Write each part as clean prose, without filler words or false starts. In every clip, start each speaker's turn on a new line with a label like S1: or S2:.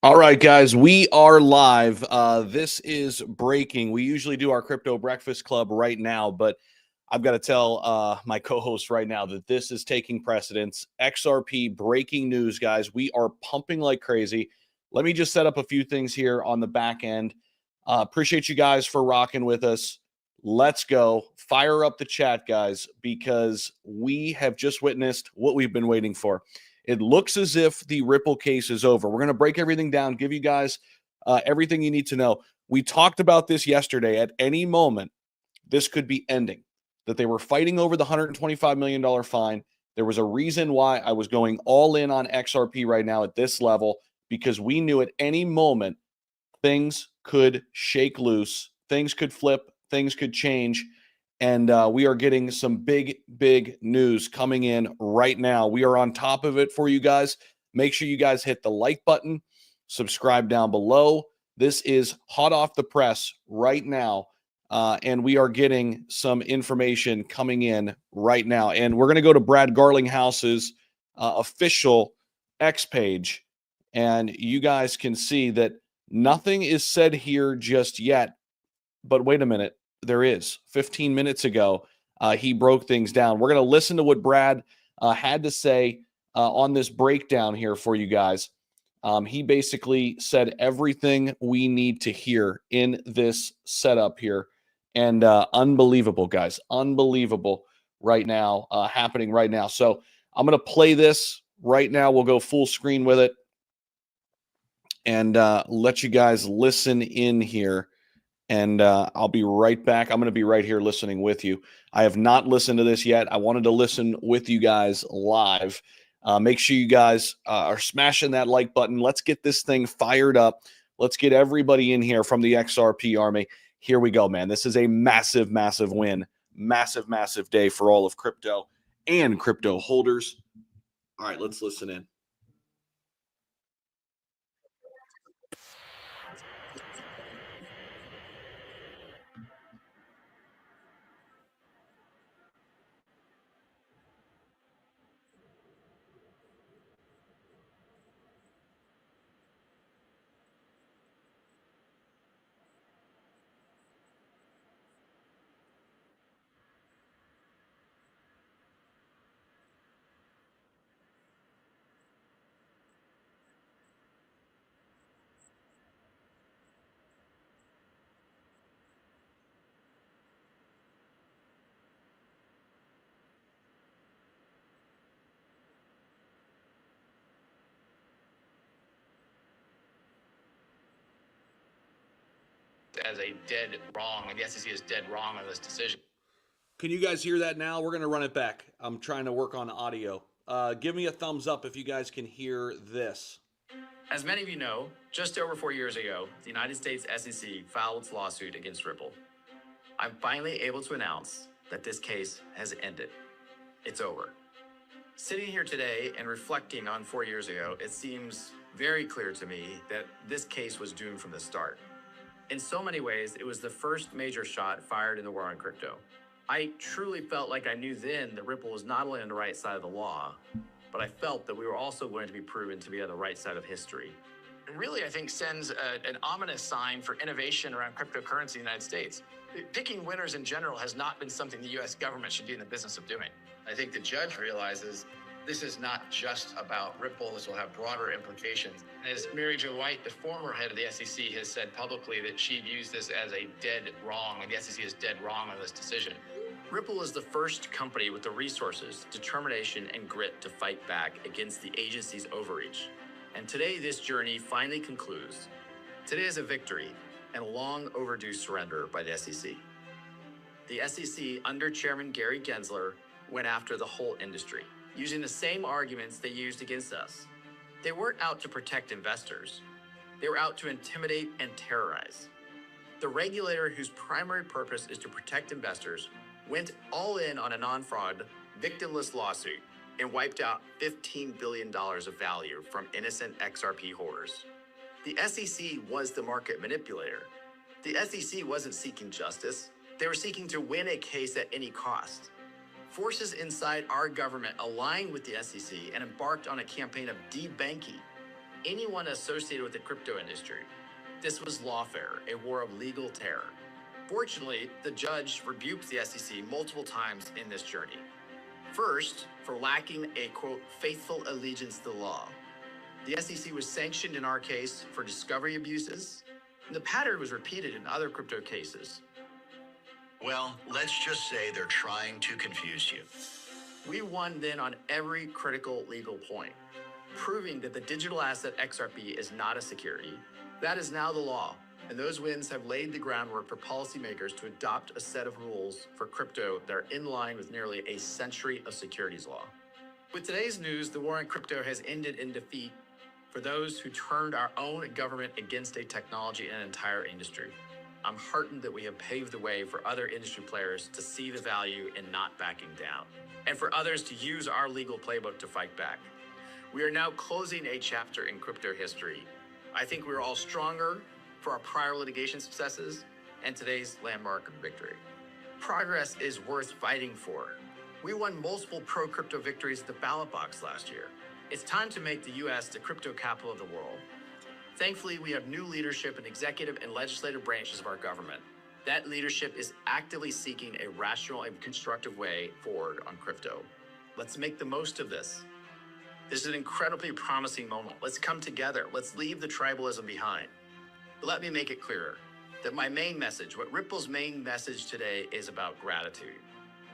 S1: All right, guys, we are live. This is breaking. We usually do our crypto breakfast club right now, but I've got to tell my co-host right now that this is taking precedence. XRP breaking news, guys. We are pumping like crazy. Let me just set up a few things here on the back end. Appreciate you guys for rocking with us. Let's go. Fire up the chat, guys, because we have just witnessed what we've been waiting for. It looks as if the Ripple case is over. We're going to break everything down, give you guys everything you need to know. We talked about this yesterday. At any moment, this could be ending, that they were fighting over the $125 million fine. There was a reason why I was going all in on XRP right now at this level, because we knew at any moment things could shake loose, things could flip, things could change. And we are getting some big news coming in right now. We are on top of it for you guys. Make sure you guys hit the like button, subscribe down below. This is hot off the press right now. And we are getting some information coming in right now. And we're going to go to Brad Garlinghouse's official X page. And you guys can see that nothing is said here just yet. But wait a minute. There is. 15 minutes ago, he broke things down. We're going to listen to what Brad had to say on this breakdown here for you guys. He basically said everything we need to hear in this setup here. And unbelievable, guys. Unbelievable right now, happening right now. So I'm going to play this right now. We'll go full screen with it and let you guys listen in here. And I'll be right back. I'm going to be right here listening with you. I have not listened to this yet. I wanted to listen with you guys live. Make sure you guys are smashing that like button. Let's get this thing fired up. Let's get everybody in here from the XRP army. Here we go, man. This is a massive win. Massive day for all of crypto and crypto holders. All right, let's listen in.
S2: As a dead wrong, and the SEC is dead wrong on this decision.
S1: Can you guys hear that now? We're going to run it back. I'm trying to work on audio. Give me a thumbs up if you guys can hear this.
S2: As many of you know, just over 4 years ago, the United States SEC filed its lawsuit against Ripple. I'm finally able to announce that this case has ended. It's over. Sitting here today and reflecting on 4 years ago, it seems very clear to me that this case was doomed from the start. In so many ways, it was the first major shot fired in the war on crypto. I truly felt like I knew then that Ripple was not only on the right side of the law, but I felt that we were also going to be proven to be on the right side of history. And really, I think sends an ominous sign for innovation around cryptocurrency in the United States. Picking winners in general has not been something the US government should be in the business of doing. I think the judge realizes this is not just about Ripple. This will have broader implications. As Mary Jo White, the former head of the SEC, has said publicly that she views this as a dead wrong, and the SEC is dead wrong on this decision. Ripple is the first company with the resources, determination, and grit to fight back against the agency's overreach. And today, this journey finally concludes. Today is a victory and a long overdue surrender by the SEC. The SEC, under Chairman Gary Gensler, went after the whole industry, using the same arguments they used against us. They weren't out to protect investors. They were out to intimidate and terrorize. The regulator, whose primary purpose is to protect investors, went all in on a non-fraud, victimless lawsuit and wiped out $15 billion of value from innocent XRP holders. The SEC was the market manipulator. The SEC wasn't seeking justice. They were seeking to win a case at any cost. Forces inside our government aligned with the SEC and embarked on a campaign of debanking. anyone associated with the crypto industry. This was lawfare, a war of legal terror. Fortunately, the judge rebuked the SEC multiple times in this journey. First, for lacking a, quote, faithful allegiance to the law. The SEC was sanctioned in our case for discovery abuses, and the pattern was repeated in other crypto cases.
S3: Well, let's just say they're trying to confuse you.
S2: We won then on every critical legal point, proving that the digital asset XRP is not a security. That is now the law, and those wins have laid the groundwork for policymakers to adopt a set of rules for crypto that are in line with nearly a century of securities law. With today's news, the war on crypto has ended in defeat for those who turned our own government against a technology and an entire industry. I'm heartened that we have paved the way for other industry players to see the value in not backing down, and for others to use our legal playbook to fight back. We are now closing a chapter in crypto history. I think we're all stronger for our prior litigation successes and today's landmark victory. Progress is worth fighting for. We won multiple pro-crypto victories at the ballot box last year. It's time to make the U.S. the crypto capital of the world. Thankfully, we have new leadership in executive and legislative branches of our government. That leadership is actively seeking a rational and constructive way forward on crypto. Let's make the most of this. This is an incredibly promising moment. Let's come together. Let's leave the tribalism behind. But let me make it clearer that my main message, what Ripple's main message today, is about gratitude.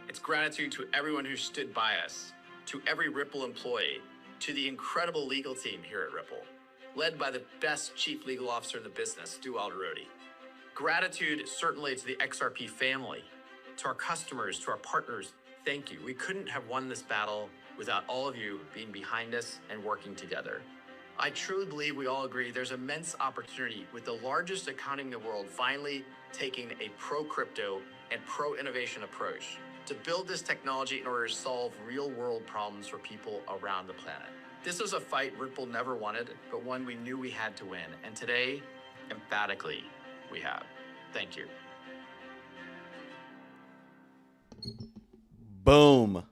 S2: It's gratitude to everyone who stood by us, to every Ripple employee, to the incredible legal team here at Ripple, led by the best chief legal officer in the business, Stu Alderodi. Gratitude certainly to the XRP family, to our customers, to our partners. Thank you. We couldn't have won this battle without all of you being behind us and working together. I truly believe we all agree there's immense opportunity with the largest economy in the world finally taking a pro-crypto and pro-innovation approach to build this technology in order to solve real-world problems for people around the planet. This was a fight Ripple never wanted, but one we knew we had to win. And today, emphatically, we have. Thank you.
S1: Boom.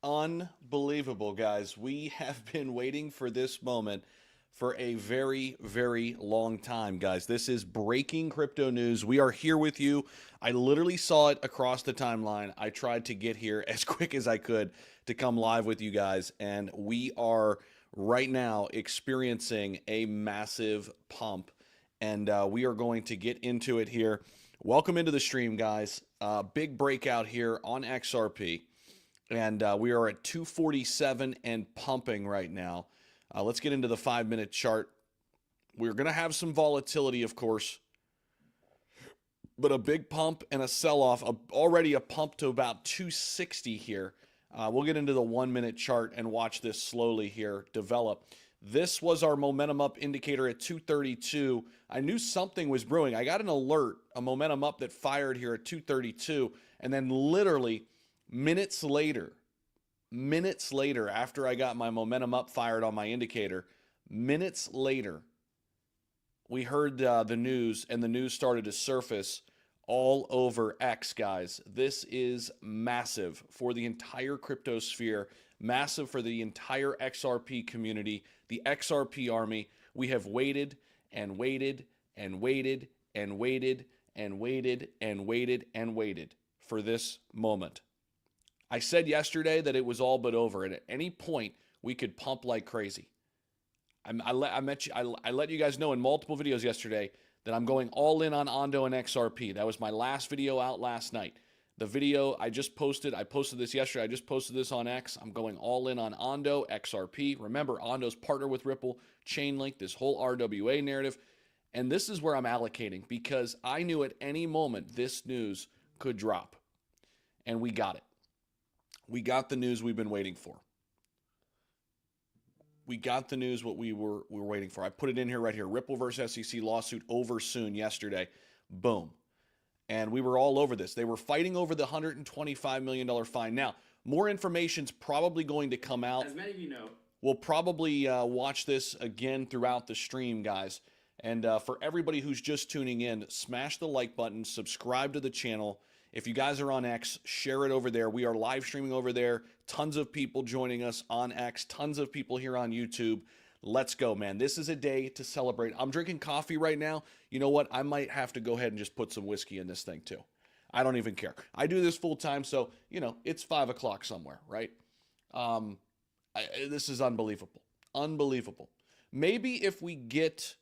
S1: Unbelievable, guys. We have been waiting for this moment for a very, very long time, guys. This is breaking crypto news. We are here with you. I literally saw it across the timeline. I tried to get here as quick as I could to come live with you guys, and we are right now experiencing a massive pump, and we are going to get into it here. Welcome into the stream, guys. Big breakout here on XRP, and we are at 247 and pumping right now. Let's get into the 5-minute chart. We're going to have some volatility, of course, but a big pump and a sell-off, already a pump to about 260 here. We'll get into the 1-minute chart and watch this slowly here develop. This was our momentum up indicator at 232. I knew something was brewing. I got an alert, a momentum up that fired here at 232, and then literally minutes later, after I got my momentum up fired on my indicator, minutes later, we heard the news, and the news started to surface all over X, guys. This is massive for the entire crypto sphere, massive for the entire XRP community, the XRP army. We have waited and waited and waited and waited and waited and waited and waited for this moment. I said yesterday that it was all but over, and at any point we could pump like crazy. I let you guys know in multiple videos yesterday that I'm going all in on Ondo and XRP. That was my last video out last night. The video I just posted, I posted this yesterday. I just posted this on X. I'm going all in on Ondo, XRP. Remember, Ondo's partner with Ripple, Chainlink, this whole RWA narrative. And this is where I'm allocating because I knew at any moment this news could drop. And we got it. We got the news we've been waiting for. We got the news what we were waiting for. I put it in here right here. Ripple versus SEC lawsuit over soon yesterday. Boom. And we were all over this. They were fighting over the $125 million fine. Now, more information's probably going to come out.
S2: As many of you know,
S1: we'll probably watch this again throughout the stream, guys. And for everybody who's just tuning in, smash the like button, subscribe to the channel. If you guys are on X, share it over there. We are live streaming over there. Tons of people joining us on X. Tons of people here on YouTube. Let's go, man. This is a day to celebrate. I'm drinking coffee right now. You know what? I might have to go ahead and just put some whiskey in this thing too. I don't even care. I do this full time, so it's 5 o'clock somewhere, right? This is unbelievable, unbelievable. Maybe if we get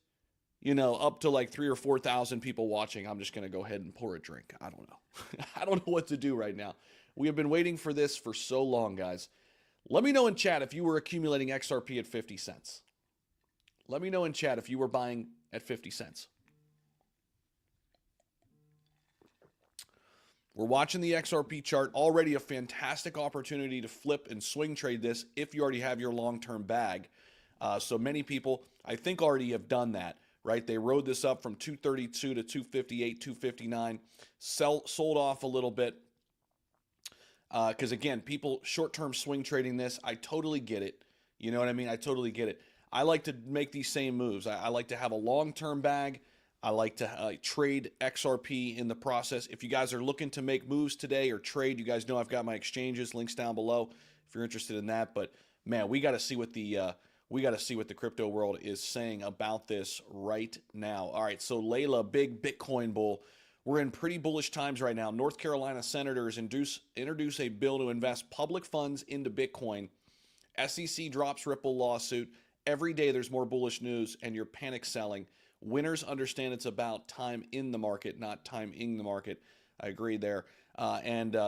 S1: up to like 3,000 or 4,000 people watching, I'm just gonna go ahead and pour a drink. I don't know. I don't know what to do right now. We have been waiting for this for so long, guys. Let me know in chat if you were accumulating XRP at 50 cents. Let me know in chat if you were buying at 50 cents. We're watching the XRP chart. Already a fantastic opportunity to flip and swing trade this if you already have your long-term bag. So many people, I think, already have done that, right? They rode this up from 232 to 258, 259, sold off a little bit. Because again, people short-term swing trading this, I totally get it. You know what I mean? I totally get it. I like to make these same moves. I like to have a long-term bag. I like to trade XRP in the process. If you guys are looking to make moves today or trade, you guys know I've got my exchanges, links down below if you're interested in that. But man, we got to see what the crypto world is saying about this right now. All right, so Layla, big Bitcoin bull. We're in pretty bullish times right now. North Carolina senators introduce a bill to invest public funds into Bitcoin. SEC drops Ripple lawsuit. Every day there's more bullish news and you're panic selling. Winners understand it's about time in the market, not timing the market. I agree there.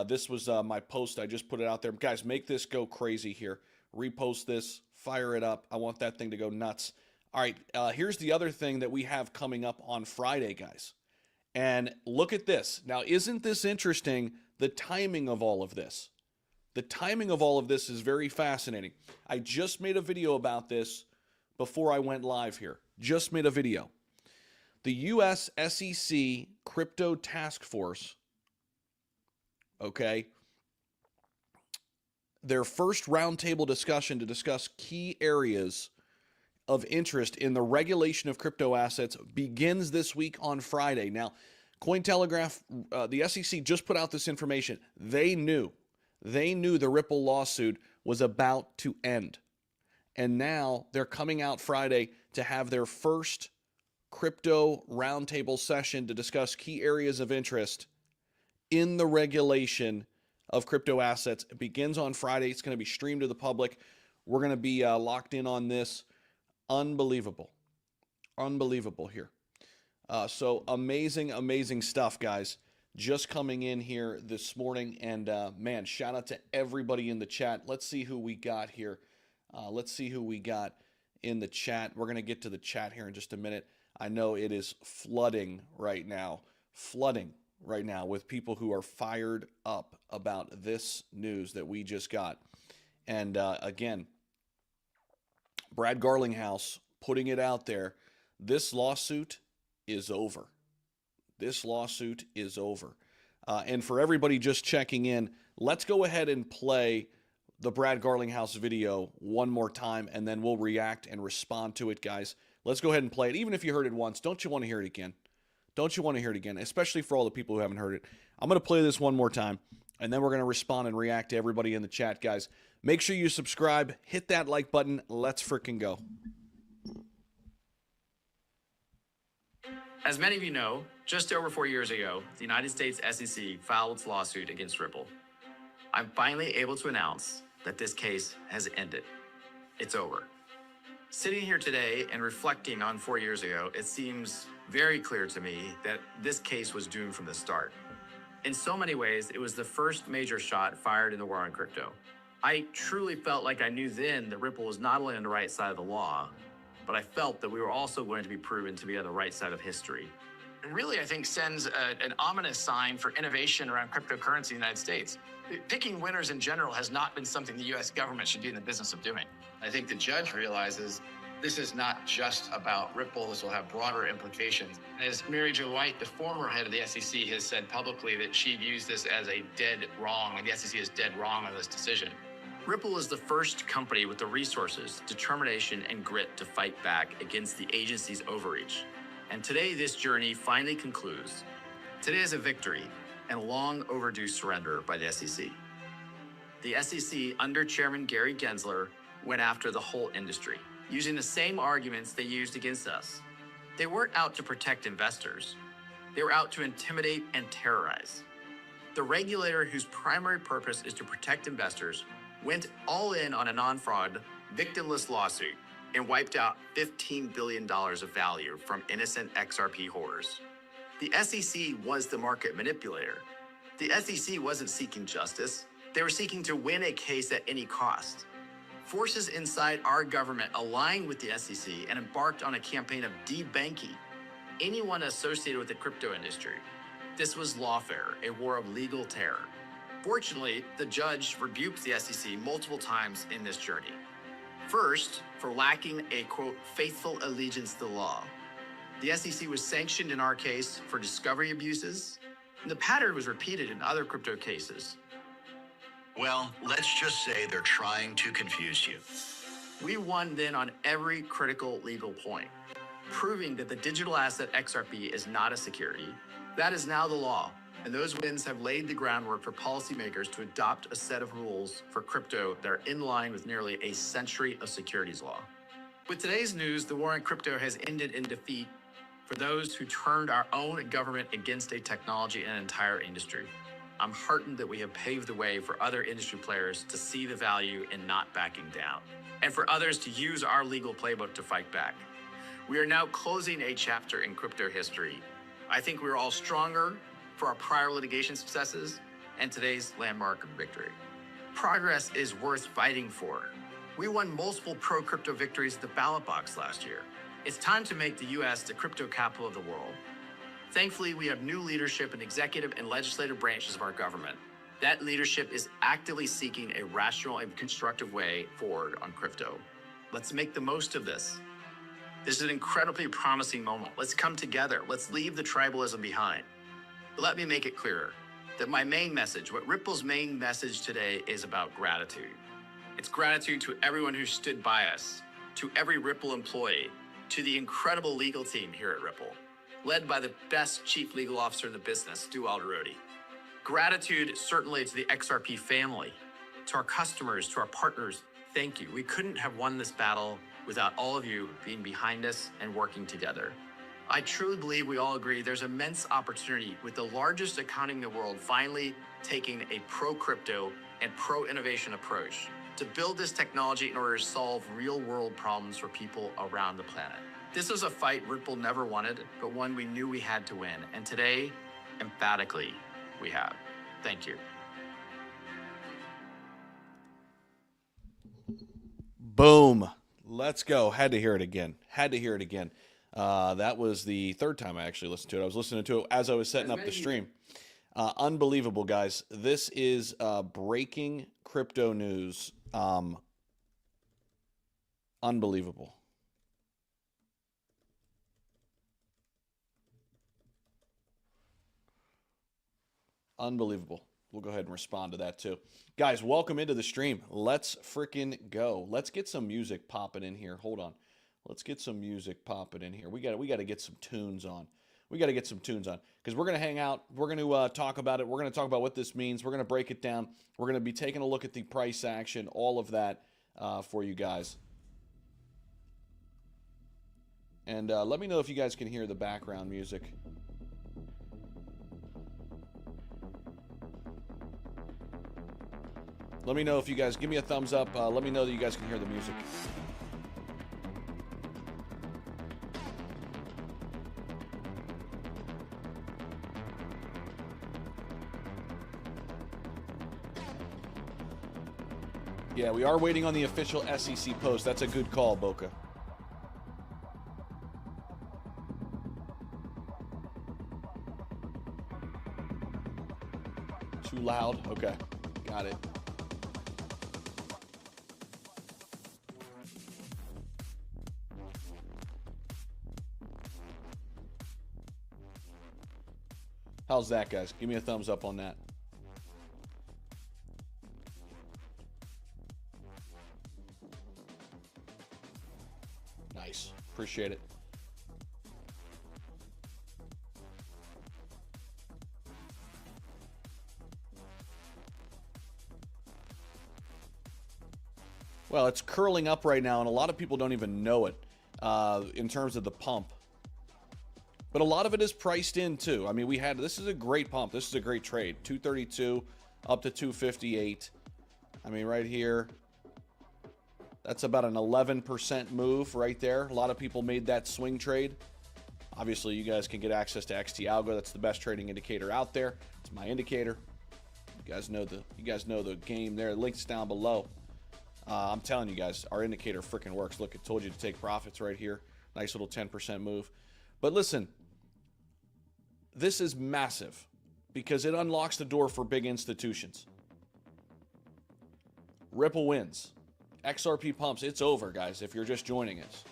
S1: This was my post. I just put it out there. Guys, make this go crazy here. Repost this, fire it up. I want that thing to go nuts. All right, here's the other thing that we have coming up on Friday, guys. And look at this. Now, isn't this interesting, the timing of all of this? The timing of all of this is very fascinating. I just made a video about this before I went live here. Just made a video. The US SEC Crypto Task Force, okay, their first roundtable discussion to discuss key areas of interest in the regulation of crypto assets begins this week on Friday. Now, Cointelegraph, the SEC just put out this information. They knew the Ripple lawsuit was about to end. And now they're coming out Friday to have their first crypto roundtable session to discuss key areas of interest in the regulation of crypto assets. It begins on Friday. It's going to be streamed to the public. We're going to be locked in on this. Unbelievable. Unbelievable here. So amazing stuff, guys. Just coming in here this morning. And man, shout out to everybody in the chat. Let's see who we got here. Let's see who we got in the chat. We're going to get to the chat here in just a minute. I know it is flooding right now with people who are fired up about this news that we just got. And again, Brad Garlinghouse putting it out there. This lawsuit is over. This lawsuit is over. And for everybody just checking in, let's go ahead and play the Brad Garlinghouse video one more time, and then we'll react and respond to it, guys. Let's go ahead and play it. Even if you heard it once, don't you want to hear it again? Don't you want to hear it again? Especially for all the people who haven't heard it. I'm going to play this one more time, and then we're going to respond and react to everybody in the chat, guys. Make sure you subscribe, hit that like button. Let's freaking go.
S2: As many of you know, just over 4 years ago, the United States SEC filed its lawsuit against Ripple. I'm finally able to announce that this case has ended. It's over. Sitting here today and reflecting on 4 years ago, it seems very clear to me that this case was doomed from the start. In so many ways, it was the first major shot fired in the war on crypto. I truly felt like I knew then that Ripple was not only on the right side of the law, but I felt that we were also going to be proven to be on the right side of history.
S4: And really, I think, sends an ominous sign for innovation around cryptocurrency in the United States. Picking winners in general has not been something the U.S. government should be in the business of doing.
S5: I think the judge realizes this is not just about Ripple. This will have broader implications. As Mary Jo White, the former head of the SEC, has said publicly that she views this as a dead wrong, and the SEC is dead wrong on this decision.
S2: Ripple is the first company with the resources, determination, and grit to fight back against the agency's overreach. And today, this journey finally concludes. Today is a victory and a long overdue surrender by the SEC. The SEC, under Chairman Gary Gensler, went after the whole industry. using the same arguments they used against us. They weren't out to protect investors. They were out to intimidate and terrorize. The regulator, whose primary purpose is to protect investors, went all in on a non-fraud, victimless lawsuit and wiped out $15 billion of value from innocent XRP holders. The SEC was the market manipulator. The SEC wasn't seeking justice. They were seeking to win a case at any cost. Forces inside our government aligned with the SEC and embarked on a campaign of debanking anyone associated with the crypto industry. This was lawfare, a war of legal terror. Fortunately, the judge rebuked the SEC multiple times in this journey. First, for lacking a, quote, faithful allegiance to the law. The SEC was sanctioned in our case for discovery abuses, and the pattern was repeated in other crypto cases.
S3: Well, let's just say they're trying to confuse you.
S2: We won then on every critical legal point, proving that the digital asset XRP is not a security. That is now the law, and those wins have laid the groundwork for policymakers to adopt a set of rules for crypto that are in line with nearly a century of securities law. With today's news, the war on crypto has ended in defeat for those who turned our own government against a technology and an entire industry. I'm heartened that we have paved the way for other industry players to see the value in not backing down, and for others to use our legal playbook to fight back. We are now closing a chapter in crypto history. I think we're all stronger for our prior litigation successes and today's landmark victory. Progress is worth fighting for. We won multiple pro-crypto victories at the ballot box last year. It's time to make the US the crypto capital of the world. Thankfully, we have new leadership in executive and legislative branches of our government. That leadership is actively seeking a rational and constructive way forward on crypto. Let's make the most of this. This is an incredibly promising moment. Let's come together. Let's leave the tribalism behind. But let me make it clearer that my main message, what Ripple's main message today, is about gratitude. It's gratitude to everyone who stood by us, to every Ripple employee, to the incredible legal team here at Ripple, led by the best chief legal officer in the business, Stu Alderodi. Gratitude certainly to the XRP family, to our customers, to our partners. Thank you. We couldn't have won this battle without all of you being behind us and working together. I truly believe we all agree there's immense opportunity with the largest economy in the world finally taking a pro-crypto and pro-innovation approach to build this technology in order to solve real-world problems for people around the planet. This was a fight Ripple never wanted, but one we knew we had to win. And today, emphatically, we have. Thank you.
S1: Boom. Let's go. Had to hear it again. Had to hear it again. That was the third time I actually listened to it. I was listening to it as I was setting up the stream. Unbelievable, guys. This is breaking crypto news. Unbelievable. Unbelievable. We'll go ahead and respond to that too. Guys, welcome into the stream. Let's freaking go. Let's get some music popping in here. Hold on. Let's get some music popping in here. We got to get some tunes on. We got to get some tunes on because we're going to hang out. We're going to talk about it. We're going to talk about what this means. We're going to break it down. We're going to be taking a look at the price action, all of that for you guys. And let me know if you guys can hear the background music. Let me know if you guys, give me a thumbs up. Let me know that you guys can hear the music. Yeah, we are waiting on the official SEC post. That's a good call, Boca. Too loud? Okay, got it. How's that, guys? Give me a thumbs up on that. Nice. Appreciate it. Well, it's curling up right now, and a lot of people don't even know it in terms of the pump. But a lot of it is priced in, too. I mean, this is a great pump. This is a great trade. 232 up to 258. I mean, right here, that's about an 11% move right there. A lot of people made that swing trade. Obviously, you guys can get access to XT Algo. That's the best trading indicator out there. It's my indicator. You guys know the game there. Links down below. I'm telling you guys, our indicator freaking works. Look, it told you to take profits right here. Nice little 10% move. But listen, this is massive because it unlocks the door for big institutions. Ripple wins. XRP pumps. It's over, guys, if you're just joining us.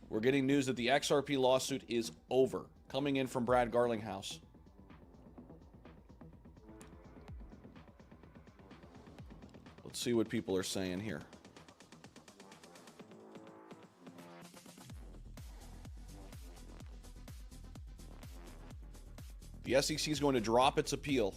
S1: We're getting news that the XRP lawsuit is over. Coming in from Brad Garlinghouse. Let's see what people are saying here. The SEC is going to drop its appeal.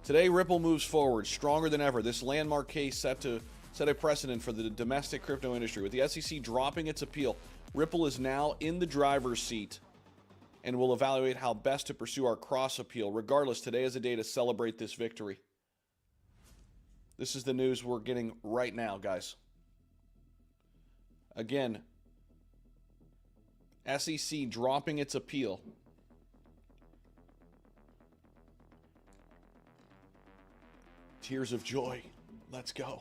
S1: Today, Ripple moves forward, stronger than ever. This landmark case set a precedent for the domestic crypto industry. With the SEC dropping its appeal, Ripple is now in the driver's seat and will evaluate how best to pursue our cross appeal. Regardless, today is a day to celebrate this victory. This is the news we're getting right now, guys. Again, SEC dropping its appeal. Tears of joy. Let's go.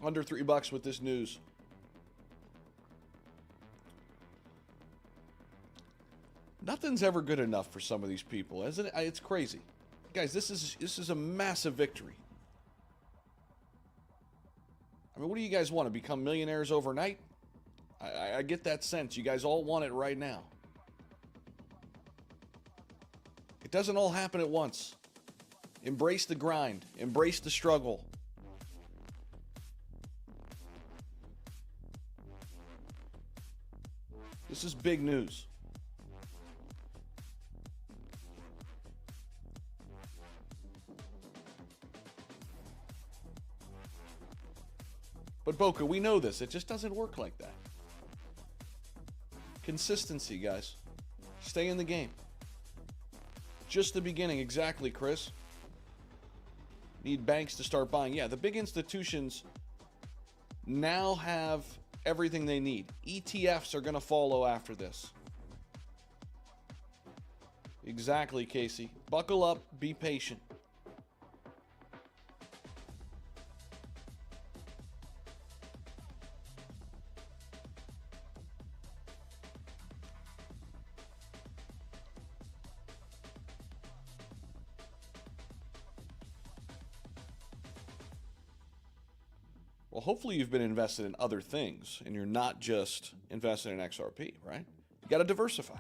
S1: Under $3 with this news. Nothing's ever good enough for some of these people, isn't it? It's crazy. Guys, this is a massive victory. I mean, what do you guys want? To become millionaires overnight? I get that sense. You guys all want it right now. It doesn't all happen at once. Embrace the grind. Embrace the struggle. This is big news. But Boca, we know this. It just doesn't work like that. Consistency, guys. Stay in the game. Just the beginning. Exactly, Chris. Need banks to start buying. Yeah, the big institutions now have everything they need. ETFs are going to follow after this. Exactly, Casey. Buckle up. Be patient. Well, hopefully you've been invested in other things and you're not just invested in XRP, right? You got to diversify.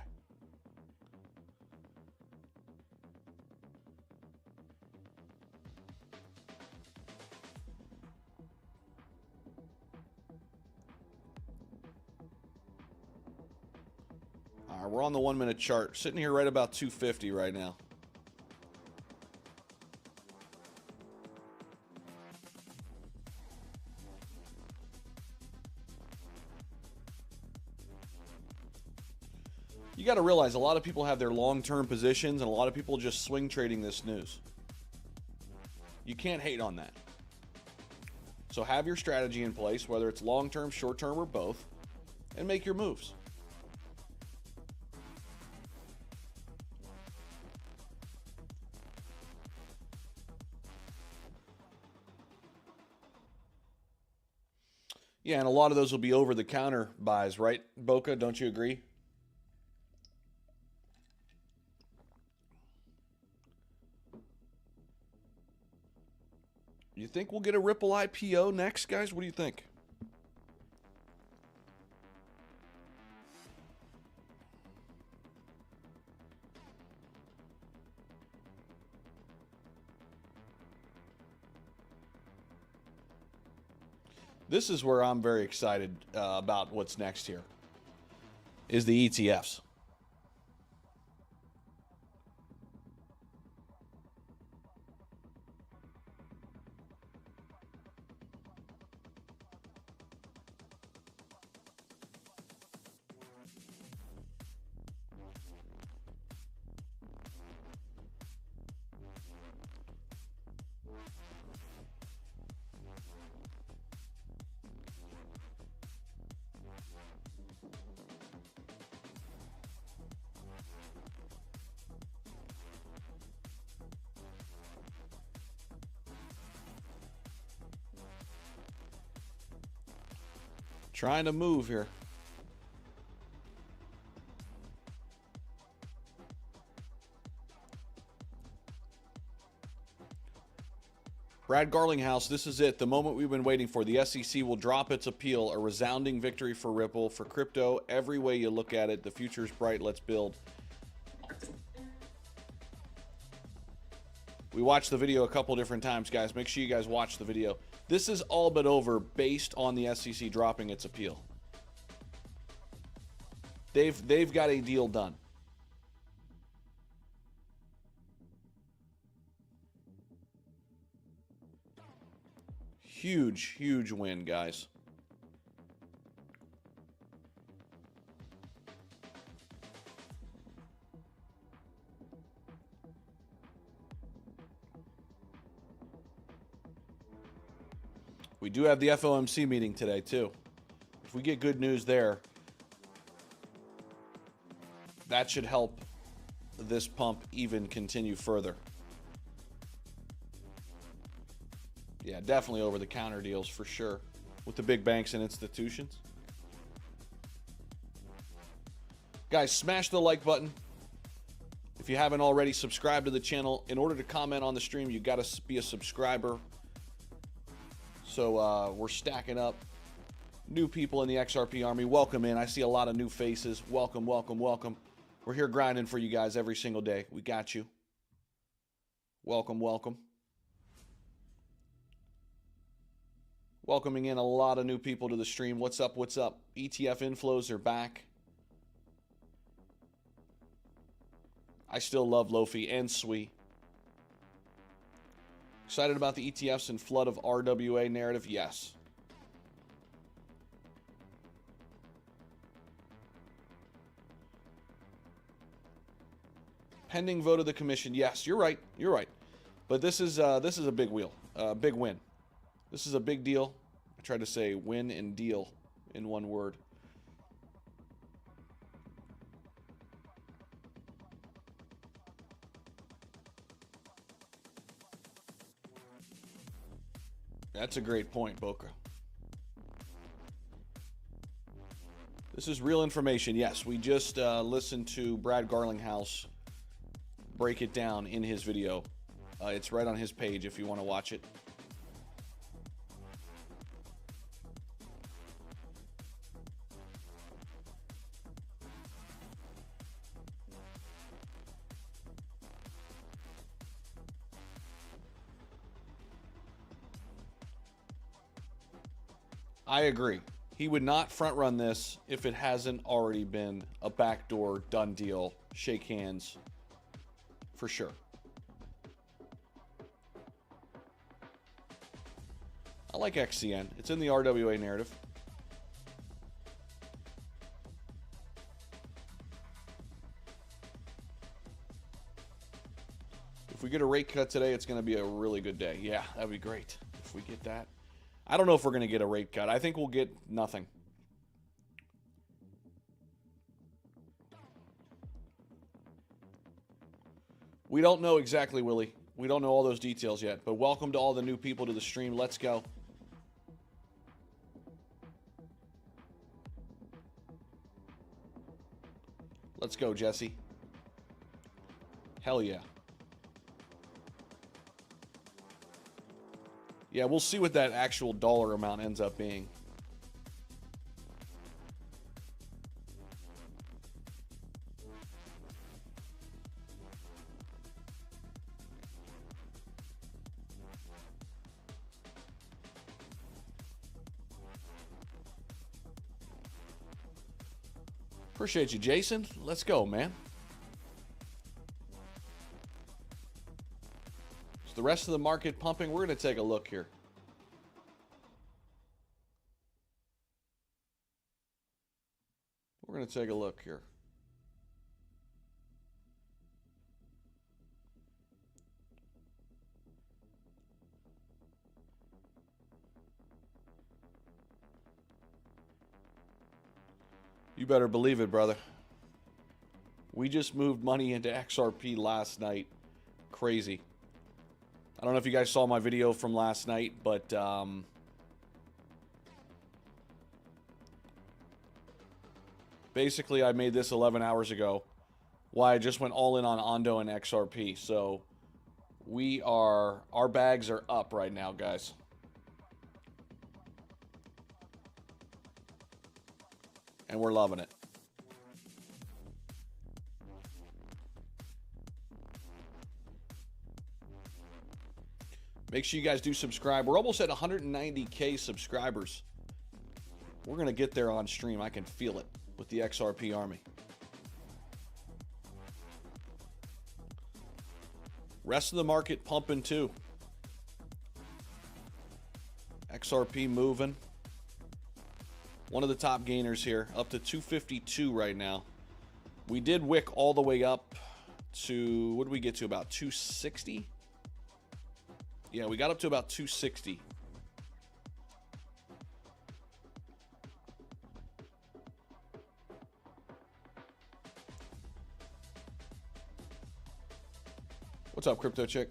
S1: All right, we're on the 1 minute chart, sitting here right about 250 right now. You got to realize a lot of people have their long-term positions and a lot of people just swing trading this news. You can't hate on that. So have your strategy in place, whether it's long-term, short-term, or both, and make your moves. Yeah, and a lot of those will be over-the-counter buys, right, Boca? Don't you agree? You think we'll get a Ripple IPO next, guys? What do you think? This is where I'm very excited about what's next here, is the ETFs. Trying to move here. Brad Garlinghouse, this is it. The moment we've been waiting for. The SEC will drop its appeal. A resounding victory for Ripple, for crypto. Every way you look at it, the future is bright. Let's build. We watched the video a couple different times, guys. Make sure you guys watch the video. This is all but over based on the SEC dropping its appeal. They've got a deal done. Huge, huge win, guys. We do have the FOMC meeting today, too. If we get good news there, that should help this pump even continue further. Yeah, definitely over-the-counter deals for sure with the big banks and institutions. Guys, smash the like button. If you haven't already, subscribe to the channel. In order to comment on the stream, you got to be a subscriber. So we're stacking up new people in the XRP army. Welcome in. I see a lot of new faces. Welcome, welcome, welcome. We're here grinding for you guys every single day. We got you. Welcome, welcome. Welcoming in a lot of new people to the stream. What's up? What's up? ETF inflows are back. I still love Lofi and Sui. Excited about the ETFs and flood of RWA narrative? Yes. Pending vote of the commission. Yes, you're right. You're right. But this is a big wheel, big win. This is a big deal. I tried to say win and deal in one word. That's a great point, Boca. This is real information. Yes, we just listened to Brad Garlinghouse break it down in his video. It's right on his page if you want to watch it. I agree. He would not front run this if it hasn't already been a backdoor done deal. Shake hands. For sure. I like XCN. It's in the RWA narrative. If we get a rate cut today, it's going to be a really good day. Yeah, that'd be great if we get that. I don't know if we're going to get a rate cut. I think we'll get nothing. We don't know exactly, Willie. We don't know all those details yet, but welcome to all the new people to the stream. Let's go. Let's go, Jesse. Hell yeah. Yeah, we'll see what that actual dollar amount ends up being. Appreciate you, Jason. Let's go, man. Is the rest of the market pumping? We're going to take a look here. We're going to take a look here. You better believe it, brother. We just moved money into XRP last night. Crazy. I don't know if you guys saw my video from last night, but basically I made this 11 hours ago. Why I just went all in on Ondo and XRP. So our bags are up right now, guys. And we're loving it. Make sure you guys do subscribe. We're almost at 190K subscribers. We're going to get there on stream. I can feel it with the XRP army. Rest of the market pumping too. XRP moving. One of the top gainers here, up to 252 right now. We did wick all the way up to, what did we get to, about 260? Yeah, we got up to about 260. What's up, Crypto Chick?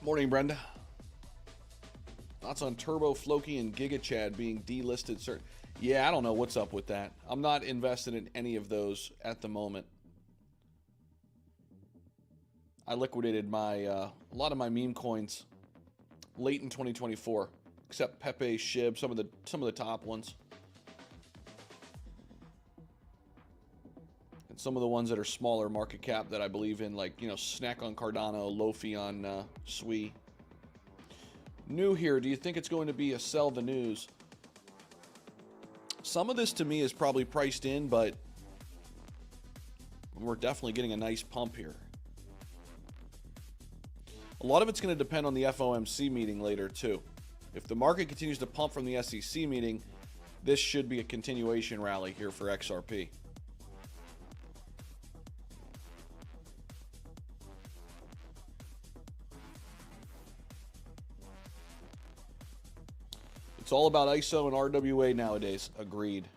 S1: Morning, Brenda. Thoughts on Turbo, Floki, and Giga Chad being delisted? Yeah, I don't know what's up with that. I'm not invested in any of those at the moment. I liquidated my a lot of my meme coins late in 2024, except Pepe, Shib, some of the top ones, and some of the ones that are smaller market cap that I believe in, like, you know, Snack on Cardano, Lofi on Sui. New here, do you think it's going to be a sell the news? Some of this to me is probably priced in, but we're definitely getting a nice pump here. A lot of it's going to depend on the FOMC meeting later too. If the market continues to pump from the SEC meeting, this should be a continuation rally here for XRP. It's all about ISO and RWA nowadays. Agreed.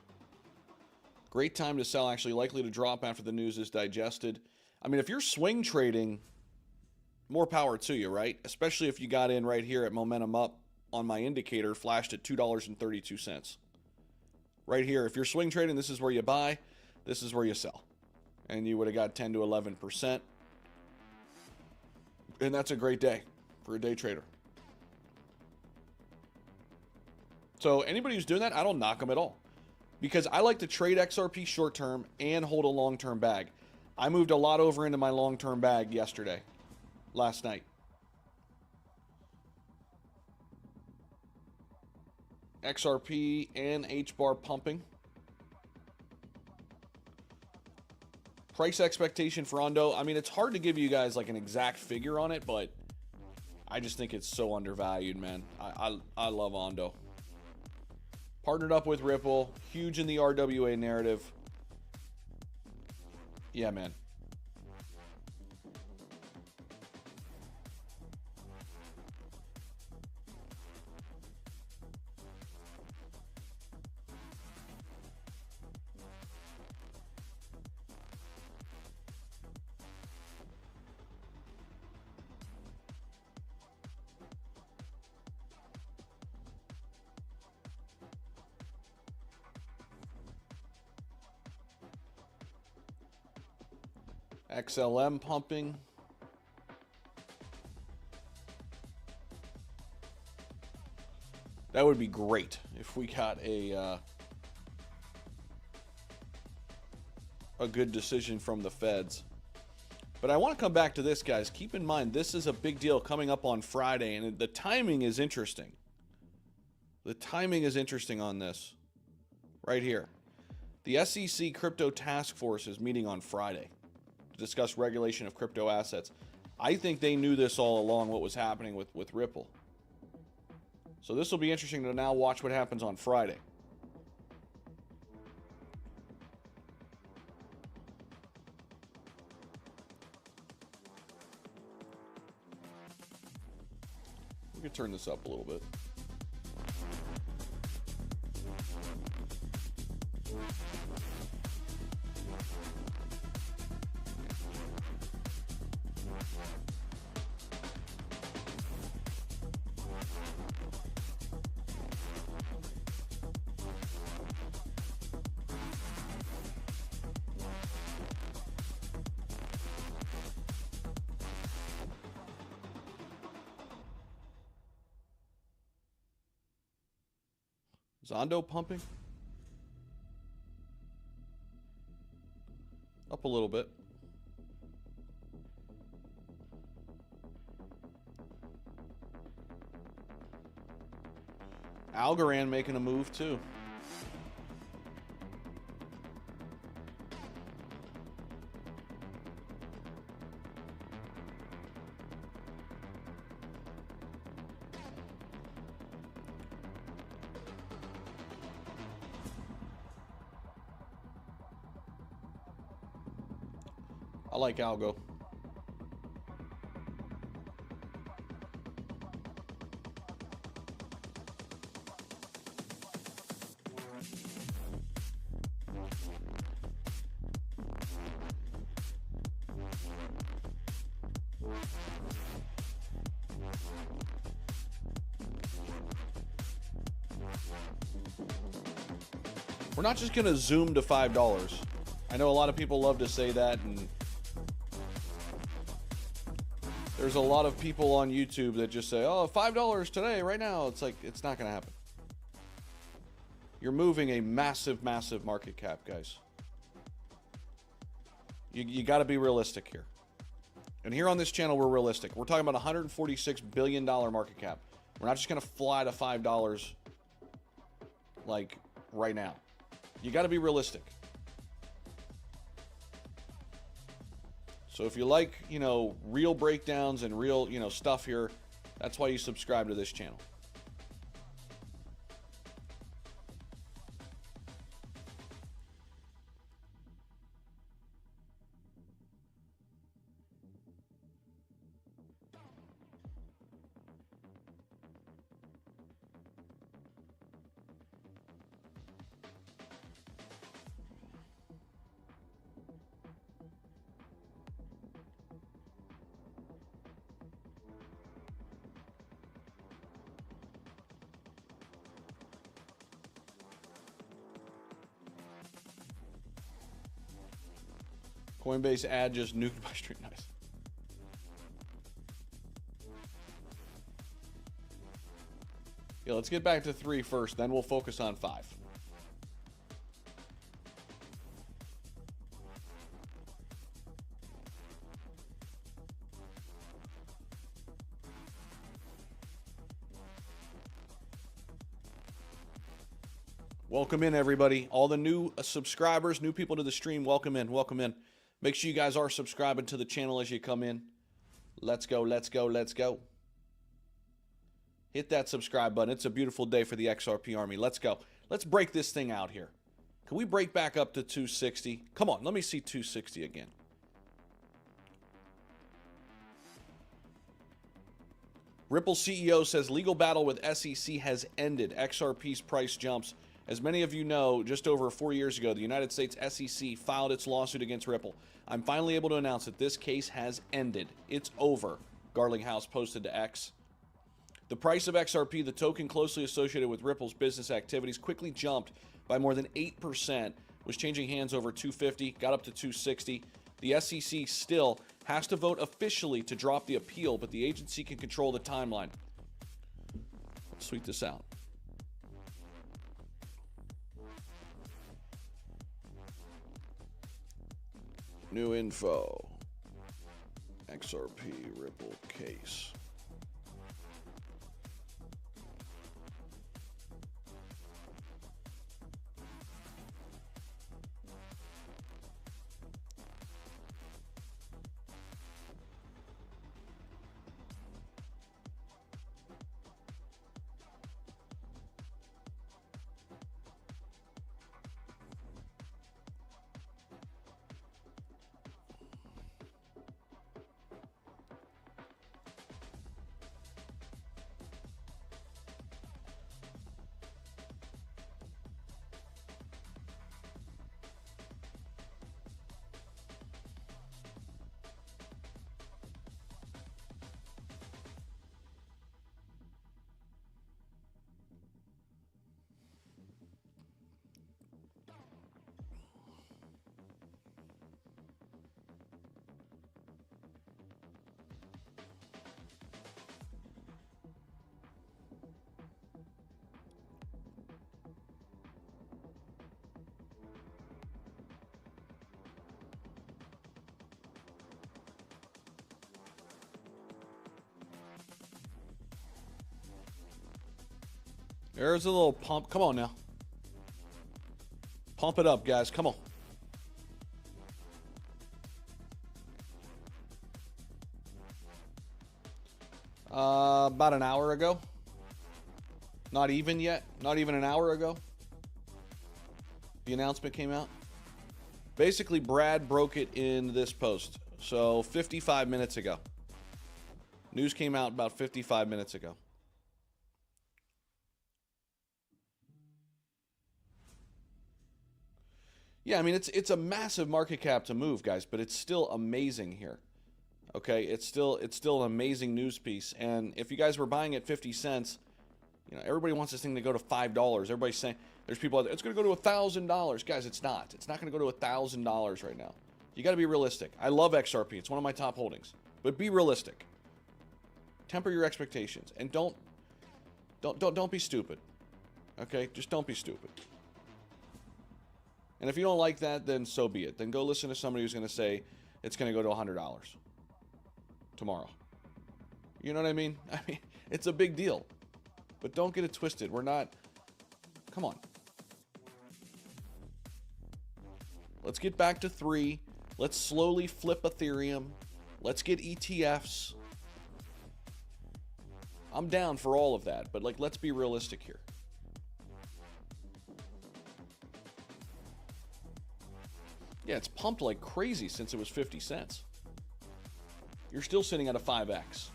S1: Great time to sell, actually. Likely to drop after the news is digested. I mean, if you're swing trading, more power to you, right? Especially if you got in right here at momentum up on my indicator, flashed at $2.32. Right here, if you're swing trading, this is where you buy, this is where you sell. And you would have got 10 to 11%. And that's a great day for a day trader. So anybody who's doing that, I don't knock them at all. Because I like to trade XRP short term and hold a long-term bag. I moved a lot over into my long-term bag yesterday. Last night. XRP and H-bar pumping. Price expectation for Ondo. I mean, it's hard to give you guys like an exact figure on it, but I just think it's so undervalued, man. I love Ondo. Partnered up with Ripple. Huge in the RWA narrative. Yeah, man. XLM pumping. That would be great if we got a good decision from the feds. But I want to come back to this, guys. Keep in mind, this is a big deal coming up on Friday, and the timing is interesting. The timing is interesting on this. Right here. The SEC Crypto Task Force is meeting on Friday to discuss regulation of crypto assets. I think they knew this all along, what was happening with Ripple. So this will be interesting to now watch what happens on Friday. We could turn this up a little bit. Is Ondo pumping? Up a little bit. Algorand making a move too. I like algo. We're not just going to zoom to $5. I know a lot of people love to say that, and there's a lot of people on YouTube that just say, oh, $5 today, right now. It's like, it's not going to happen. You're moving a massive, massive market cap, guys. You got to be realistic here. And here on this channel, we're realistic. We're talking about $146 billion market cap. We're not just going to fly to $5 like right now. You got to be realistic. So if you like, you know, real breakdowns and real, you know, stuff here, that's why you subscribe to this channel. Coinbase ad just nuked my stream. Nice. Yeah, let's get back to 3 first, then we'll focus on 5. Welcome in, everybody. All the new subscribers, new people to the stream, welcome in, welcome in. Make sure you guys are subscribing to the channel as you come in. Let's go, let's go, let's go. Hit that subscribe button. It's a beautiful day for the XRP Army. Let's go. Let's break this thing out here. Can we break back up to 260? Come on, let me see 260 again. Ripple CEO says legal battle with SEC has ended. XRP's price jumps. As many of you know, just over 4 years ago, the United States SEC filed its lawsuit against Ripple. I'm finally able to announce that this case has ended. It's over, Garlinghouse posted to X. The price of XRP, the token closely associated with Ripple's business activities, quickly jumped by more than 8%, was changing hands over 250, got up to 260. The SEC still has to vote officially to drop the appeal, but the agency can control the timeline. Let's tweet this out. New info. XRP Ripple case. There's a little pump. Come on now. Pump it up, guys. Come on. About an hour ago. Not even yet. Not even an hour ago. The announcement came out. Basically, Brad broke it in this post. So 55 minutes ago. News came out about 55 minutes ago. Yeah, I mean, it's a massive market cap to move, guys, but it's still amazing here. Okay, it's still an amazing news piece. And if you guys were buying at 50 cents, you know, everybody wants this thing to go to $5. Everybody's saying, there's people out there, it's going to go to $1,000. Guys, it's not. It's not going to go to $1,000 right now. You got to be realistic. I love XRP. It's one of my top holdings. But be realistic. Temper your expectations. And don't be stupid. Okay? Just don't be stupid. And if you don't like that, then so be it. Then go listen to somebody who's going to say it's going to go to $100 tomorrow. You know what I mean? I mean, it's a big deal. But don't get it twisted. We're not... Come on. Let's get back to 3. Let's slowly flip Ethereum. Let's get ETFs. I'm down for all of that, but like, let's be realistic here. Yeah, it's pumped like crazy since it was 50 cents. You're still sitting at a 5x.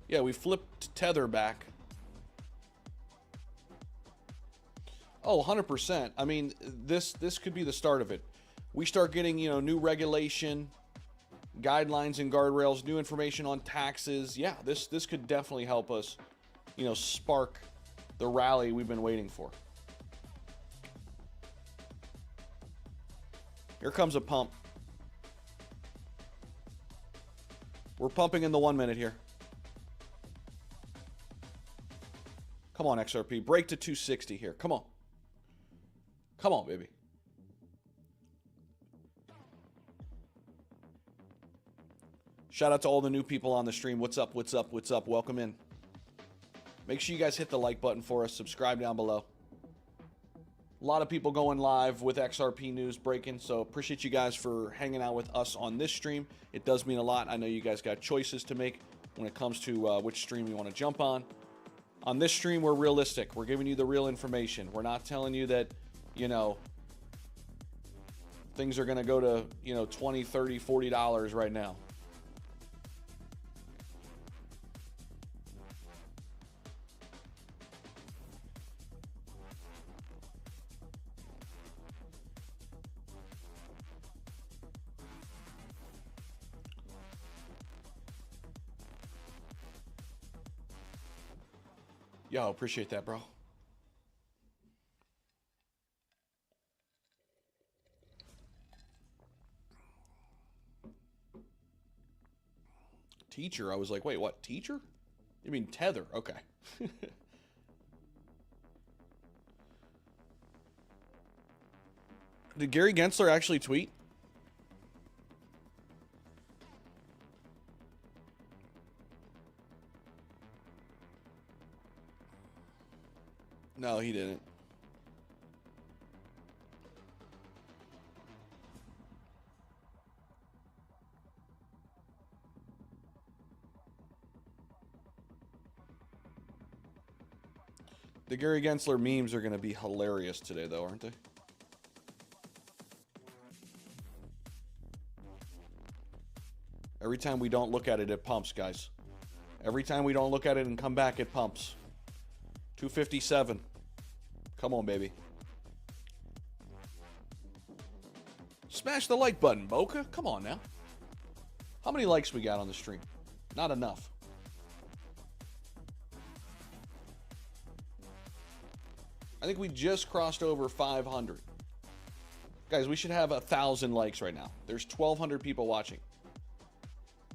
S1: Yeah, we flipped Tether back. Oh, 100%. I mean, this could be the start of it. We start getting, you know, new regulation, guidelines and guardrails, new information on taxes. Yeah, this could definitely help us, you know, spark the rally we've been waiting for. Here comes a pump. We're pumping in the 1 minute here. Come on, XRP. Break to 260 here. Come on. Come on, baby. Shout out to all the new people on the stream. What's up? What's up? What's up? Welcome in. Make sure you guys hit the like button for us. Subscribe down below. A lot of people going live with XRP news breaking, so appreciate you guys for hanging out with us on this stream. It does mean a lot. I know you guys got choices to make when it comes to which stream you want to jump on. On this stream, we're realistic. We're giving you the real information. We're not telling you that, you know, things are going to go to, you know, $20, $30, $40 right now. Yo, appreciate that, bro. Teacher, I was like, wait, what? Teacher? You mean Tether? Okay. Did Gary Gensler actually tweet? No, he didn't. The Gary Gensler memes are going to be hilarious today, though, aren't they? Every time we don't look at it, it pumps, guys. Every time we don't look at it and come back, it pumps. 257. Come on, baby. Smash the like button, Boca. Come on now. How many likes we got on the stream? Not enough. I think we just crossed over 500. Guys, we should have 1,000 likes right now. There's 1,200 people watching.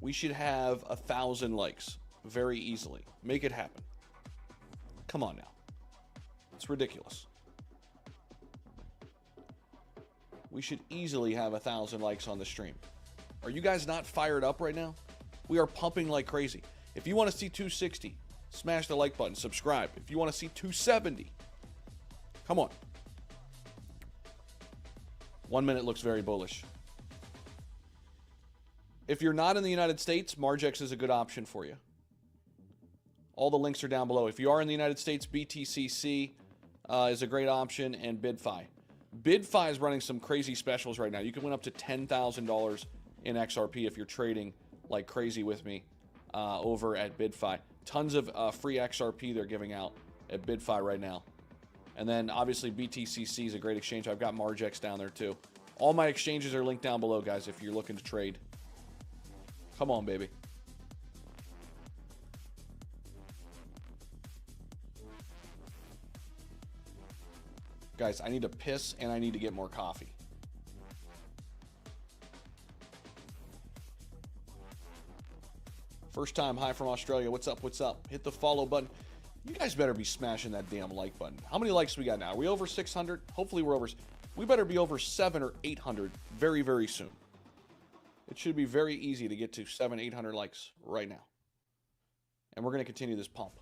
S1: We should have 1,000 likes very easily. Make it happen. Come on now. It's ridiculous. We should easily have 1,000 likes on the stream. Are you guys not fired up right now? We are pumping like crazy. If you want to see 260, smash the like button, subscribe. If you want to see 270, come on. 1 minute looks very bullish. If you're not in the United States, Margex is a good option for you. All the links are down below. If you are in the United States, BTCC is a great option, and BidFi. BidFi is running some crazy specials right now. You can win up to $10,000 in XRP if you're trading like crazy with me over at BidFi. Tons of free XRP they're giving out at BidFi right now. And then obviously BTCC is a great exchange. I've got Margex down there too. All my exchanges are linked down below, guys, if you're looking to trade. Come on, baby. Guys, I need to piss and I need to get more coffee. First time, hi from Australia. What's up? What's up? Hit the follow button. You guys better be smashing that damn like button. How many likes we got now? Are we over 600? Hopefully we're over. We better be over 700 or 800 very, very soon. It should be very easy to get to 700, 800 likes right now. And we're going to continue this pump.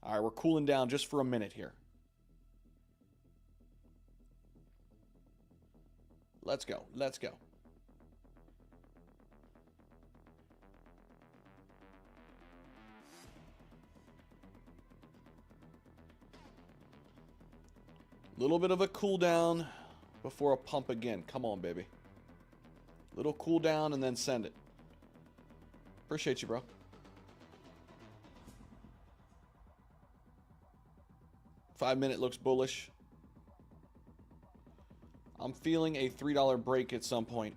S1: All right, we're cooling down just for a minute here. Let's go. Let's go. Little bit of a cool down before a pump again. Come on, baby. Little cool down and then send it. Appreciate you, bro. Five-minute looks bullish. I'm feeling a $3 break at some point.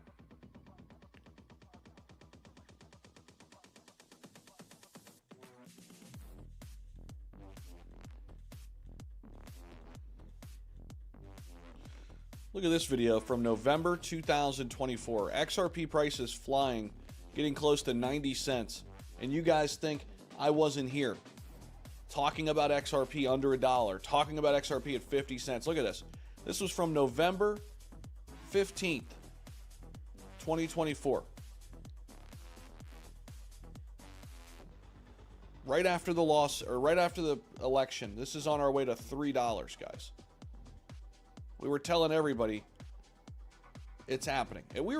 S1: Look at this video from November 2024. XRP prices flying, getting close to 90 cents. And you guys think I wasn't here talking about XRP under $1, talking about XRP at 50 cents. Look at this. This was from November 15th, 2024. Right after the loss, or right after the election. This is on our way to $3, guys. We were telling everybody it's happening. And we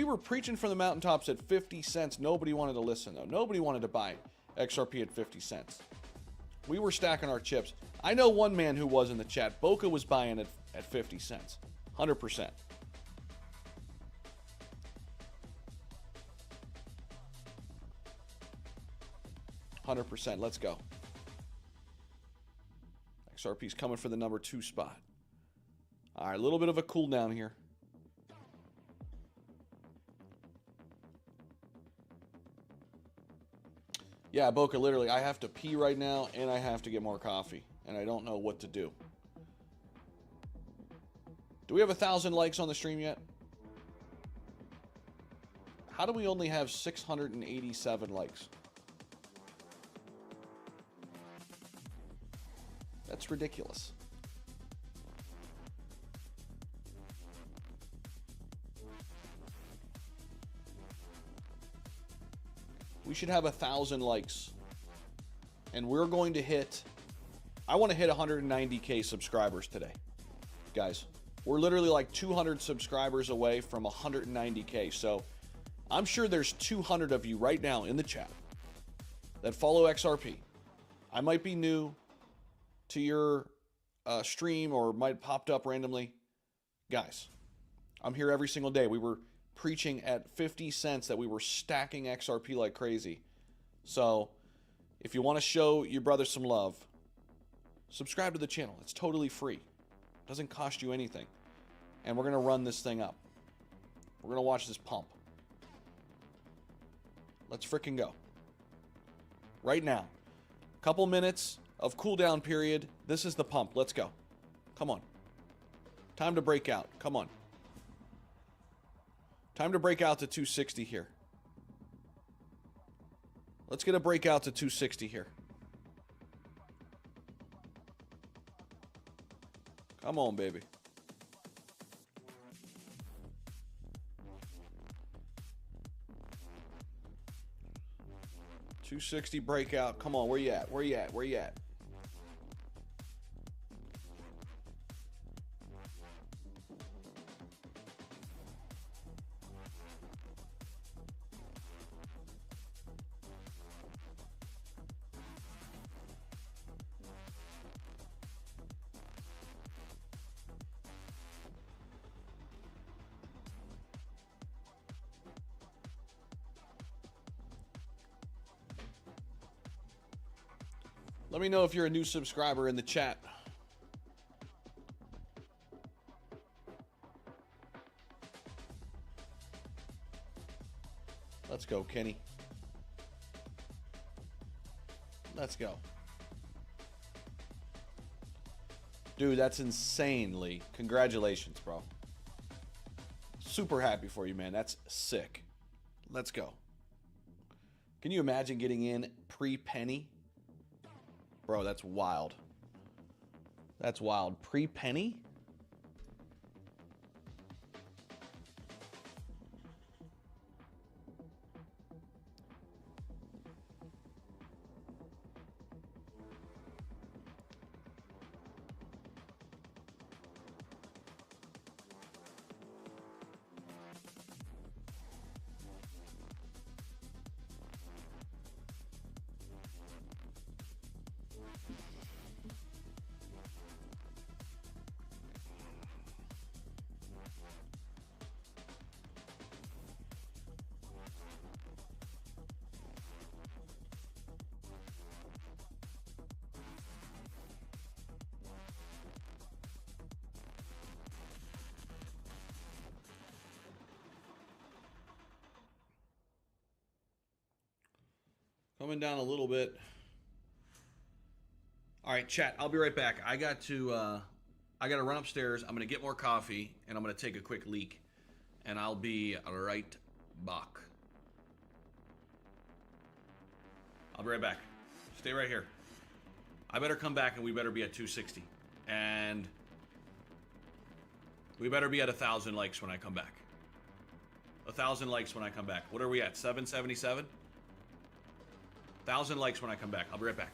S1: were preaching from the mountaintops at 50 cents. Nobody wanted to listen though. Nobody wanted to buy XRP at 50 cents. We were stacking our chips. I know one man who was in the chat. Boca was buying it at 50 cents. 100%. Let's go. XRP's coming for the number 2 spot. All right, a little bit of a cool down here. Yeah, Boca, literally, I have to pee right now and I have to get more coffee. And I don't know what to do. Do we have 1,000 likes on the stream yet? How do we only have 687 likes? That's ridiculous. We should have 1,000 likes. And we're going to hit, I want to hit 190K subscribers today. Guys, we're literally like 200 subscribers away from 190K. So I'm sure there's 200 of you right now in the chat that follow XRP. I might be new to your stream or might popped up randomly. Guys, I'm here every single day. We were preaching at 50 cents that we were stacking XRP like crazy. So if you want to show your brother some love, subscribe to the channel. It's totally free. It doesn't cost you anything. And we're going to run this thing up. We're going to watch this pump. Let's freaking go. Right now. Couple minutes of cooldown period. This is the pump. Let's go. Come on. Time to break out. Come on. Time to break out to 260 here. Let's get a breakout to 260 here. Come on, baby. 260 breakout. Come on, where you at? Where you at? Where you at? Let me know if you're a new subscriber in the chat. Let's go, Kenny. Let's go. Dude, that's insane, Lee. Congratulations, bro. Super happy for you, man. That's sick. Let's go. Can you imagine getting in pre-penny? Bro, that's wild. That's wild. Pre-penny? Coming down a little bit. All right, chat. I'll be right back. I got to run upstairs. I'm gonna get more coffee, and I'm gonna take a quick leak, and I'll be right back. I'll be right back. Stay right here. I better come back, and we better be at 260, and we better be at 1,000 likes when I come back. 1,000 likes when I come back. What are we at? 777. 1,000 likes when I come back. I'll be right back.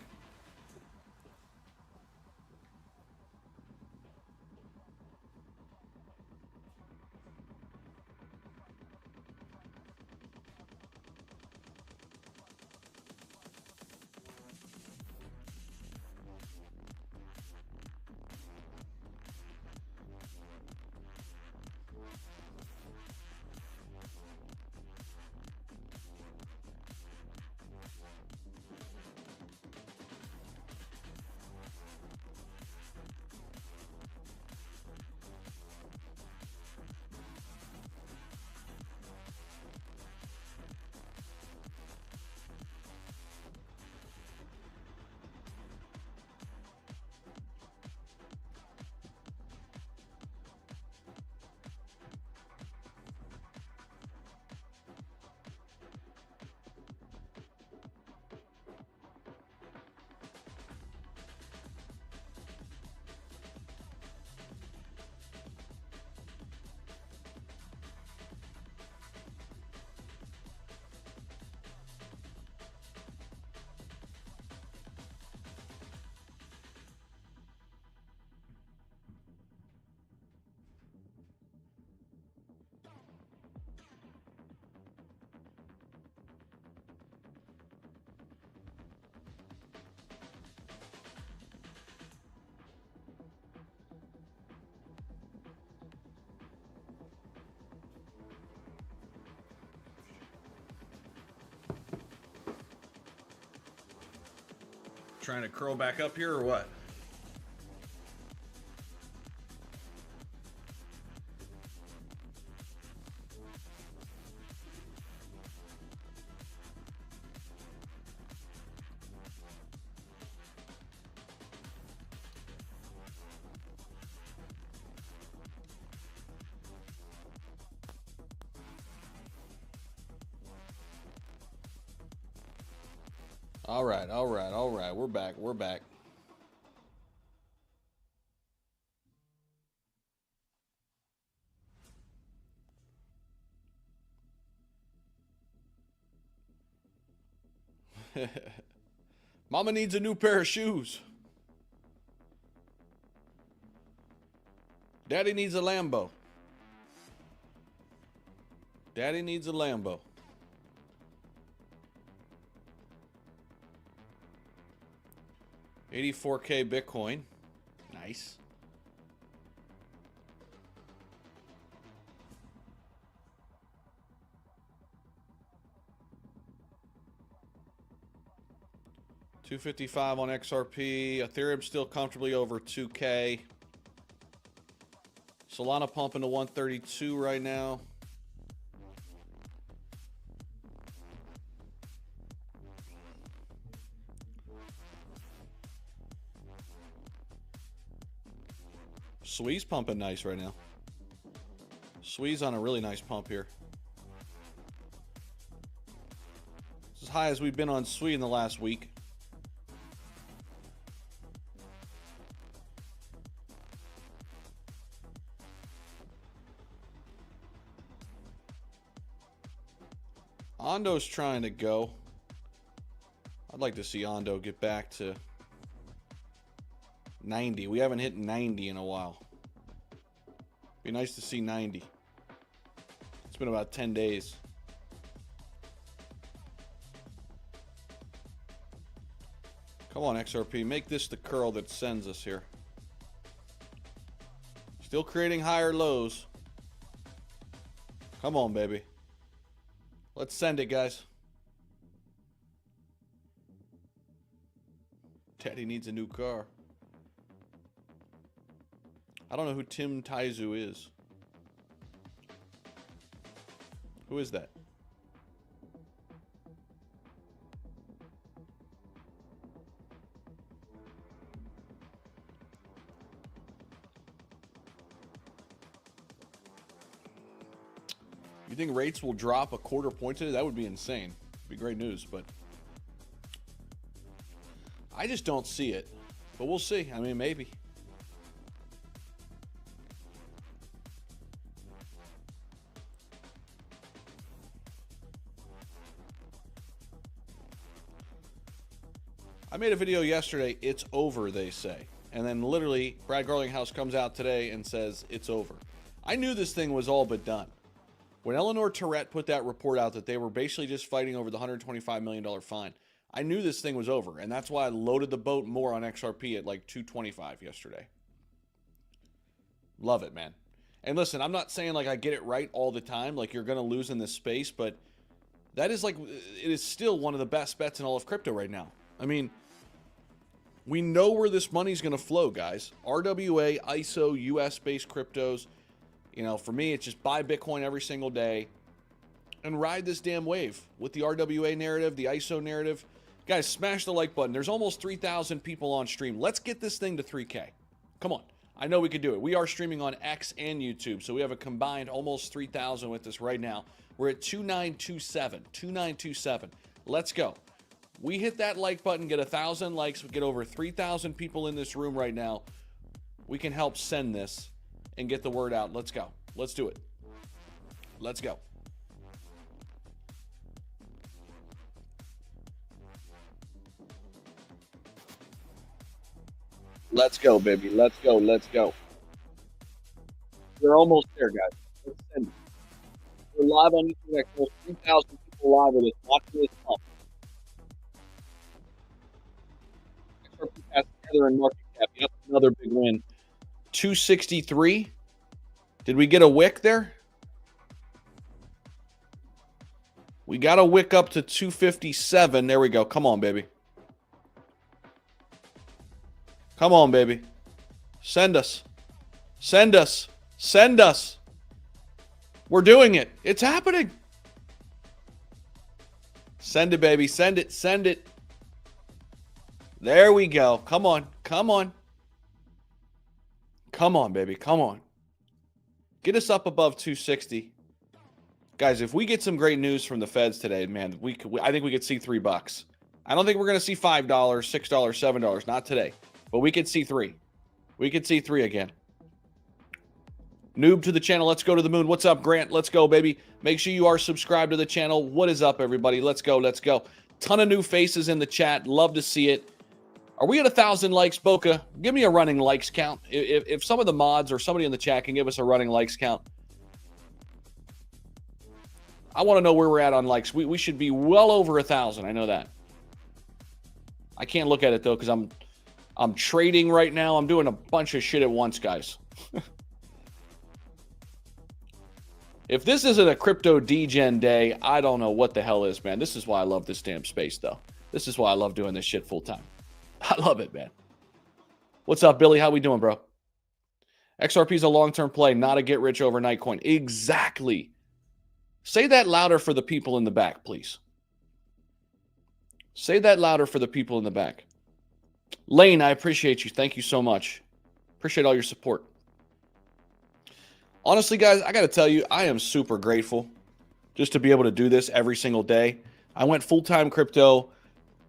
S1: Trying to curl back up here or what? All right, all right, all right. We're back. We're back. Mama needs a new pair of shoes. Daddy needs a Lambo. Daddy needs a Lambo. $84K Bitcoin. Nice. $255 on XRP. Ethereum still comfortably over 2K. Solana pumping to 132 right now. Swee's pumping nice right now. Swee's on a really nice pump here. It's as high as we've been on Swee in the last week. Ondo's trying to go. I'd like to see Ondo get back to 90. We haven't hit 90 in a while. Be nice to see 90. It's been about 10 days. Come on, XRP. Make this the curl that sends us here. Still creating higher lows. Come on, baby. Let's send it, guys. Teddy needs a new car. I don't know who Tim Taizu is. Who is that? You think rates will drop a quarter point today? That would be insane. It'd be great news, but I just don't see it. But we'll see. I mean, maybe. I made a video yesterday, it's over, they say. And then literally, Brad Garlinghouse comes out today and says, it's over. I knew this thing was all but done. When Eleanor Tourette put that report out that they were basically just fighting over the $125 million fine, I knew this thing was over. And that's why I loaded the boat more on XRP at like 225 yesterday. Love it, man. And listen, I'm not saying like I get it right all the time, like you're going to lose in this space, but that is like, it is still one of the best bets in all of crypto right now. I mean, we know where this money's going to flow, guys. RWA, ISO, US-based cryptos. You know, for me, it's just buy Bitcoin every single day and ride this damn wave with the RWA narrative, the ISO narrative. Guys, smash the like button. There's almost 3,000 people on stream. Let's get this thing to 3K. Come on. I know we could do it. We are streaming on X and YouTube, so we have a combined almost 3,000 with this right now. We're at 2927. 2927. Let's go. We hit that like button, get 1,000 likes, we get over 3,000 people in this room right now. We can help send this and get the word out. Let's go. Let's do it. Let's go. Let's go, baby. Let's go. Let's go. We're almost there, guys. Let's send it. We're live on YouTube. Almost 3,000 people live with us watching this pump. Together in market cap. Yep, another big win. 263. Did we get a wick there? We got a wick up to 257. There we go. Come on, baby. Come on, baby. Send us. Send us. Send us. We're doing it. It's happening. Send it, baby. Send it. Send it. There we go. Come on. Come on. Come on, baby. Come on. Get us up above 260. Guys, if we get some great news from the feds today, man, I think we could see $3. I don't think we're going to see $5, $6, $7. Not today. But we could see 3. We could see 3 again. Noob to the channel. Let's go to the moon. What's up, Grant? Let's go, baby. Make sure you are subscribed to the channel. What is up, everybody? Let's go. Let's go. Ton of new faces in the chat. Love to see it. Are we at 1,000 likes, Boca? Give me a running likes count. If some of the mods or somebody in the chat can give us a running likes count. I want to know where we're at on likes. We should be well over 1,000. I know that. I can't look at it, though, because I'm trading right now. I'm doing a bunch of shit at once, guys. If this isn't a crypto degen day, I don't know what the hell is, man. This is why I love this damn space, though. This is why I love doing this shit full time. I love it, man. What's up, Billy? How we doing, bro? XRP is a long-term play, not a get-rich overnight coin. Exactly. Say that louder for the people in the back, please. Say that louder for the people in the back. Lane, I appreciate you. Thank you so much. Appreciate all your support. Honestly, guys, I got to tell you, I am super grateful just to be able to do this every single day. I went full-time crypto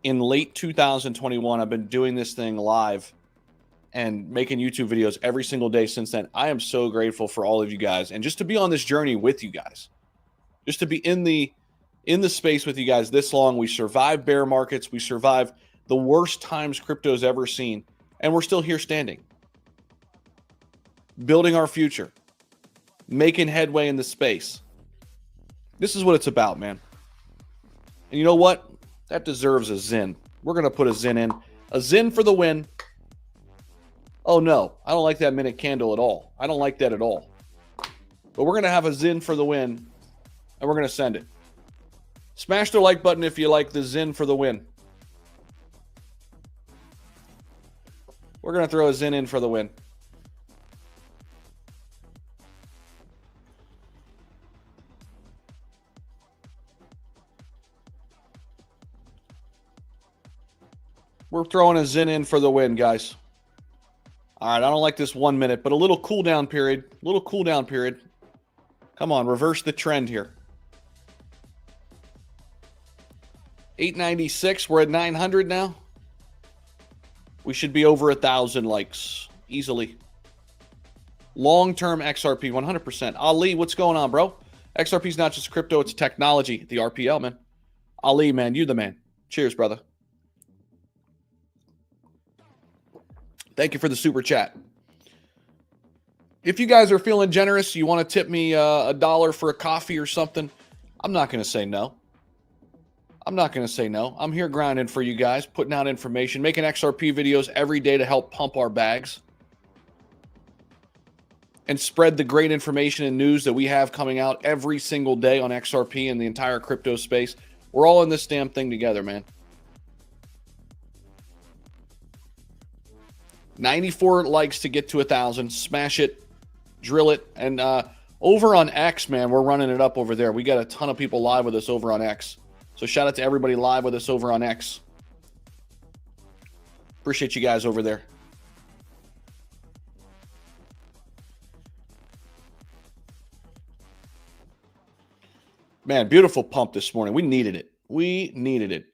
S1: in late 2021. I've been doing this thing live and making YouTube videos every single day since then. I am so grateful for all of you guys and just to be on this journey with you guys. Just to be in the space with you guys this long. We survived bear markets. We survived the worst times crypto's ever seen. And we're still here standing. Building our future. Making headway in the space. This is what it's about, man. And you know what? That deserves a Zin. We're going to put a Zin in. A Zin for the win. Oh, no. I don't like that minute candle at all. I don't like that at all. But we're going to have a Zin for the win. And we're going to send it. Smash the like button if you like the Zin for the win. We're going to throw a Zin in for the win. We're throwing a Zin in for the win, guys. All right, I don't like this 1 minute, but a little cooldown period. A little cooldown period. Come on, reverse the trend here. 896, we're at 900 now. We should be over 1,000 likes easily. Long-term XRP, 100%. Ali, what's going on, bro? XRP is not just crypto, it's technology. The RPL, man. Ali, man, you the man. Cheers, brother. Thank you for the super chat. If you guys are feeling generous, you want to tip me $1 for a coffee or something, I'm not going to say no. I'm not going to say no. I'm here grinding for you guys, putting out information, making XRP videos every day to help pump our bags and spread the great information and news that we have coming out every single day on XRP and the entire crypto space. We're all in this damn thing together, man. 94 likes to get to 1,000. Smash it, drill it, and over on X, man, we're running it up over there. We got a ton of people live with us over on X. So shout out to everybody live with us over on X. Appreciate you guys over there. Man, beautiful pump this morning. We needed it. We needed it.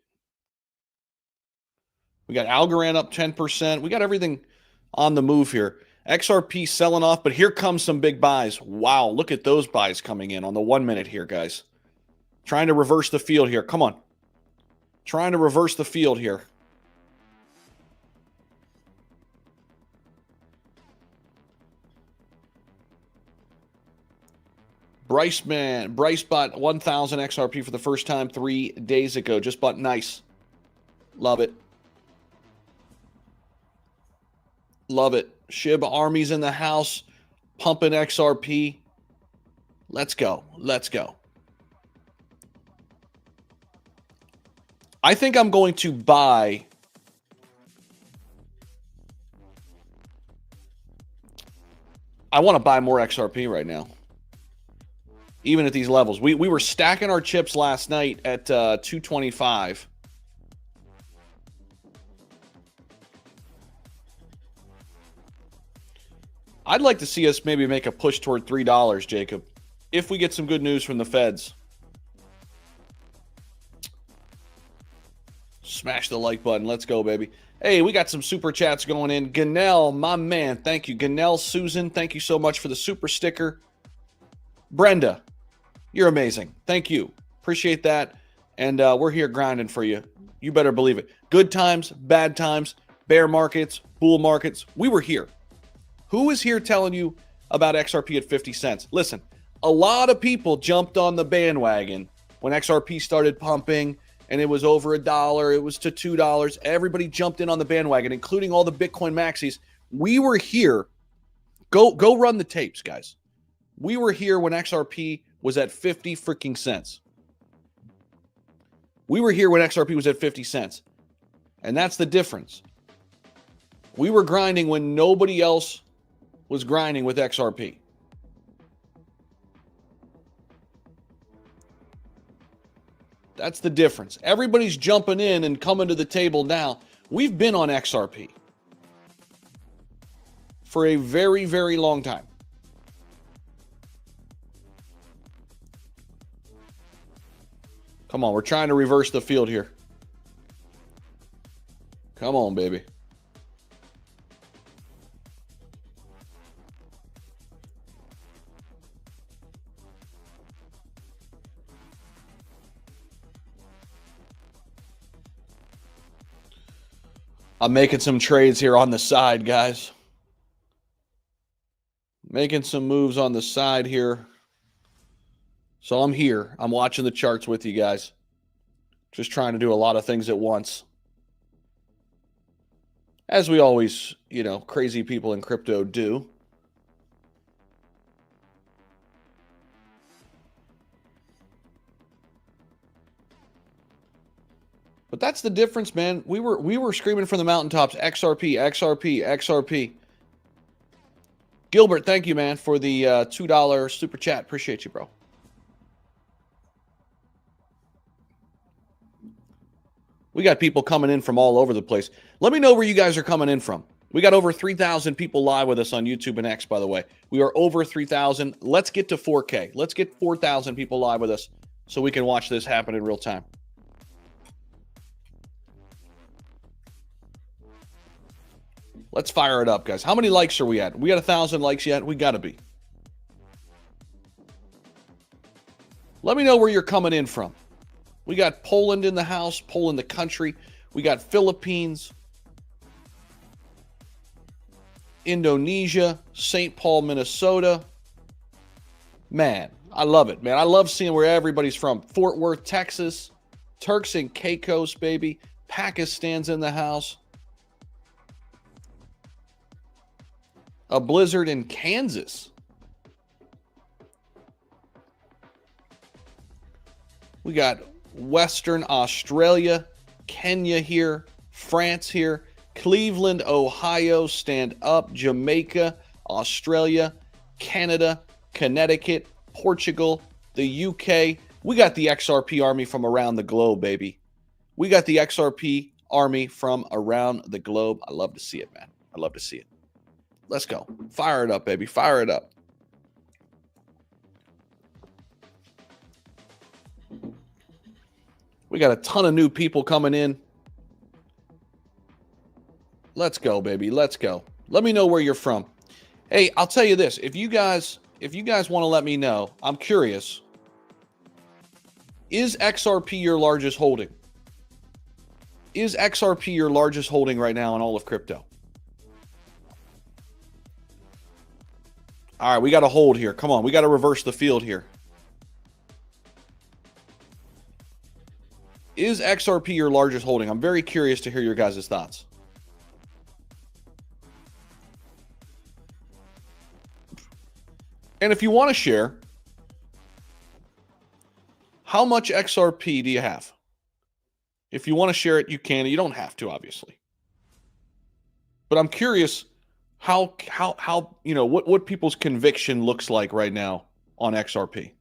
S1: We got algorand up 10%. We got everything on the move here. XRP selling off, but here comes some big buys. Wow, look at those buys coming in on the 1 minute here, guys. Trying to reverse the field here. Come on. Trying to reverse the field here. Bryce bought 1,000 XRP for the first time 3 days ago. Just bought nice. Love it. Love it. Shiba Army's in the house. Pumping XRP. Let's go. Let's go. I think I'm going to buy. I want to buy more XRP right now. Even at these levels. We were stacking our chips last night at 225. I'd like to see us maybe make a push toward $3, Jacob, if we get some good news from the feds. Smash the like button. Let's go, baby. Hey, we got some super chats going in. Ganell, my man, thank you. Ganell, Susan, thank you so much for the super sticker. Brenda, you're amazing. Thank you. Appreciate that. And we're here grinding for you. You better believe it. Good times, bad times, bear markets, bull markets. We were here. Who is here telling you about XRP at 50 cents? Listen, a lot of people jumped on the bandwagon when XRP started pumping and it was over $1. It was to $2. Everybody jumped in on the bandwagon, including all the Bitcoin maxis. We were here. Go run the tapes, guys. We were here when XRP was at 50 freaking cents. We were here when XRP was at 50 cents. And that's the difference. We were grinding when nobody else was grinding with XRP. That's the difference. Everybody's jumping in and coming to the table now. We've been on XRP for a very, very long time. Come on, we're trying to reverse the field here. Come on, baby. I'm making some trades here on the side, guys. Making some moves on the side here. So I'm here. I'm watching the charts with you guys. Just trying to do a lot of things at once. As we always, crazy people in crypto do. But that's the difference, man. We were screaming from the mountaintops, XRP, XRP, XRP. Gilbert, thank you, man, for the $2 super chat. Appreciate you, bro. We got people coming in from all over the place. Let me know where you guys are coming in from. We got over 3,000 people live with us on YouTube and X, by the way. We are over 3,000. Let's get to 4K. Let's get 4,000 people live with us so we can watch this happen in real time. Let's fire it up, guys. How many likes are we at? We got 1,000 likes yet? We got to be. Let me know where you're coming in from. We got Poland in the house, Poland the country. We got Philippines, Indonesia, St. Paul, Minnesota. Man, I love it, man. I love seeing where everybody's from. Fort Worth, Texas, Turks and Caicos, baby. Pakistan's in the house. A blizzard in Kansas. We got Western Australia, Kenya here, France here, Cleveland, Ohio, stand up, Jamaica, Australia, Canada, Connecticut, Portugal, the UK. We got the XRP army from around the globe, baby. We got the XRP army from around the globe. I love to see it, man. I love to see it. Let's go. Fire it up, baby. Fire it up. We got a ton of new people coming in. Let's go, baby. Let's go. Let me know where you're from. Hey, I'll tell you this. If you guys want to let me know, I'm curious. Is XRP your largest holding? Is XRP your largest holding right now in all of crypto? All right, we got to hold here. Come on, we got to reverse the field here. Is XRP your largest holding? I'm very curious to hear your guys' thoughts. And if you want to share, how much XRP do you have? If you want to share it, you can. You don't have to, obviously. But I'm curious how what people's conviction looks like right now on XRP.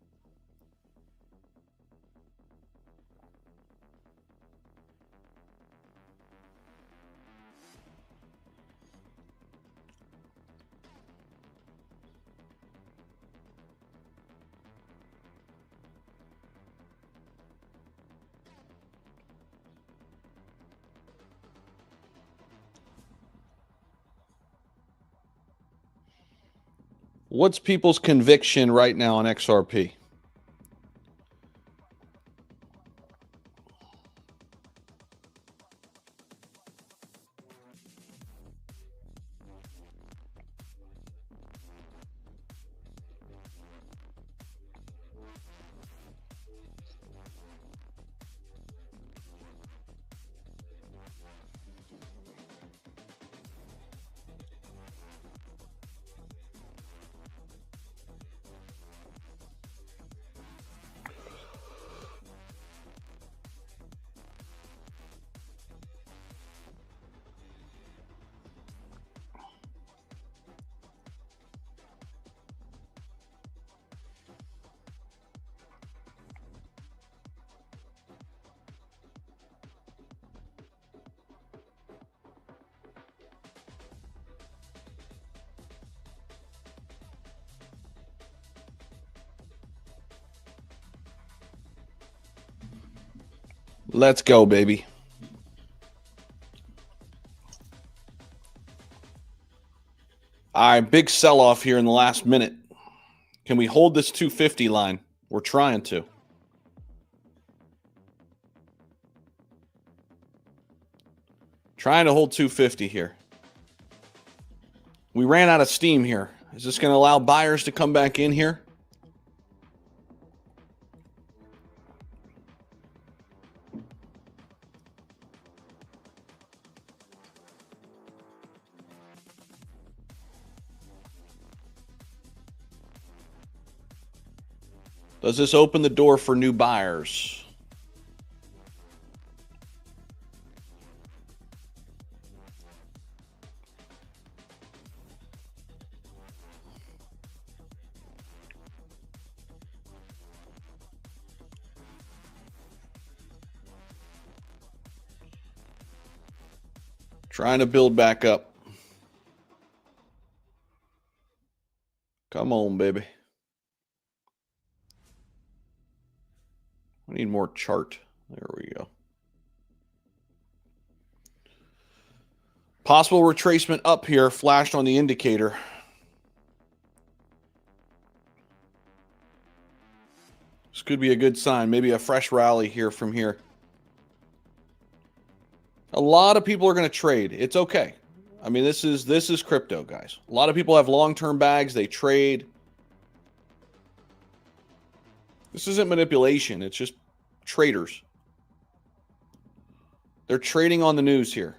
S1: What's people's conviction right now on XRP? Let's go, baby. All right, big sell-off here in the last minute. Can we hold this 250 line? We're trying to. Trying to hold 250 here. We ran out of steam here. Is this going to allow buyers to come back in here? Does this open the door for new buyers? Trying to build back up. Come on, baby. I need more chart. There we go. Possible retracement up here, flashed on the indicator. This could be a good sign. Maybe a fresh rally here from here. A lot of people are going to trade. It's okay. I mean, this is crypto, guys. A lot of people have long-term bags. They trade. This isn't manipulation. It's just traders. They're trading on the news here.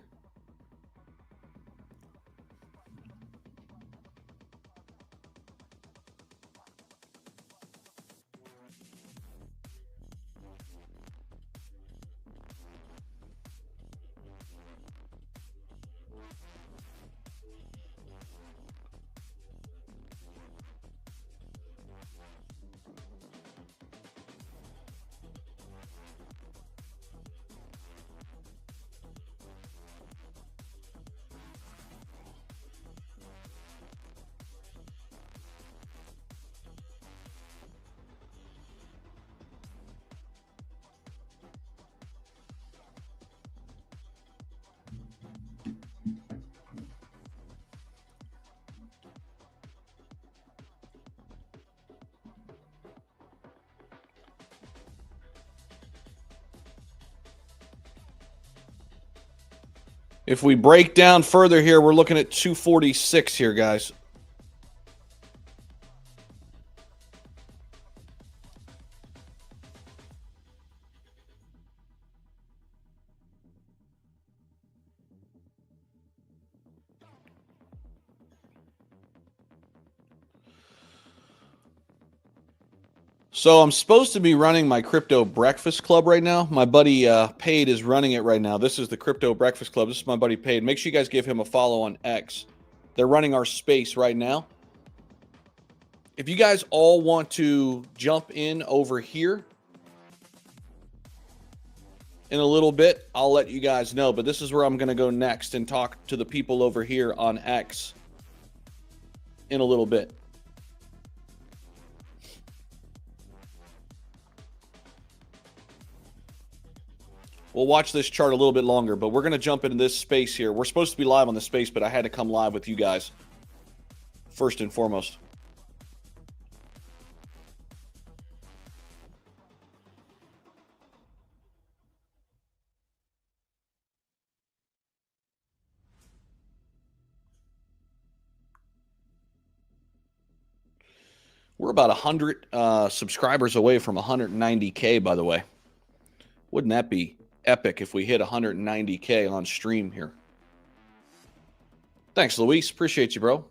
S1: If we break down further here, we're looking at 246 here, guys. So I'm supposed to be running my crypto breakfast club right now. My buddy Paid is running it right now. This is the crypto breakfast club. This is my buddy Paid. Make sure you guys give him a follow on X. They're running our space right now. If you guys all want to jump in over here in a little bit, I'll let you guys know. But this is where I'm going to go next and talk to the people over here on X in a little bit. We'll watch this chart a little bit longer, but we're going to jump into this space here. We're supposed to be live on the space, but I had to come live with you guys first and foremost. We're about 100 subscribers away from 190K, by the way. Wouldn't that be epic if we hit 190K on stream here? Thanks, Luis. Appreciate you, bro.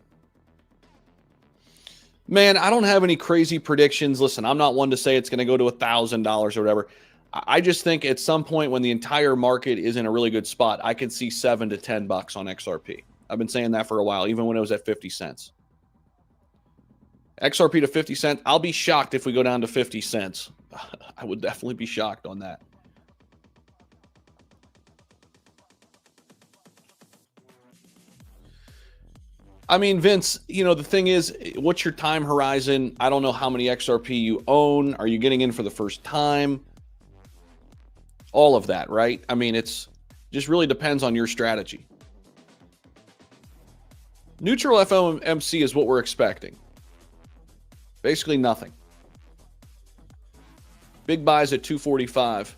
S1: Man, I don't have any crazy predictions. Listen, I'm not one to say it's going to go to $1,000 or whatever. I just think at some point when the entire market is in a really good spot, I could see $7 to $10 on XRP. I've been saying that for a while, even when it was at 50 cents. XRP to 50 cents. I'll be shocked if we go down to 50 cents. I would definitely be shocked on that. I mean, Vince, you know, the thing is, what's your time horizon? I don't know how many XRP you own. Are you getting in for the first time? all of that, right? I mean, it's just really depends on your strategy. Neutral FOMC is what we're expecting. Basically nothing. Big buys at 245.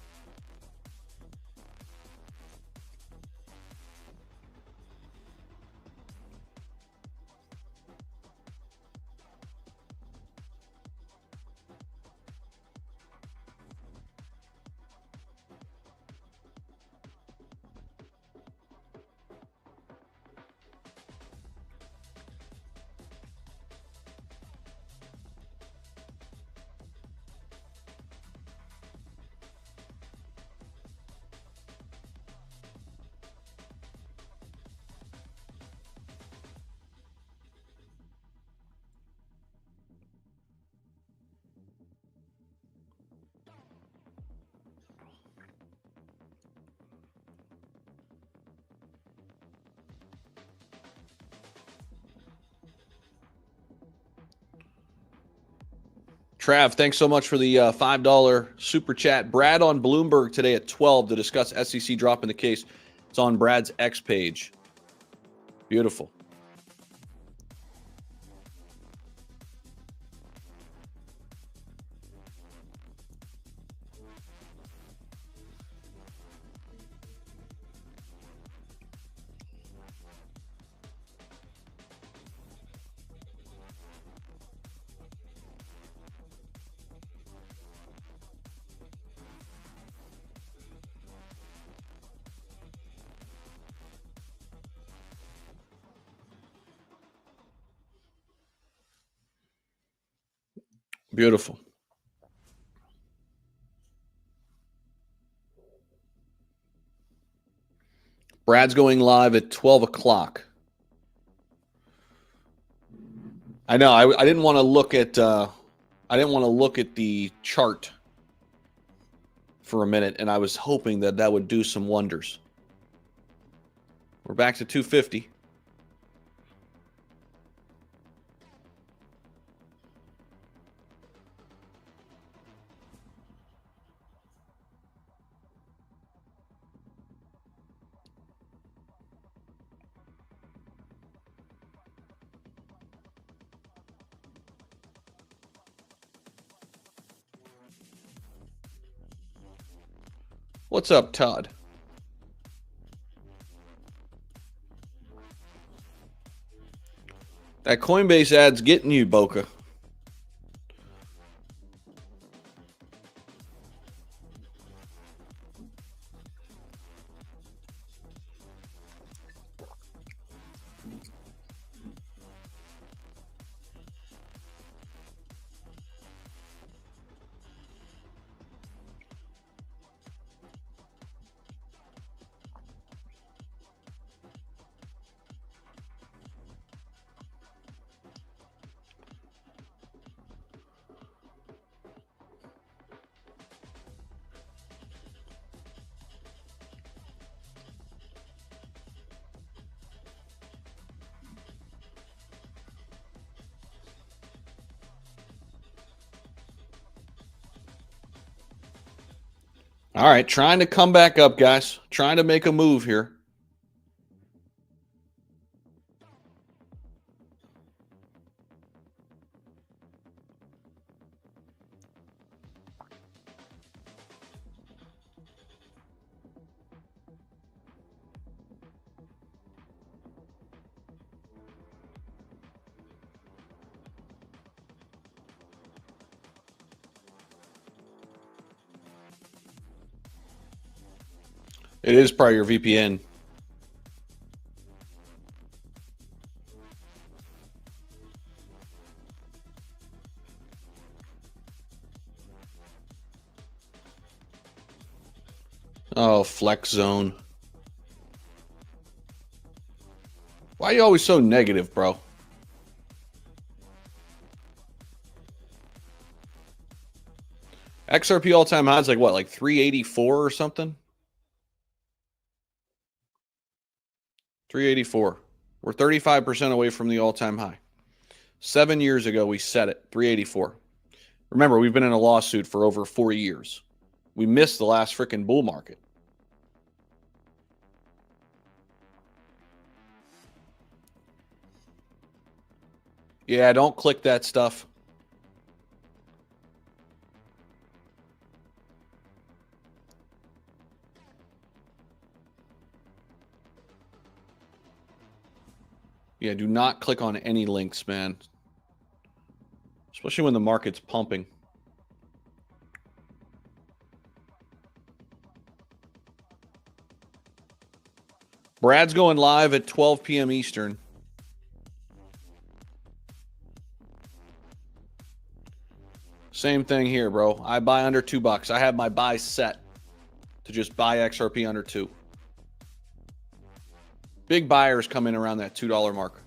S1: Trav, thanks so much for the $5 super chat. Brad on Bloomberg today at 12 to discuss SEC drop in the case. It's on Brad's X page. Beautiful. Beautiful. Brad's going live at 12 o'clock. I know. I didn't want to look at. I didn't want to look at the chart for a minute, and I was hoping that that would do some wonders. We're back to 250. What's up, Todd? That Coinbase ad's getting you, Boca. All right, trying to come back up, guys. Trying to make a move here. It is probably your VPN. Oh, flex zone. Why are you always so negative, bro? XRP all-time high is like what, like 384 or something? 384. We're 35% away from the all-time high. 7 years ago, we set it, 384. Remember, we've been in a lawsuit for over 4 years. We missed the last freaking bull market. Yeah, don't click that stuff. Yeah, do not click on any links, man. Especially when the market's pumping. Brad's going live at 12 p.m. Eastern. Same thing here, bro. I buy under $2. I have my buy set to just buy XRP under 2. Big buyers come in around that $2 mark.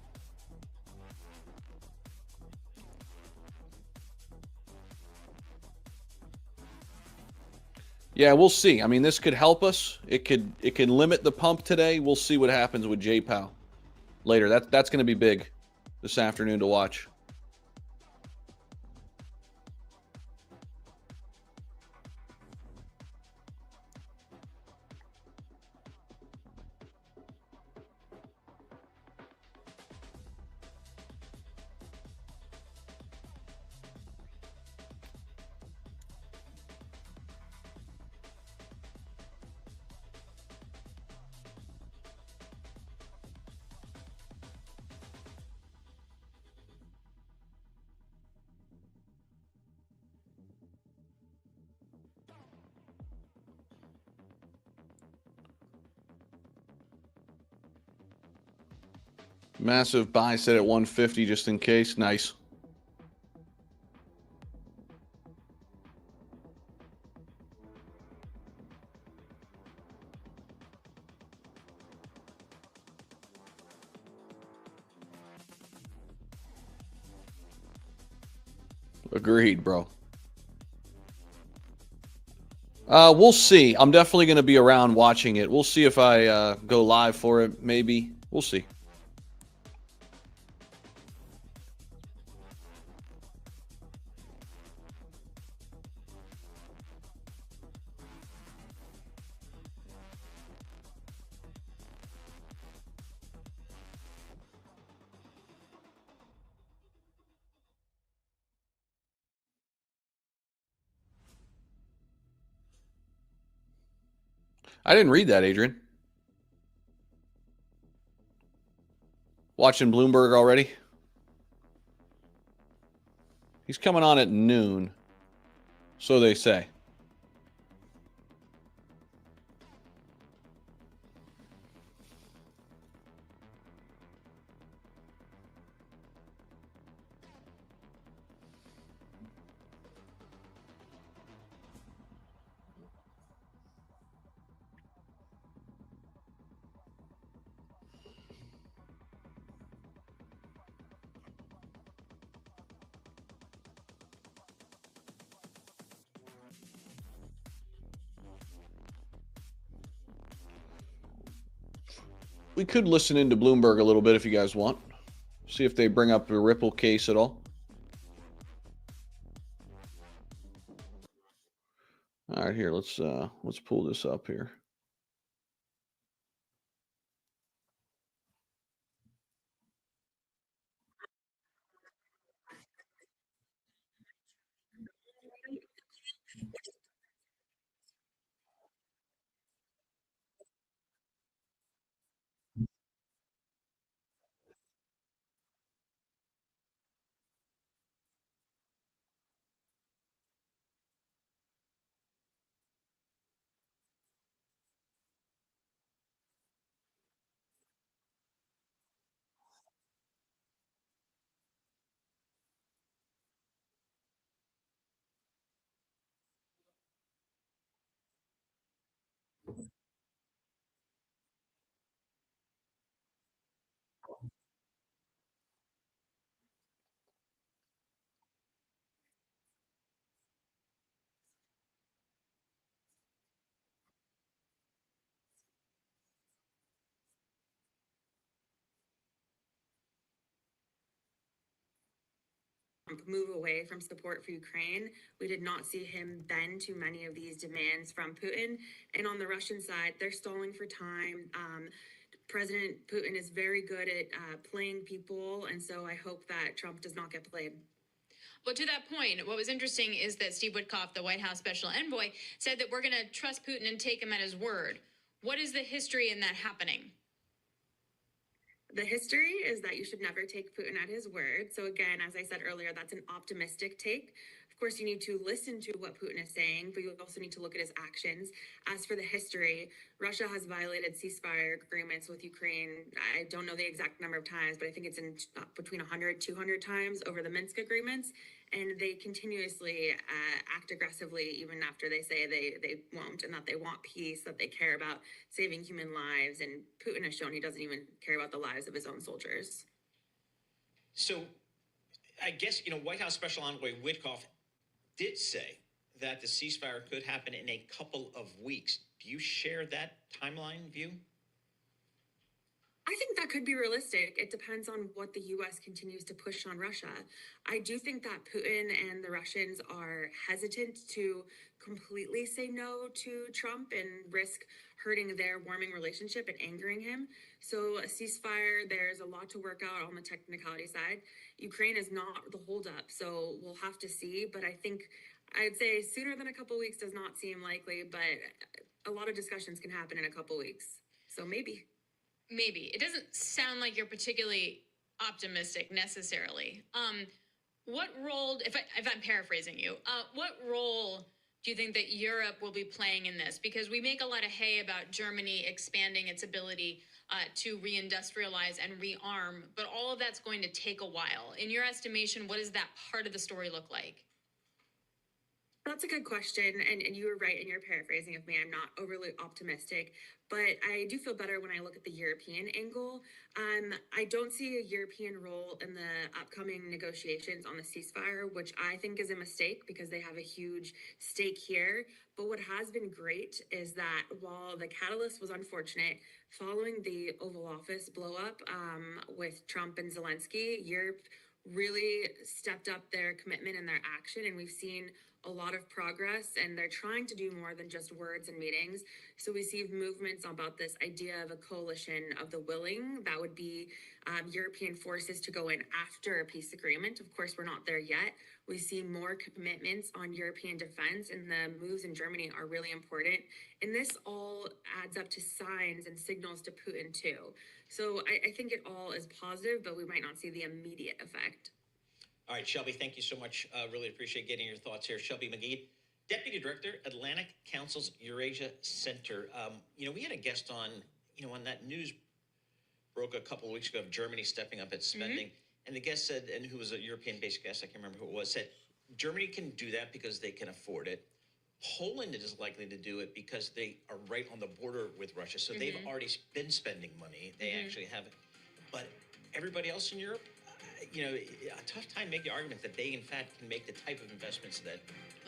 S1: Yeah, we'll see. I mean, this could help us. It can limit the pump today. We'll see what happens with JPOW later. That's going to be big this afternoon to watch. Massive buy set at 150 just in case. Nice. Agreed, bro. We'll see. I'm definitely going to be around watching it. We'll see if I go live for it. Maybe. We'll see. I didn't read that, Adrian. Watching Bloomberg already? He's coming on at noon. So they say. We could listen into Bloomberg a little bit if you guys want. See if they bring up the Ripple case at all. All right, here, let's pull this up here.
S6: move away from support for Ukraine. We did not see him bend to many of these demands from Putin. And on the Russian side, they're stalling for time. President Putin is very good at playing people, and so I hope that Trump does not get played.
S7: Well, to that point, what was interesting is that Steve Witkoff, the White House special envoy, said that we're going to trust Putin and take him at his word. What is the history in that happening?
S6: The history is that you should never take Putin at his word. So again, as I said earlier, that's an optimistic take. Of course, you need to listen to what Putin is saying, but you also need to look at his actions. As for the history, Russia has violated ceasefire agreements with Ukraine. I don't know the exact number of times, but I think it's in between 100, 200 times over the Minsk agreements. And they continuously act aggressively, even after they say they won't, and that they want peace, that they care about saving human lives. And Putin has shown he doesn't even care about the lives of his own soldiers.
S8: So I guess, White House Special Envoy Witkoff did say that the ceasefire could happen in a couple of weeks. Do you share that timeline view?
S6: I think that could be realistic. It depends on what the U.S. continues to push on Russia. I do think that Putin and the Russians are hesitant to completely say no to Trump and risk hurting their warming relationship and angering him. So a ceasefire, there's a lot to work out on the technicality side. Ukraine is not the holdup, so we'll have to see. But I think I'd say sooner than a couple weeks does not seem likely, but a lot of discussions can happen in a couple weeks. So maybe.
S7: Maybe. It doesn't sound like you're particularly optimistic necessarily. What role, if I'm paraphrasing you, what role do you think that Europe will be playing in this? Because we make a lot of hay about Germany expanding its ability to reindustrialize and rearm, but all of that's going to take a while. In your estimation, what does that part of the story look like?
S6: That's a good question, and you were right in your paraphrasing of me. I'm not overly optimistic, but I do feel better when I look at the European angle. I don't see a European role in the upcoming negotiations on the ceasefire, which I think is a mistake because they have a huge stake here. But what has been great is that while the catalyst was unfortunate, following the Oval Office blow up with Trump and Zelensky, Europe really stepped up their commitment and their action, and we've seen a lot of progress, and they're trying to do more than just words and meetings. So we see movements about this idea of a coalition of the willing. That would be European forces to go in after a peace agreement. Of course, we're not there yet. We see more commitments on European defense, and the moves in Germany are really important. And this all adds up to signs and signals to Putin too. So I think it all is positive, but we might not see the immediate effect.
S8: All right, Shelby, thank you so much. Really appreciate getting your thoughts here. Shelby McGee, Deputy Director, Atlantic Council's Eurasia Center. We had a guest on, when that news broke a couple of weeks ago of Germany stepping up its spending. And the guest said, and who was a European-based guest, I can't remember who it was, said Germany can do that because they can afford it. Poland is likely to do it because they are right on the border with Russia. So they've already been spending money. They actually have it. But everybody else in Europe, a tough time making the argument that they, in fact, can make the type of investments that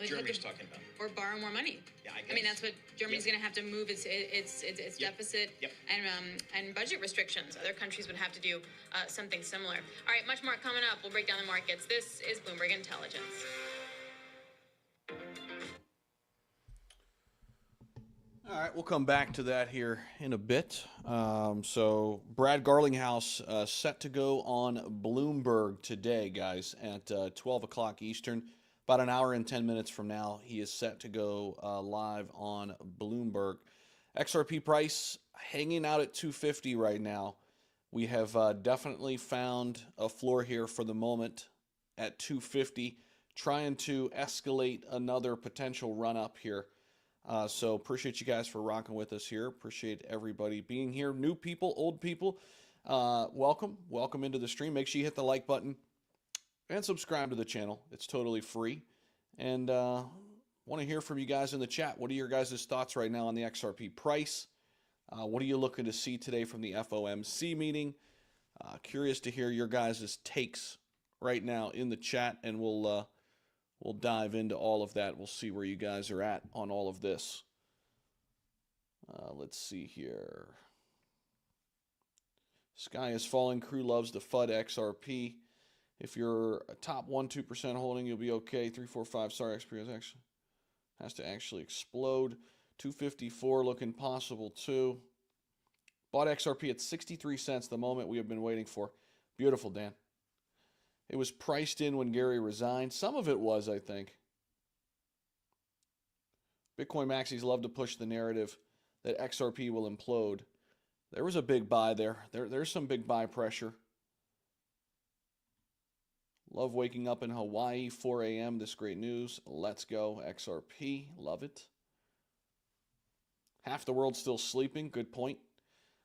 S8: Germany's talking about.
S7: Or borrow more money.
S8: Yeah, I guess.
S7: I mean, that's what Germany's going to have to move its deficit and budget restrictions. Other countries would have to do something similar. All right, much more coming up. We'll break down the markets. This is Bloomberg Intelligence.
S1: All right, we'll come back to that here in a bit. So Brad Garlinghouse set to go on Bloomberg today, guys, at 12 o'clock Eastern. About an hour and 10 minutes from now, he is set to go live on Bloomberg. XRP price hanging out at 250 right now. We have definitely found a floor here for the moment at 250, trying to escalate another potential run up here. So appreciate you guys for rocking with us here. Appreciate everybody being here. New people, old people, welcome into the stream. Make sure you hit the like button and subscribe to the channel. It's totally free. And want to hear from you guys in the chat. What are your guys' thoughts right now on the XRP price? What are you looking to see today from the FOMC meeting? Curious to hear your guys' takes right now in the chat, and we'll dive into all of that. We'll see where you guys are at on all of this. Let's see here. Sky is falling. Crew loves the FUD XRP. If you're a top 1-2% holding, you'll be okay. 3, 4, 5. Sorry, XP has to actually explode. 254 looking possible too. Bought XRP at 63 cents, the moment we have been waiting for. Beautiful, Dan. It was priced in when Gary resigned. Some of it was, I think. Bitcoin maxis love to push the narrative that XRP will implode. There was a big buy there. There's some big buy pressure. Love waking up in Hawaii, 4 a.m. This great news. Let's go, XRP. Love it. Half the world's still sleeping. Good point.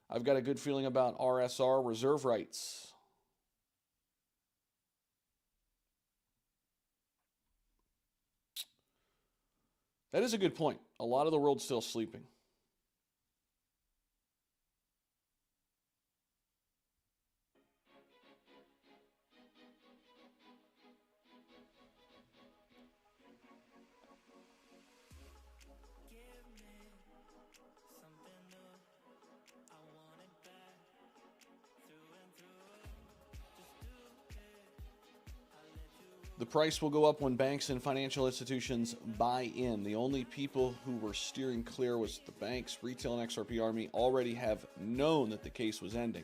S1: I've got a good feeling about RSR, reserve rights. That is a good point. A lot of the world's still sleeping. The price will go up when banks and financial institutions buy in. The only people who were steering clear was the banks. Retail and XRP Army already have known that the case was ending.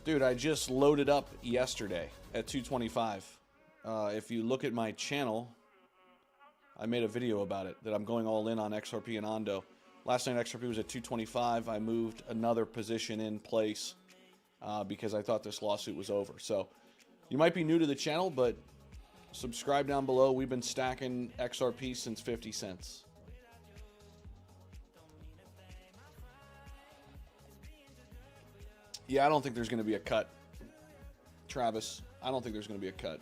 S1: Dude, I just loaded up yesterday at 225. If you look at my channel, I made a video about it, that I'm going all in on XRP and Ondo. Last night XRP was at 225. I moved another position in place because I thought this lawsuit was over. So you might be new to the channel, but subscribe down below. We've been stacking XRP since 50 cents. Yeah, I don't think there's going to be a cut. Travis, I don't think there's going to be a cut.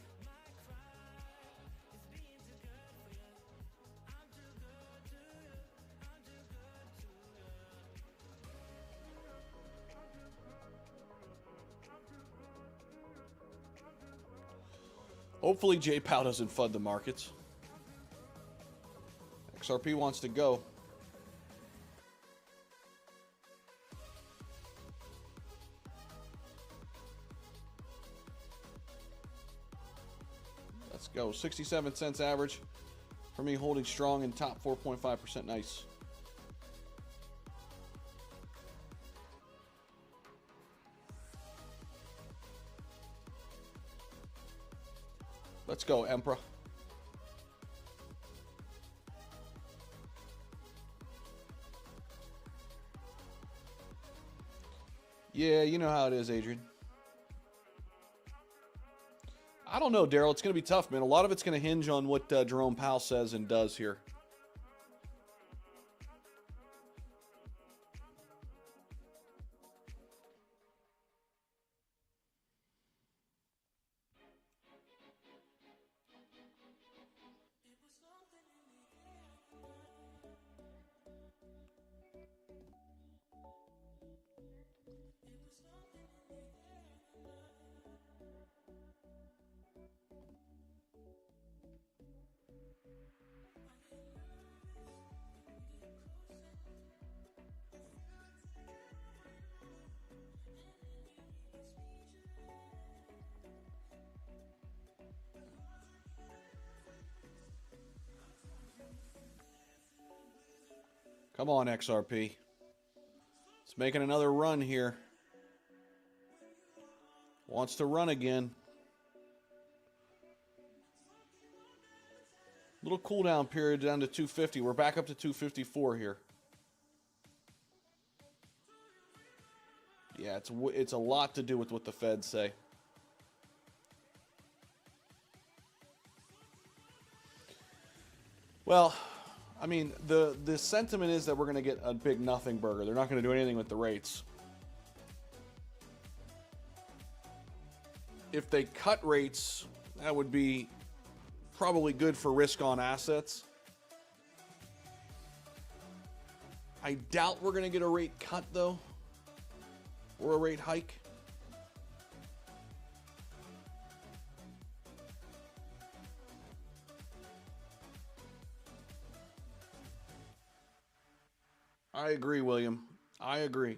S1: Hopefully J-Pow doesn't FUD the markets. XRP wants to go. Let's go. 67 cents average for me, holding strong in top 4.5%. Nice. Let's go, Emperor. Yeah, you know how it is, Adrian. I don't know, Daryl. It's going to be tough, man. A lot of it's going to hinge on what Jerome Powell says and does here. Come on, XRP. It's making another run here. Wants to run again. Little cooldown period down to 250. We're back up to 254 here. Yeah, it's a lot to do with what the Feds say. Well, I mean, the sentiment is that we're going to get a big nothing burger. They're not going to do anything with the rates. If they cut rates, that would be probably good for risk on assets. I doubt we're going to get a rate cut, though, or a rate hike. I agree, William. I agree.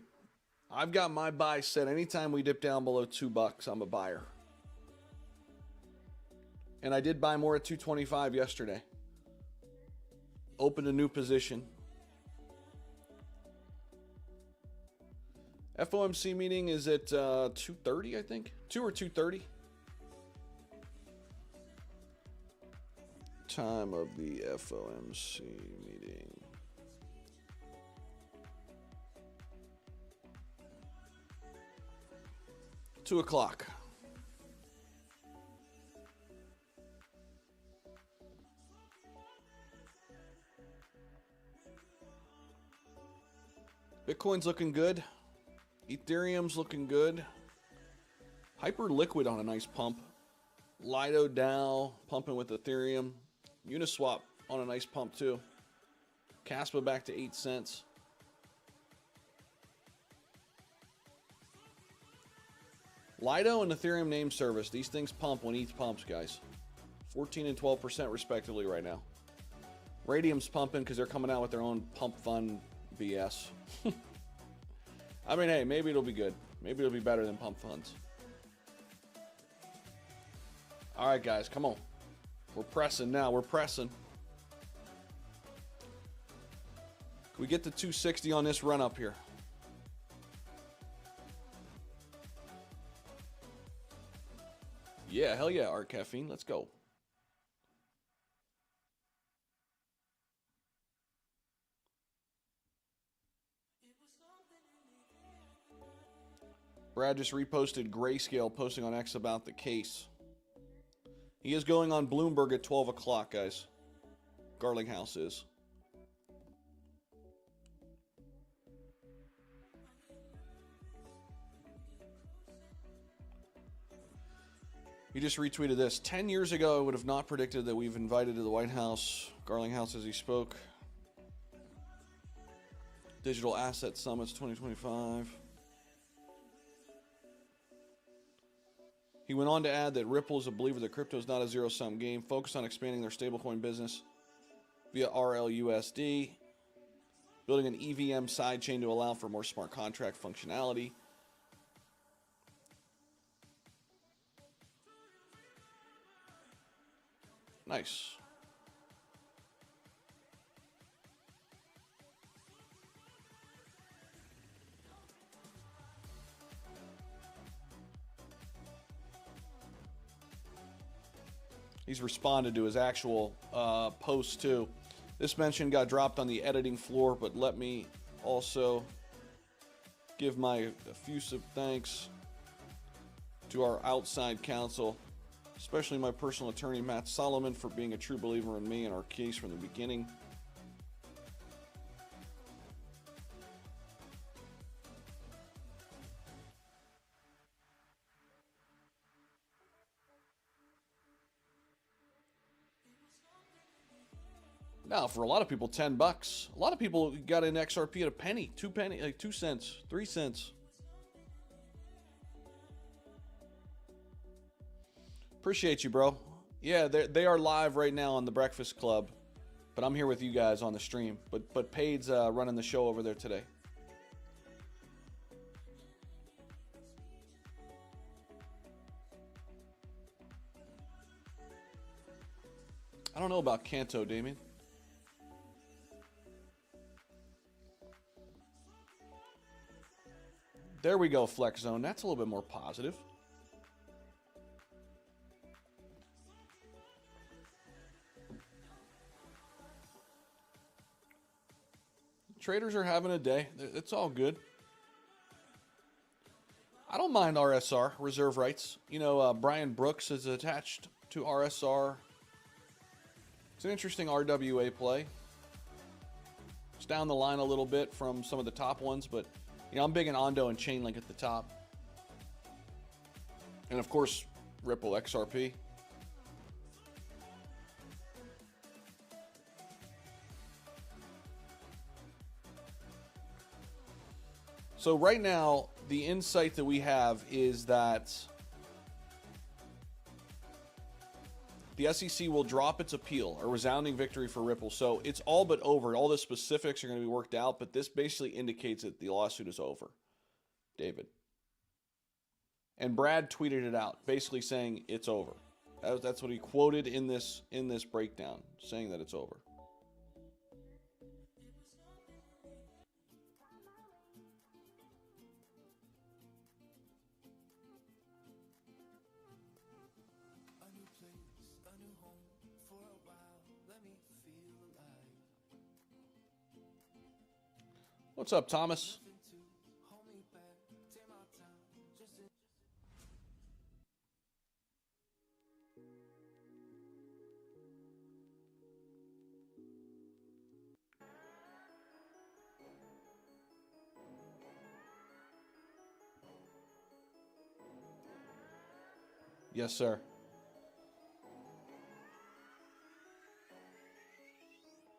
S1: I've got my buy set. Anytime we dip down below $2, I'm a buyer. And I did buy more at 225 yesterday. Opened a new position. FOMC meeting is at 2:30, I think. 2 or 2:30. Time of the FOMC meeting. 2 o'clock. Bitcoin's looking good. Ethereum's looking good. Hyperliquid on a nice pump. Lido DAO pumping with Ethereum. Uniswap on a nice pump too. Caspa back to 8 cents. Lido and Ethereum name service. These things pump when ETH pumps, guys. 14 and 12% respectively right now. Radium's pumping because they're coming out with their own pump fund BS. I mean, hey, maybe it'll be good. Maybe it'll be better than pump funds. All right, guys, come on. We're pressing now. We're pressing. Can we get to 260 on this run up here? Yeah, hell yeah, Art Caffeine. Let's go. Brad just reposted Grayscale posting on X about the case. He is going on Bloomberg at 12 o'clock, guys. Garlinghouse is. He just retweeted this. 10 years ago, I would have not predicted that we've invited to the White House. Garlinghouse as he spoke. Digital Asset Summits 2025. He went on to add that Ripple is a believer that crypto is not a zero-sum game, focused on expanding their stablecoin business via RLUSD, building an EVM sidechain to allow for more smart contract functionality. Nice. He's responded to his actual post too. This mention got dropped on the editing floor, but let me also give my effusive thanks to our outside counsel, especially my personal attorney, Matt Solomon, for being a true believer in me and our case from the beginning. Now, for a lot of people, $10. A lot of people got in XRP at a penny, 2 penny, like 2 cents, 3 cents. Appreciate you, bro. Yeah, they are live right now on the Breakfast Club, but I'm here with you guys on the stream. But Paid's running the show over there today. I don't know about Kanto, Damien. There we go, Flex Zone. That's a little bit more positive. Traders are having a day. It's all good. I don't mind RSR, reserve rights. You know, Brian Brooks is attached to RSR. It's an interesting RWA play. It's down the line a little bit from some of the top ones, but you know, I'm big in Ondo and Chainlink at the top. And of course, Ripple XRP. So right now, the insight that we have is that the SEC will drop its appeal, a resounding victory for Ripple. So it's all but over. All the specifics are going to be worked out, but this basically indicates that the lawsuit is over, David. And Brad tweeted it out, basically saying it's over. That's what he quoted in this breakdown, saying that it's over. What's up, Thomas? Yes, sir.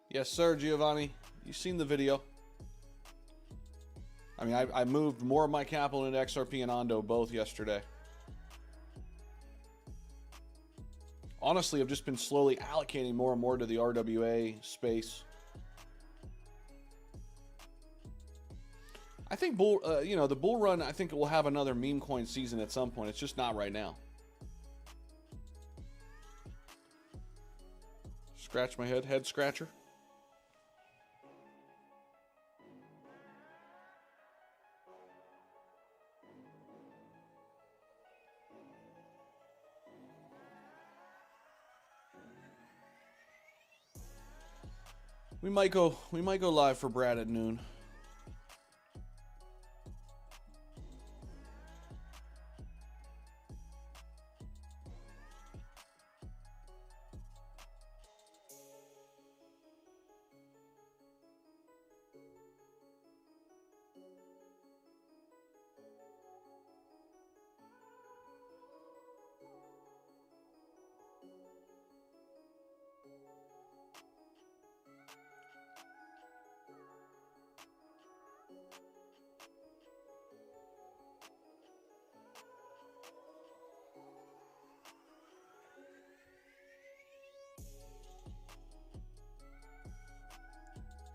S1: Yes, sir, Giovanni. You've seen the video. I mean, I moved more of my capital into XRP and Ondo both yesterday. Honestly, I've just been slowly allocating more and more to the RWA space. I think the bull run, I think it will have another meme coin season at some point. It's just not right now. Scratch my head scratcher. We might go live for Brad at noon.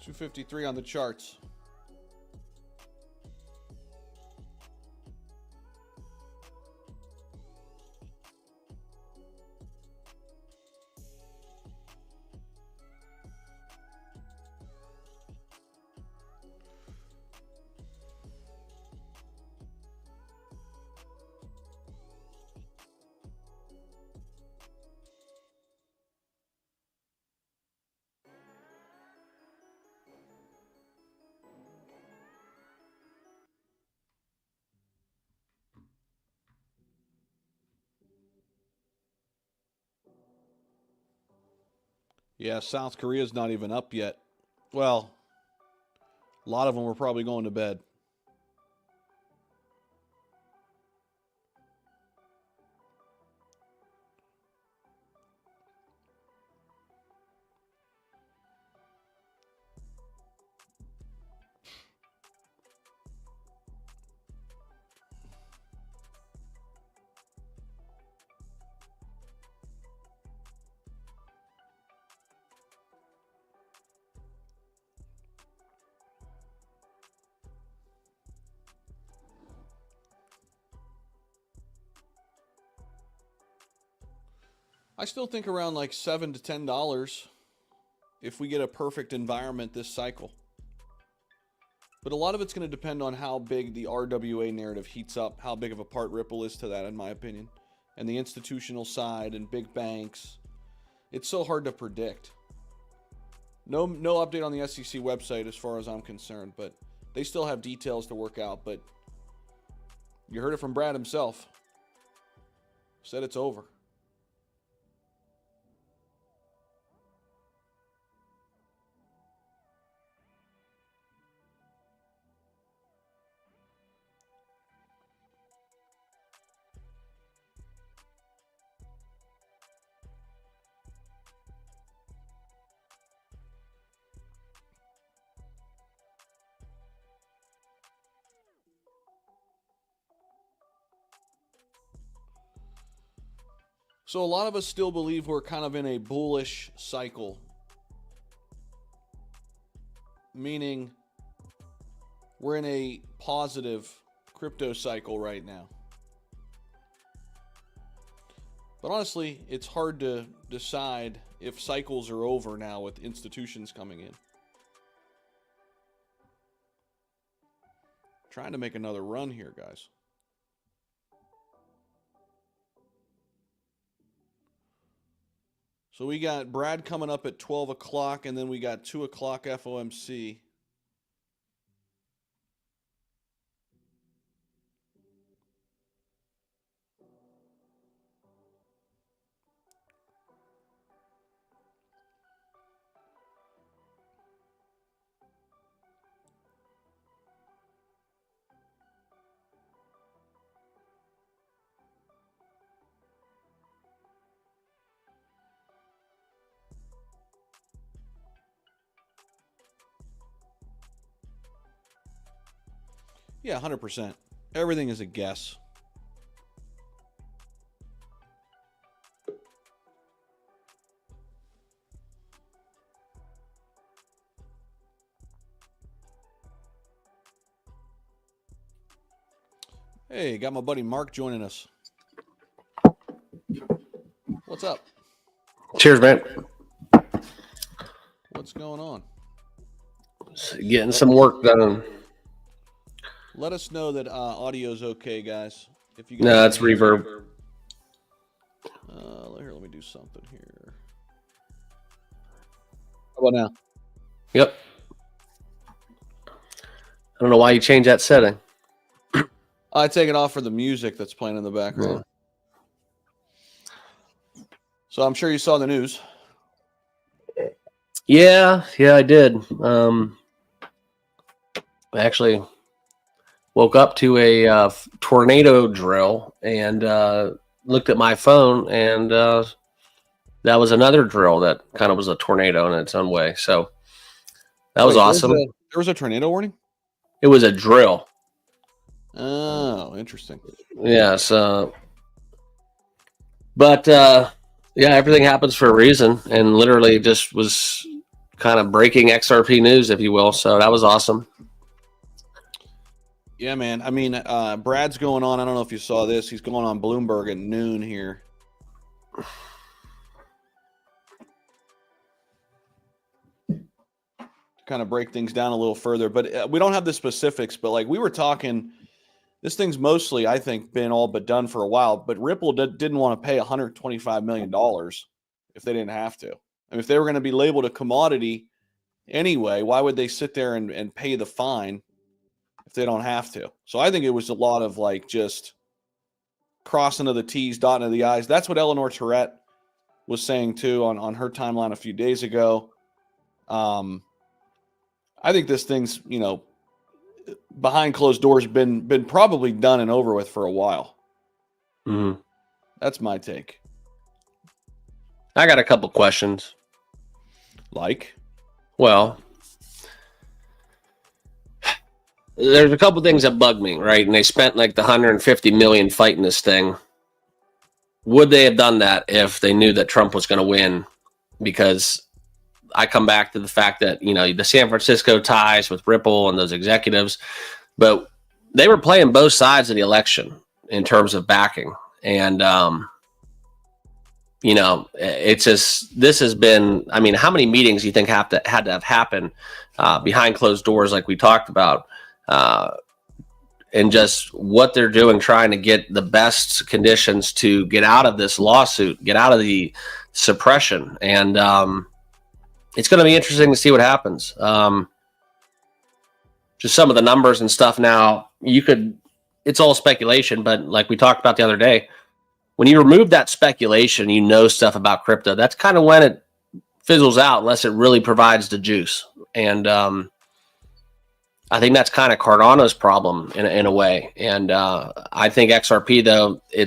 S1: $253 on the charts. Yeah, South Korea's not even up yet. Well, a lot of them were probably going to bed. I still think around like $7 to $10 if we get a perfect environment this cycle. But a lot of it's going to depend on how big the RWA narrative heats up, how big of a part Ripple is to that, in my opinion, and the institutional side and big banks. It's so hard to predict. No update on the SEC website as far as I'm concerned, but they still have details to work out. But you heard it from Brad himself. Said it's over. So a lot of us still believe we're kind of in a bullish cycle, meaning we're in a positive crypto cycle right now. But honestly, it's hard to decide if cycles are over now with institutions coming in. Trying to make another run here, guys. So we got Brad coming up at 12 o'clock, and then we got 2 o'clock FOMC. Yeah, 100%. Everything is a guess. Hey, got my buddy Mark joining us. What's up?
S9: Cheers, man.
S1: What's going on?
S9: Getting some work done.
S1: Let us know that audio's okay, guys. If you guys
S9: No, it's reverb.
S1: Here, let me do something here. How about now?
S9: Yep. I don't know why you changed that setting.
S1: I take it off for the music that's playing in the background. Yeah. So I'm sure you saw the news.
S9: Yeah, I did. I actually woke up to a tornado drill and looked at my phone, and that was another drill that kind of was a tornado in its own way. So that was awesome.
S1: There was a tornado warning?
S9: It was a drill.
S1: Oh, interesting.
S9: Yes. But yeah, everything happens for a reason, and literally just was kind of breaking XRP news, if you will. So that was awesome.
S1: Yeah, man. I mean, Brad's going on. I don't know if you saw this. He's going on Bloomberg at noon here. Kind of break things down a little further, but we don't have the specifics. But like we were talking, this thing's mostly, I think, been all but done for a while. But Ripple didn't want to pay $125 million if they didn't have to. I mean, if they were going to be labeled a commodity anyway, why would they sit there and pay the fine if they don't have to? So I think it was a lot of like just crossing of the T's, dotting of the I's. That's what Eleanor Tourette was saying too on her timeline a few days ago. I think this thing's, behind closed doors been probably done and over with for a while.
S9: Mm-hmm.
S1: That's my take.
S9: I got a couple questions.
S1: Like?
S9: Well, there's a couple things that bug me, right? And they spent like the 150 million fighting this thing. Would they have done that if they knew that Trump was going to win? Because I come back to the fact that, the San Francisco ties with Ripple and those executives, but they were playing both sides of the election in terms of backing. And, it's just, this has been, I mean, how many meetings do you think had to have happened behind closed doors like we talked about? And just what they're doing, trying to get the best conditions to get out of this lawsuit, get out of the suppression. And it's going to be interesting to see what happens. Just some of the numbers and stuff now, it's all speculation, but like we talked about the other day, when you remove that speculation, stuff about crypto, that's kind of when it fizzles out unless it really provides the juice. And I think that's kind of Cardano's problem in a way. And I think XRP, though, I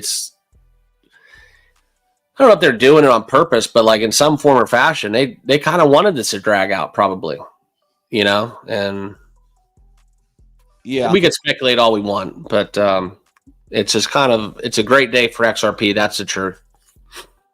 S9: don't know if they're doing it on purpose, but like in some form or fashion, they kind of wanted this to drag out probably, and
S1: yeah,
S9: we could speculate all we want, but it's just it's a great day for XRP. That's the truth.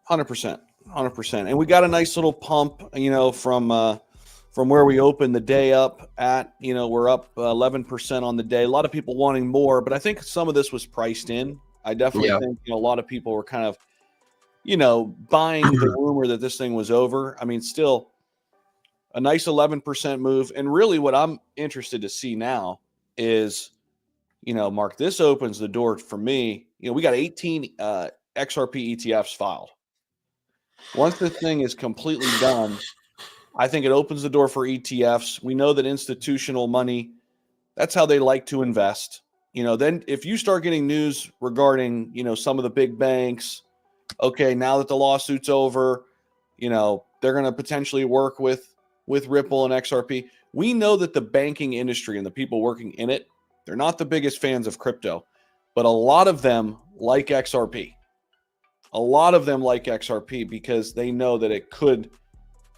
S1: 100%, 100%. And we got a nice little pump, from where we opened the day up at. We're up 11% on the day. A lot of people wanting more, but I think some of this was priced in. I definitely think a lot of people were kind of, buying the rumor that this thing was over. I mean, still a nice 11% move. And really what I'm interested to see now is, Mark, this opens the door for me. We got 18 XRP ETFs filed. Once this thing is completely done, I think it opens the door for ETFs. We know that institutional money, that's how they like to invest. Then if you start getting news regarding, some of the big banks, okay, now that the lawsuit's over, they're going to potentially work with Ripple and XRP. We know that the banking industry and the people working in it, they're not the biggest fans of crypto, but a lot of them like XRP. A lot of them like XRP because they know that it could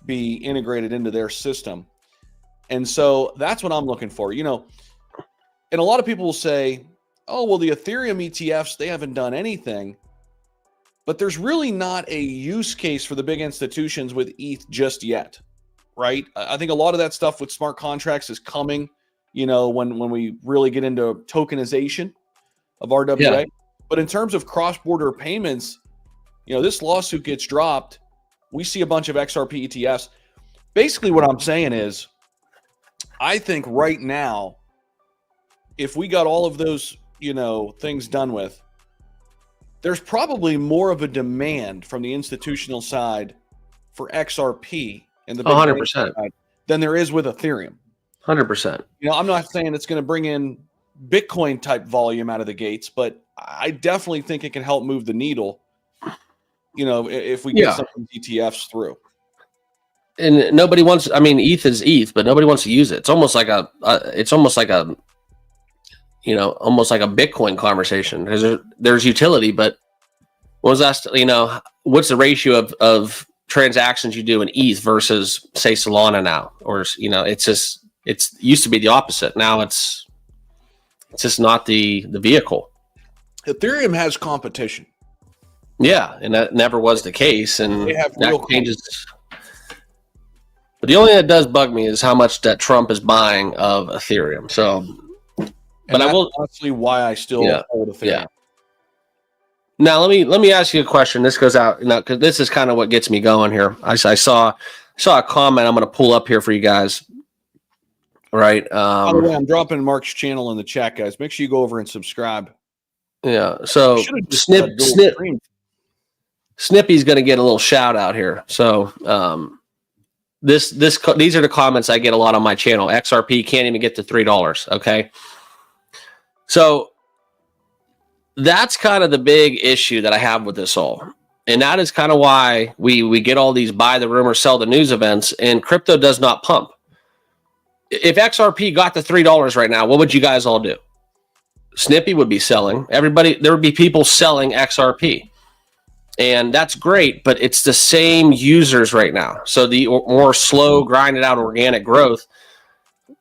S1: be integrated into their system. And so that's what I'm looking for. And a lot of people will say, oh, well, the Ethereum ETFs, they haven't done anything. But there's really not a use case for the big institutions with ETH just yet, right? I think a lot of that stuff with smart contracts is coming, when we really get into tokenization of RWA. Yeah. But in terms of cross-border payments, this lawsuit gets dropped. We see a bunch of XRP ETFs. Basically what I'm saying is, I think right now, if we got all of those, things done with, there's probably more of a demand from the institutional side for XRP and the big
S9: 100%
S1: side than there is with Ethereum.
S9: 100%.
S1: I'm not saying it's going to bring in Bitcoin type volume out of the gates, but I definitely think it can help move the needle, if we get some of these ETFs through.
S9: And nobody wants, ETH is ETH, but nobody wants to use it. It's almost like a Bitcoin conversation. There's utility, but what's the ratio of transactions you do in ETH versus say Solana now? Or, it used to be the opposite. Now it's just not the vehicle.
S1: Ethereum has competition.
S9: Yeah. And that never was the case. And
S1: they have
S9: that changes. But the only thing that does bug me is how much that Trump is buying of Ethereum. So,
S1: but I will honestly why I still hold Ethereum.
S9: Yeah. Now let me ask you a question. This goes out because this is kind of what gets me going here. I saw a comment I'm going to pull up here for you guys. Right.
S1: By the way, I'm dropping Mark's channel in the chat, guys. Make sure you go over and subscribe.
S9: Yeah. So Snippy's going to get a little shout out here. So these are the comments I get a lot on my channel. XRP can't even get to $3. Okay. So that's kind of the big issue that I have with this all. And that is kind of why we get all these buy the rumor, sell the news events, and crypto does not pump. If XRP got to $3 right now, what would you guys all do? Snippy would be selling. There would be people selling XRP. And that's great, but it's the same users right now. So the more slow, grinded out organic growth,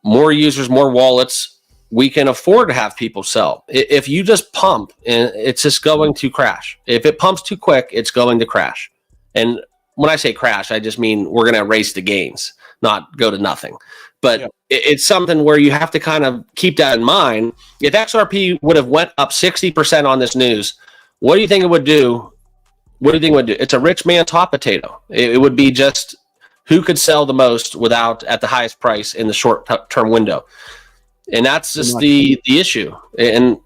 S9: more users, more wallets, we can afford to have people sell. If you just pump, it's just going to crash. If it pumps too quick, it's going to crash. And when I say crash, I just mean we're going to erase the gains, not go to nothing. But it's something where you have to kind of keep that in mind. If XRP would have went up 60% on this news, what do you think it would do? What do you think it would do? It's a rich man's hot potato. It would be just who could sell the most at the highest price in the short-term window. And that's just the issue. And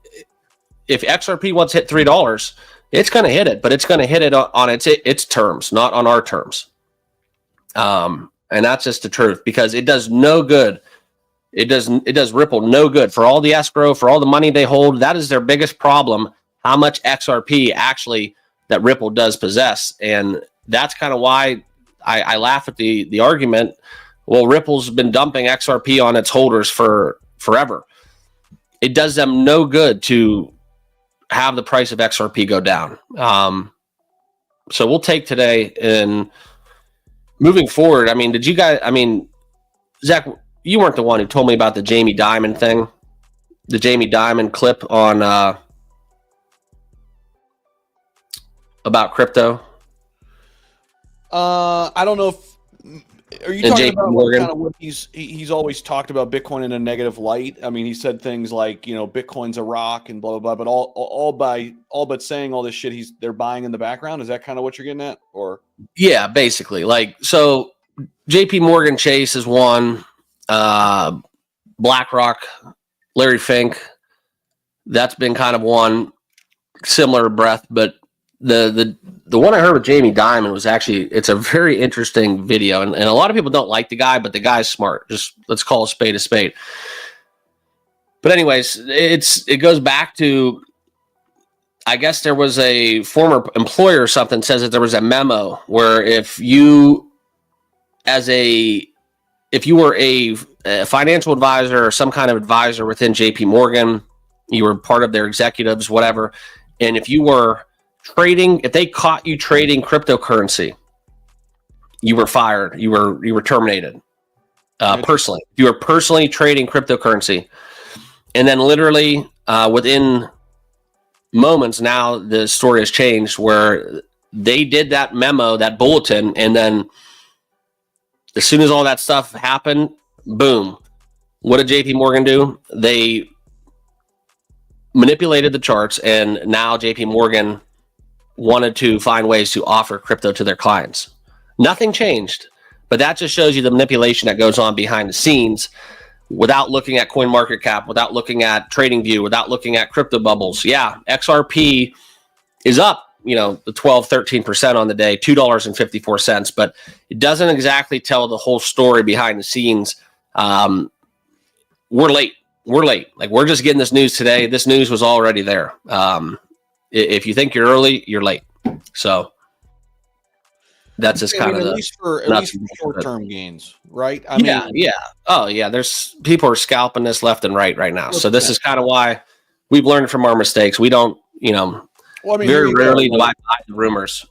S9: if XRP wants to hit $3, it's going to hit it, but it's going to hit it on its terms, not on our terms. And that's just the truth, because it does no good. It does Ripple no good for all the escrow, for all the money they hold. That is their biggest problem. How much XRP actually that Ripple does possess. And that's kind of why I laugh at the argument. Well, Ripple's been dumping XRP on its holders for forever. It does them no good to have the price of XRP go down. So we'll take today and moving forward. Zach, you weren't the one who told me about the Jamie Dimon thing, the Jamie Dimon clip on about crypto.
S1: I don't know if are you
S9: And
S1: talking
S9: JP
S1: about
S9: Morgan?
S1: kind of what he's always talked about Bitcoin in a negative light. I mean, he said things like, you know, Bitcoin's a rock and blah blah blah, but all but saying all this shit they're buying in the background. Is that kind of what you're getting at? Or
S9: Yeah, basically. Like, so JP Morgan Chase is one, BlackRock, Larry Fink, that's been kind of one similar breath, but the one I heard with Jamie Dimon was actually, it's a very interesting video, and a lot of people don't like the guy, but the guy's smart. Just let's call a spade a spade. But anyways, it goes back to, I guess there was a former employer or something says that there was a memo where if you were a financial advisor or some kind of advisor within JP Morgan, you were part of their executives, whatever, and if you were trading, if they caught you trading cryptocurrency, you were fired, you were terminated personally. You were personally trading cryptocurrency, and then literally within moments, now the story has changed where they did that memo, that bulletin, and then as soon as all that stuff happened, boom. What did JP Morgan do? They manipulated the charts, and now JP Morgan wanted to find ways to offer crypto to their clients. Nothing changed, but that just shows you the manipulation that goes on behind the scenes without looking at CoinMarketCap, without looking at TradingView, without looking at crypto bubbles. Yeah, XRP is up, the 12, 13% on the day, $2.54, but it doesn't exactly tell the whole story behind the scenes. We're late. Like, we're just getting this news today. This news was already there. If you think you're early, you're late. So that's just kind of
S1: at least for short-term gains, right? I mean,
S9: yeah. Oh, yeah. There's people are scalping this left and right now. So this is kind of why we've learned from our mistakes. We don't, very rarely do I buy the rumors.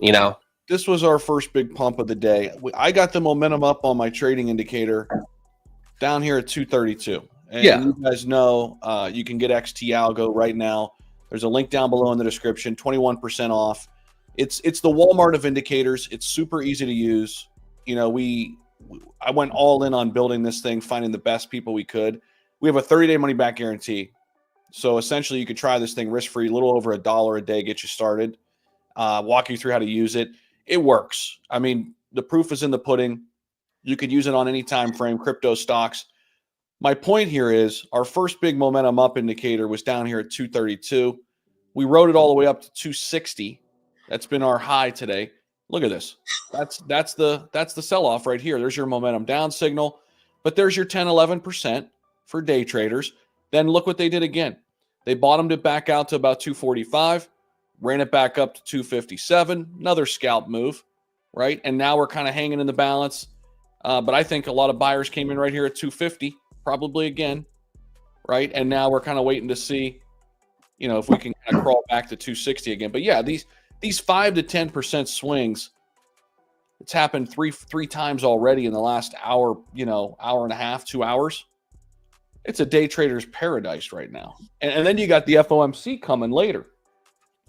S1: This was our first big pump of the day. I got the momentum up on my trading indicator down here at 232. And you guys know you can get XT Algo right now. There's a link down below in the description, 21% off. It's the Walmart of indicators. It's super easy to use. I went all in on building this thing, finding the best people we could. We have a 30-day money-back guarantee. So essentially, you could try this thing risk-free, a little over $1 a day, get you started, walk you through how to use it. It works. I mean, the proof is in the pudding. You could use it on any time frame, crypto stocks. My point here is our first big momentum up indicator was down here at 232. We rode it all the way up to 260. That's been our high today. Look at this. That's the sell-off right here. There's your momentum down signal, but there's your 10, 11% for day traders. Then look what they did again. They bottomed it back out to about 245, ran it back up to 257, another scalp move, right? And now we're kind of hanging in the balance. But I think a lot of buyers came in right here at 250, probably again, right? And now we're kind of waiting to see, if we can kind of crawl back to 260 again. But yeah, these 5 to 10% swings, it's happened three times already in the last hour, hour and a half, 2 hours. It's a day trader's paradise right now. And then you got the FOMC coming later.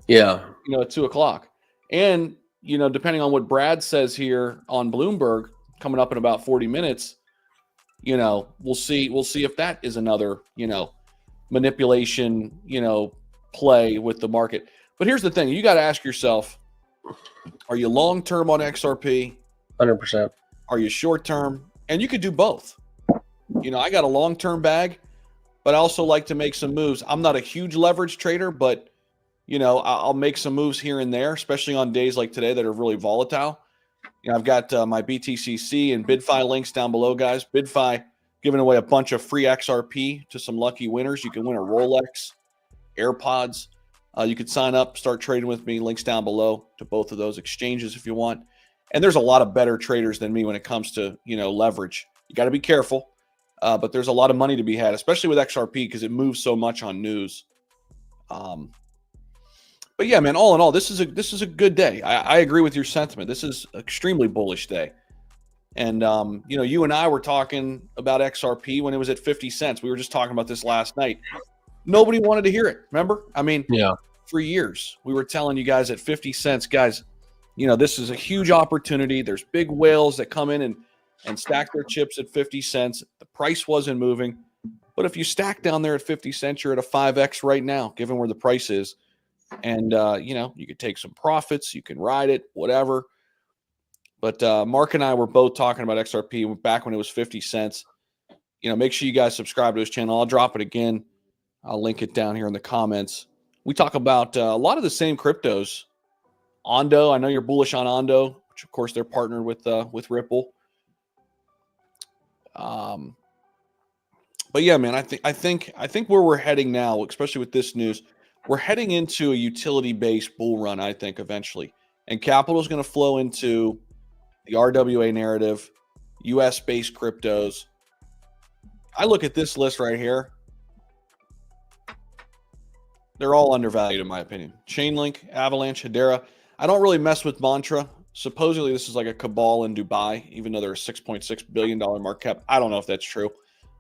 S9: Yeah.
S1: At 2:00. And, depending on what Brad says here on Bloomberg, coming up in about 40 minutes, we'll see if that is another, manipulation, play with the market. But here's the thing. You got to ask yourself, are you long-term on XRP?
S9: 100%.
S1: Are you short-term? And you could do both. I got a long-term bag, but I also like to make some moves. I'm not a huge leverage trader, but, I'll make some moves here and there, especially on days like today that are really volatile. I've got my BTCC and BidFi links down below, guys. BidFi giving away a bunch of free XRP to some lucky winners. You can win a Rolex, AirPods. You could sign up, start trading with me. Links down below to both of those exchanges if you want. And there's a lot of better traders than me when it comes to, leverage. You got to be careful. But there's a lot of money to be had, especially with XRP because it moves so much on news. But yeah, man, all in all, this is a good day. I agree with your sentiment. This is an extremely bullish day. And, you and I were talking about XRP when it was at 50 cents. We were just talking about this last night. Nobody wanted to hear it. Remember? I mean, for years, we were telling you guys at 50 cents, guys, This is a huge opportunity. There's big whales that come in and stack their chips at 50 cents. The price wasn't moving. But if you stack down there at 50 cents, you're at a 5X right now, given where the price is. And, you could take some profits. You can ride it, whatever. But Mark and I were both talking about XRP back when it was 50 cents. Make sure you guys subscribe to his channel. I'll drop it again. I'll link it down here in the comments. We talk about a lot of the same cryptos. Ondo, I know you're bullish on Ondo, which of course they're partnered with Ripple. But yeah, man, I think where we're heading now, especially with this news, we're heading into a utility-based bull run, I think, eventually. And capital is going to flow into the RWA narrative, US-based cryptos. I look at this list right here. They're all undervalued, in my opinion. Chainlink, Avalanche, Hedera. I don't really mess with Mantra. Supposedly, this is like a cabal in Dubai, even though they're a $6.6 billion market cap. I don't know if that's true,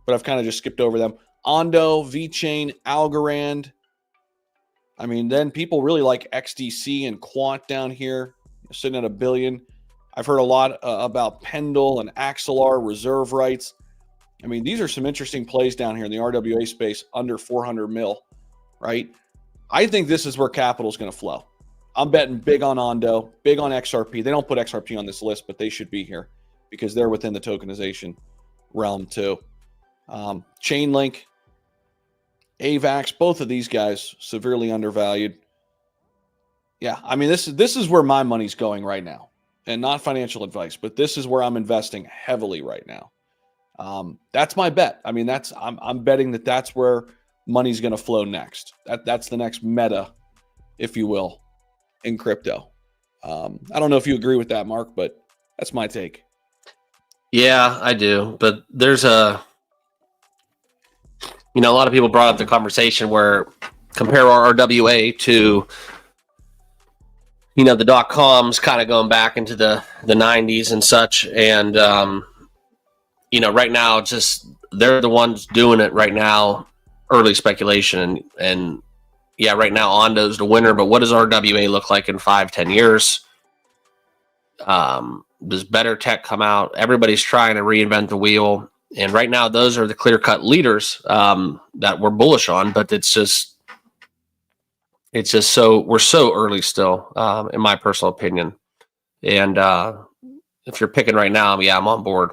S1: but I've kind of just skipped over them. Ondo, VeChain, Algorand. I mean, then people really like XDC and Quant down here, sitting at $1 billion. I've heard a lot about Pendle and Axelar, reserve rights. I mean, these are some interesting plays down here in the RWA space under 400 mil, right? I think this is where capital is going to flow. I'm betting big on Ondo, big on XRP. They don't put XRP on this list, but they should be here because they're within the tokenization realm too. Chainlink, AVAX, both of these guys severely undervalued. Yeah, I mean, this is where my money's going right now, and not financial advice, but this is where I'm investing heavily right now. That's my bet. I mean, I'm betting that's where money's going to flow next. That's the next meta, if you will, in crypto. I don't know if you agree with that, Mark, but that's my take.
S9: Yeah, I do. But there's a lot of people brought up the conversation where compare our RWA to, the .coms kind of going back into the 90s and such. And, right now, just they're the ones doing it right now, early speculation. And yeah, right now, Ondo's the winner, but what does RWA look like in 5-10 years? Does better tech come out? Everybody's trying to reinvent the wheel. And right now, those are the clear-cut leaders that we're bullish on, but it's just we're so early still, in my personal opinion. And if you're picking right now, yeah, I'm on board.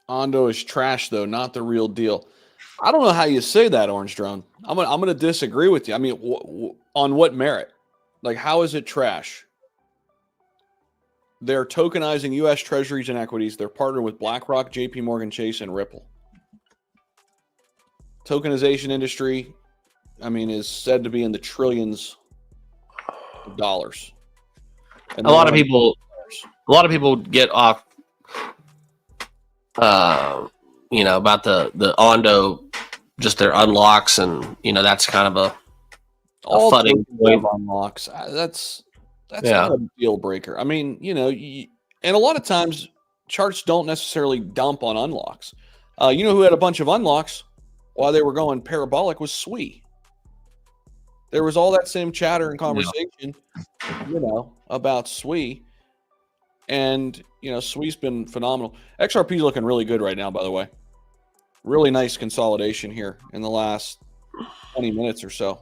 S1: Ondo is trash, though, not the real deal. I don't know how you say that, Orange Drone. I'm gonna disagree with you. I mean, on what merit? Like, how is it trash? They're tokenizing U.S. Treasuries and equities. They're partnered with BlackRock, J.P. Morgan Chase, and Ripple. Tokenization industry, I mean, is said to be in the trillions of dollars. And
S9: a lot of people get off, about the Ondo, just their unlocks, and that's kind of a funny point.
S1: Unlocks. That's not a deal breaker. I mean, and a lot of times charts don't necessarily dump on unlocks. Who had a bunch of unlocks while they were going parabolic was SWI. There was all that same chatter and conversation, about SWI. And, SWI's been phenomenal. XRP's looking really good right now, by the way. Really nice consolidation here in the last 20 minutes or so.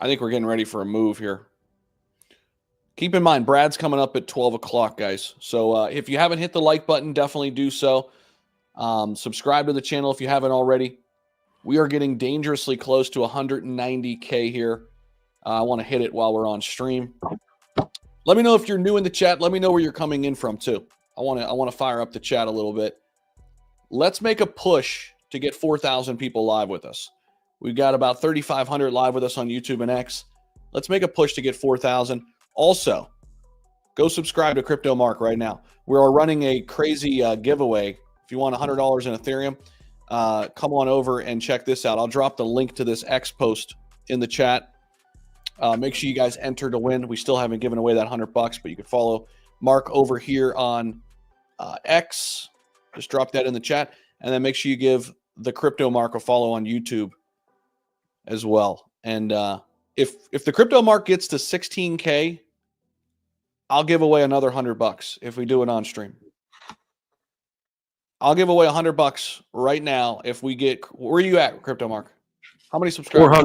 S1: I think we're getting ready for a move here. Keep in mind, Brad's coming up at 12 o'clock, guys. So if you haven't hit the like button, definitely do so. Subscribe to the channel if you haven't already. We are getting dangerously close to 190K here. I want to hit it while we're on stream. Let me know if you're new in the chat. Let me know where you're coming in from, too. I want to fire up the chat a little bit. Let's make a push to get 4,000 people live with us. We've got about 3,500 live with us on YouTube and X. Let's make a push to get 4,000. Also, go subscribe to Crypto Mark right now. We are running a crazy giveaway. If you want $100 in Ethereum, come on over and check this out. I'll drop the link to this X post in the chat. Make sure you guys enter to win. We still haven't given away that $100, but you can follow Mark over here on X. Just drop that in the chat, and then make sure you give the Crypto Mark a follow on YouTube as well. And if the Crypto Mark gets to 16K, I'll give away another $100 if we do it on stream. I'll give away $100 right now if we get. Where are you at, Crypto Mark? How many subscribers?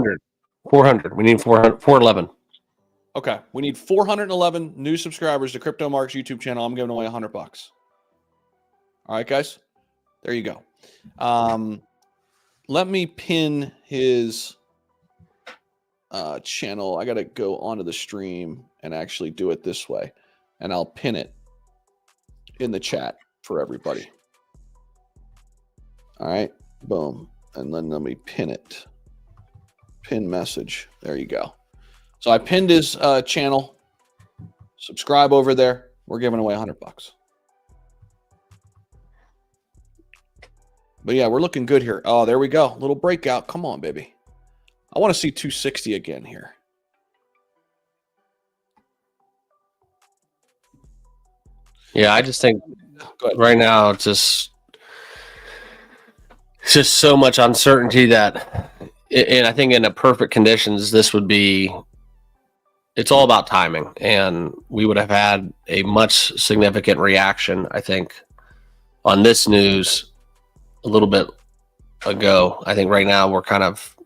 S9: 400. We need 411.
S1: Okay, we need 411 new subscribers to Crypto Mark's YouTube channel. I'm giving away $100. All right, guys, there you go. Let me pin his channel. I got to go onto the stream and actually do it this way, and I'll pin it in the chat for everybody. All right, boom, and then let me pin it. Pin message. There you go. So I pinned his channel. Subscribe over there. We're giving away $100. But yeah, we're looking good here. Oh, there we go. Little breakout. Come on, baby. I want to see 260 again here.
S9: Yeah, I just think right now it's just so much uncertainty that, and I think in a perfect conditions, this would be. It's all about timing, and we would have had a much significant reaction, I think, on this news a little bit ago. I think right now we're kind of,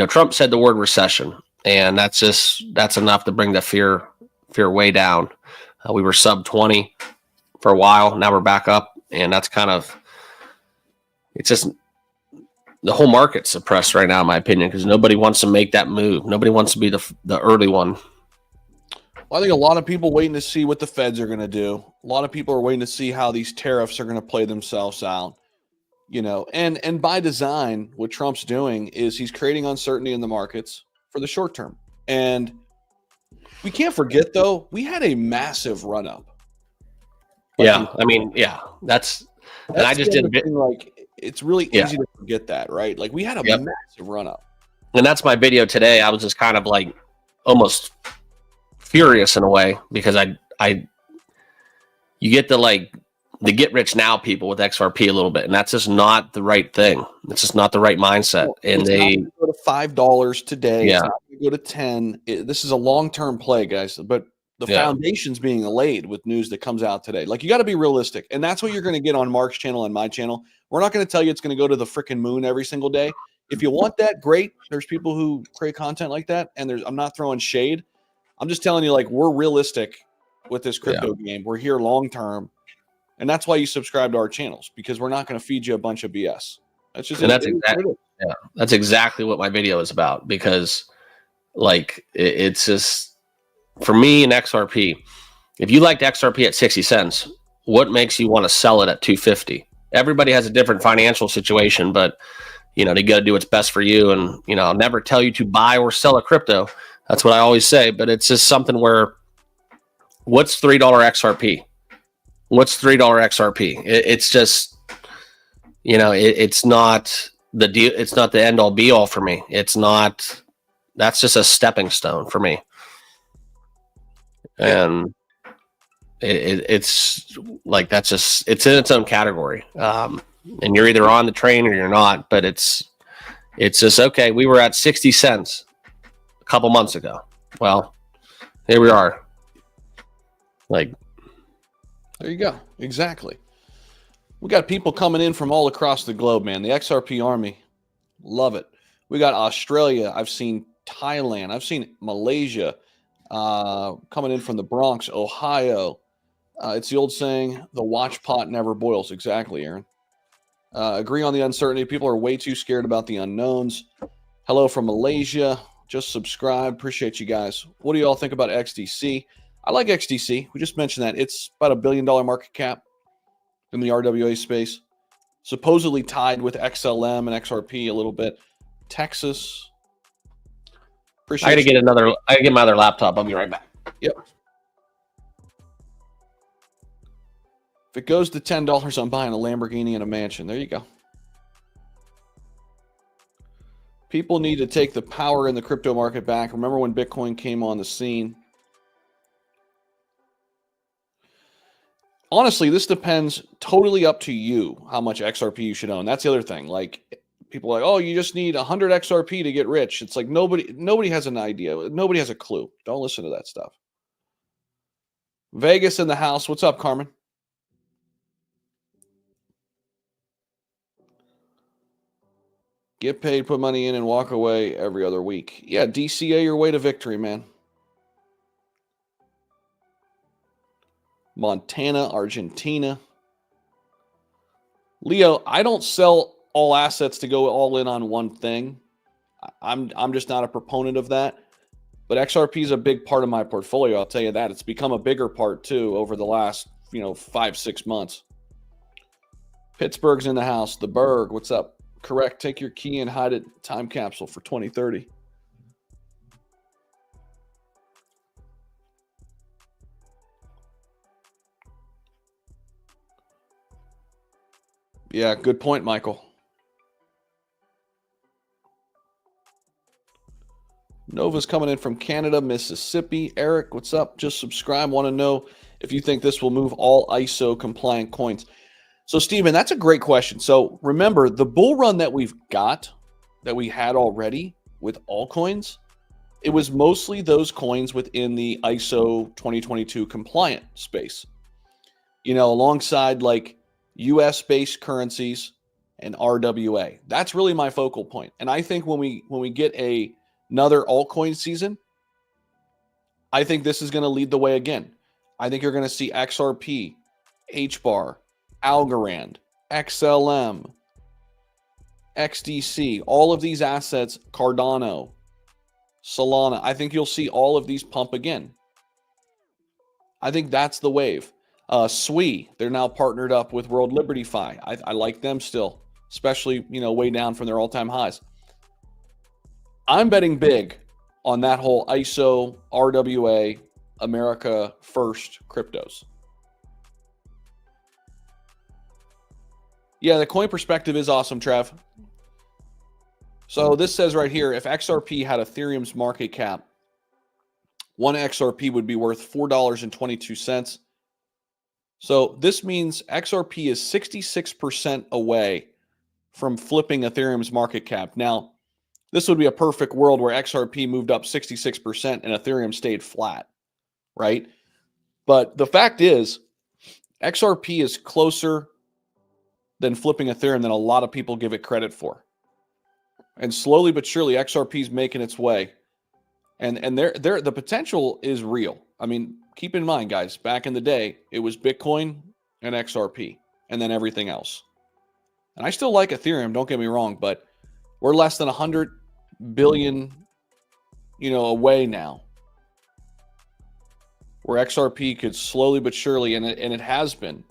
S9: Trump said the word recession, and that's enough to bring the fear way down. We were sub 20 for a while. Now we're back up, and that's kind of, it's just the whole market's suppressed right now, in my opinion, because nobody wants to make that move. Nobody wants to be the early one.
S1: Well, I think a lot of people waiting to see what the feds are going to do. A lot of people are waiting to see how these tariffs are going to play themselves out. And by design, what Trump's doing is he's creating uncertainty in the markets for the short term. And we can't forget, though, we had a massive run up.
S9: Yeah, I mean, yeah, that's and I just didn't
S1: it's really easy to forget that, right? Like we had a massive run up.
S9: And that's my video today. I was just kind of like almost furious in a way, because you get the get rich now people with XRP a little bit, and that's just not the right thing. It's just not the right mindset. And they
S1: go to $5 today.
S9: Yeah.
S1: It's not going to go to 10. This is a long-term play, guys, but the foundation's being laid with news that comes out today. Like, you got to be realistic, and that's what you're going to get on Mark's channel and my channel. We're not going to tell you it's going to go to the freaking moon every single day. If you want that, great. There's people who create content like that, and I'm not throwing shade. I'm just telling you, we're realistic with this crypto game. We're here long-term, and that's why you subscribe to our channels, because we're not going to feed you a bunch of BS. That's just,
S9: and that's exactly what my video is about, because it's just, for me and XRP, if you liked XRP at 60 cents, what makes you want to sell it at 250? Everybody has a different financial situation, but they got to do what's best for you. And, I'll never tell you to buy or sell a crypto. That's what I always say, but it's just something where, what's $3 XRP? What's $3 XRP? It's just, it's not the deal. It's not the end all be all for me. It's not, that's just a stepping stone for me. And it's that's just, it's in its own category. And you're either on the train or you're not, but it's just, okay, we were at 60 cents a couple months ago. Well, here we are. There
S1: you go. Exactly. We got people coming in from all across the globe, man. The XRP army. Love it. We got Australia. I've seen Thailand. I've seen Malaysia coming in from the Bronx, Ohio. It's the old saying, the watch pot never boils. Exactly, Aaron. Agree on the uncertainty. People are way too scared about the unknowns. Hello from Malaysia. Just subscribe. Appreciate you guys. What do you all think about XDC? I like XDC. We just mentioned that. It's about $1 billion market cap in the RWA space. Supposedly tied with XLM and XRP a little bit. Texas. Appreciate
S9: I gotta get my other laptop. I'll be right back.
S1: Yep. If it goes to $10, I'm buying a Lamborghini and a mansion. There you go. People need to take the power in the crypto market back. Remember when Bitcoin came on the scene? Honestly, this depends totally up to you how much XRP you should own. That's the other thing. people are like, oh, you just need 100 XRP to get rich. It's like nobody has an idea. Nobody has a clue. Don't listen to that stuff. Vegas in the house. What's up, Carmen? Get paid, put money in, and walk away every other week. Yeah, DCA your way to victory, man. Montana, Argentina. Leo, I don't sell all assets to go all in on one thing. I'm just not a proponent of that. But XRP is a big part of my portfolio. I'll tell you that. It's become a bigger part too over the last, 5-6 months. Pittsburgh's in the house. The Berg, what's up? Correct. Take your key and hide it. Time capsule for 2030. Yeah, good point, Michael. Nova's coming in from Canada, Mississippi. Eric, what's up? Just subscribe. Want to know if you think this will move all ISO compliant coins. So, Steven, that's a great question. So, remember, the bull run that we had already with altcoins, it was mostly those coins within the ISO 2022 compliant space. Alongside like US-based currencies and RWA. That's really my focal point. And I think when we get another altcoin season, I think this is going to lead the way again. I think you're going to see XRP, HBAR, algorand, XLM, XDC, all of these assets, Cardano, Solana. I think you'll see all of these pump again. I think that's the wave. SWE, they're now partnered up with World Liberty Fi. I like them still, especially, way down from their all-time highs. I'm betting big on that whole ISO, RWA, America first cryptos. Yeah, the coin perspective is awesome, Trev. So this says right here, if XRP had Ethereum's market cap, one XRP would be worth $4.22. So this means XRP is 66% away from flipping Ethereum's market cap. Now, this would be a perfect world where XRP moved up 66% and Ethereum stayed flat, right? But the fact is, XRP is closer than flipping Ethereum than a lot of people give it credit for. And slowly but surely, XRP is making its way. And the potential is real. I mean, keep in mind, guys, back in the day, it was Bitcoin and XRP and then everything else. And I still like Ethereum, don't get me wrong, but we're less than 100 billion, away now. Where XRP could slowly but surely, and it has been,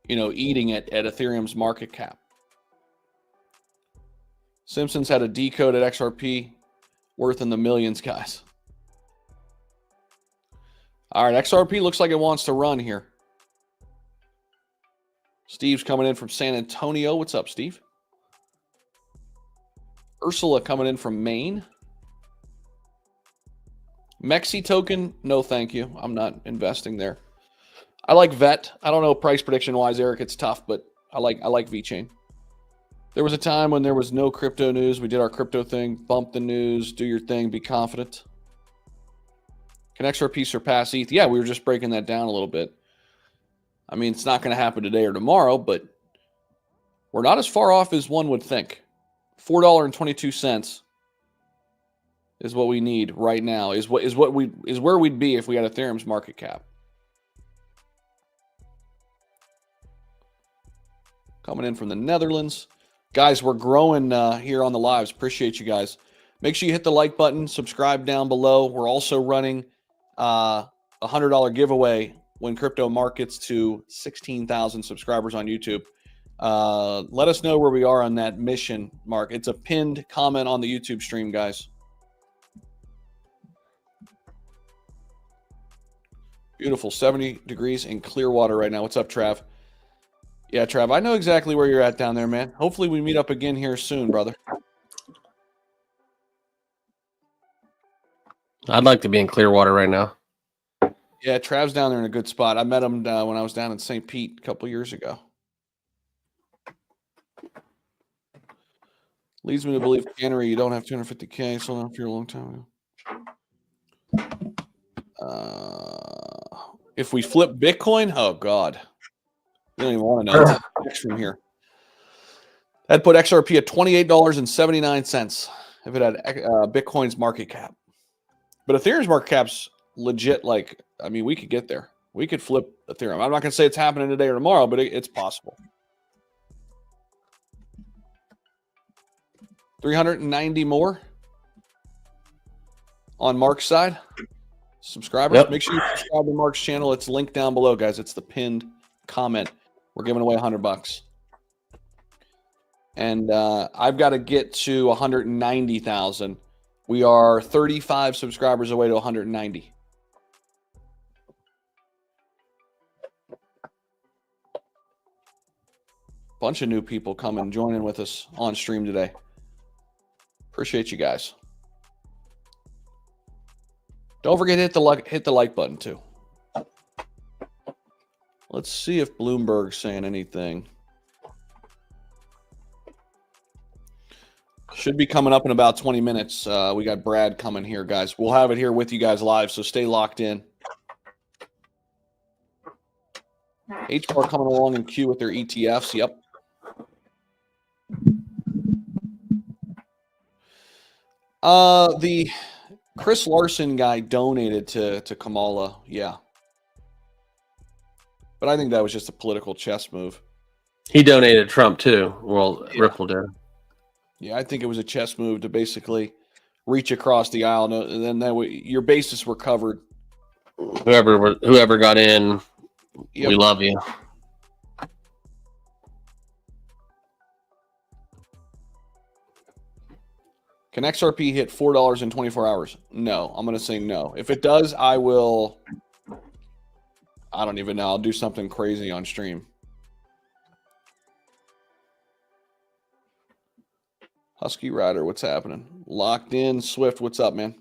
S1: eating it at Ethereum's market cap. Simpsons had a decode at XRP worth in the millions, guys. All right, XRP looks like it wants to run here. Steve's coming in from San Antonio. What's up, Steve? Ursula coming in from Maine. Mexi token, no thank you. I'm not investing there. I like VET. I don't know price prediction wise, Eric. It's tough, but I like VeChain. There was a time when there was no crypto news. We did our crypto thing, bump the news, do your thing, be confident. Can XRP surpass ETH? Yeah, we were just breaking that down a little bit. I mean, it's not going to happen today or tomorrow, but we're not as far off as one would think. $4.22 is what we need right now. Is where we'd be if we had Ethereum's market cap. Coming in from the Netherlands. Guys, we're growing here on the lives. Appreciate you guys. Make sure you hit the like button, subscribe down below. We're also running a $100 giveaway when crypto markets to 16,000 subscribers on YouTube. Let us know where we are on that mission, Mark. It's a pinned comment on the YouTube stream, guys. Beautiful, 70 degrees in Clearwater right now. What's up, Trav? Yeah, Trav, I know exactly where you're at down there, man. Hopefully we meet up again here soon, brother.
S9: I'd like to be in Clearwater right now.
S1: Yeah, Trav's down there in a good spot. I met him when I was down in St. Pete a couple years ago. Leads me to believe cannery, you don't have 250K, sold out for you a long time ago. If we flip Bitcoin, oh God. You don't even want to know. It's next from here. That'd put XRP at $28.79 if it had Bitcoin's market cap. But Ethereum's market cap's legit. Like, I mean, we could get there. We could flip Ethereum. I'm not going to say it's happening today or tomorrow, but it's possible. 390 more on Mark's side. Subscribers,
S9: Yep.
S1: make sure you subscribe to Mark's channel. It's linked down below, guys. It's the pinned comment. We're giving away $100. And I've got to get to 190,000. We are 35 subscribers away to 190. Bunch of new people coming, joining with us on stream today. Appreciate you guys. Don't forget to hit the like button too. Let's see if Bloomberg's saying anything. Should be coming up in about 20 minutes. We got Brad coming here, guys. We'll have it here with you guys live, so stay locked in. HBAR coming along in queue with their ETFs. Yep. The Chris Larson guy donated to Kamala. Yeah. But I think that was just a political chess move.
S9: He donated Trump too. Well, yeah. Ripple did.
S1: Yeah, I think it was a chess move to basically reach across the aisle, and then that way your bases were covered.
S9: Whoever got in, yep. We love you.
S1: Can XRP hit $4 in 24 hours? No, I'm going to say no. If it does, I will. I don't even know. I'll do something crazy on stream. Husky Rider, what's happening? Locked in. Swift, what's up, man?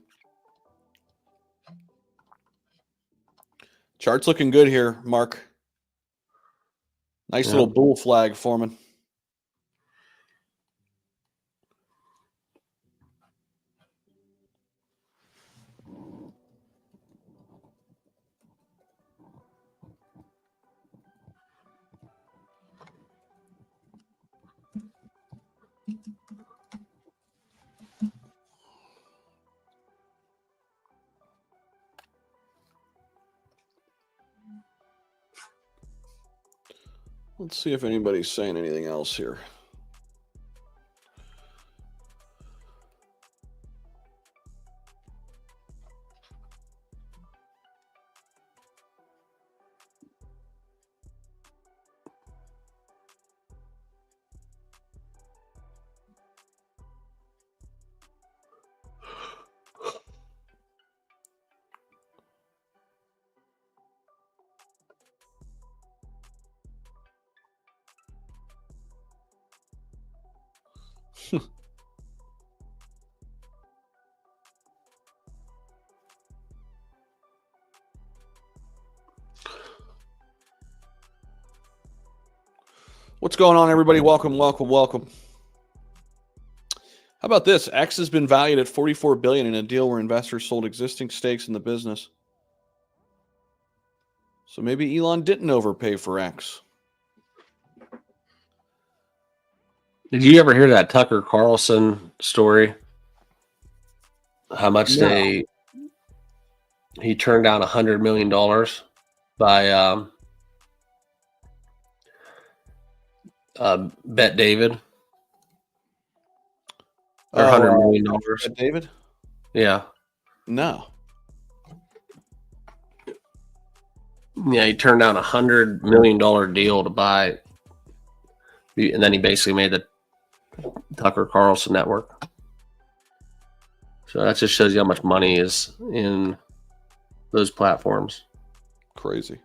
S1: Chart's looking good here, Mark. Nice little bull flag forming. Let's see if anybody's saying anything else here. What's going on, everybody? Welcome, welcome, welcome. How about this? X has been valued at $44 billion in a deal where investors sold existing stakes in the business. So maybe Elon didn't overpay for X.
S9: Did you ever hear that Tucker Carlson story? How much he turned down $100 million by Bet David. Or $100 million.
S1: Bet David?
S9: Yeah.
S1: No.
S9: Yeah, he turned down $100 million deal to buy, and then he basically made the Tucker Carlson network. So that just shows you how much money is in those platforms.
S1: Crazy.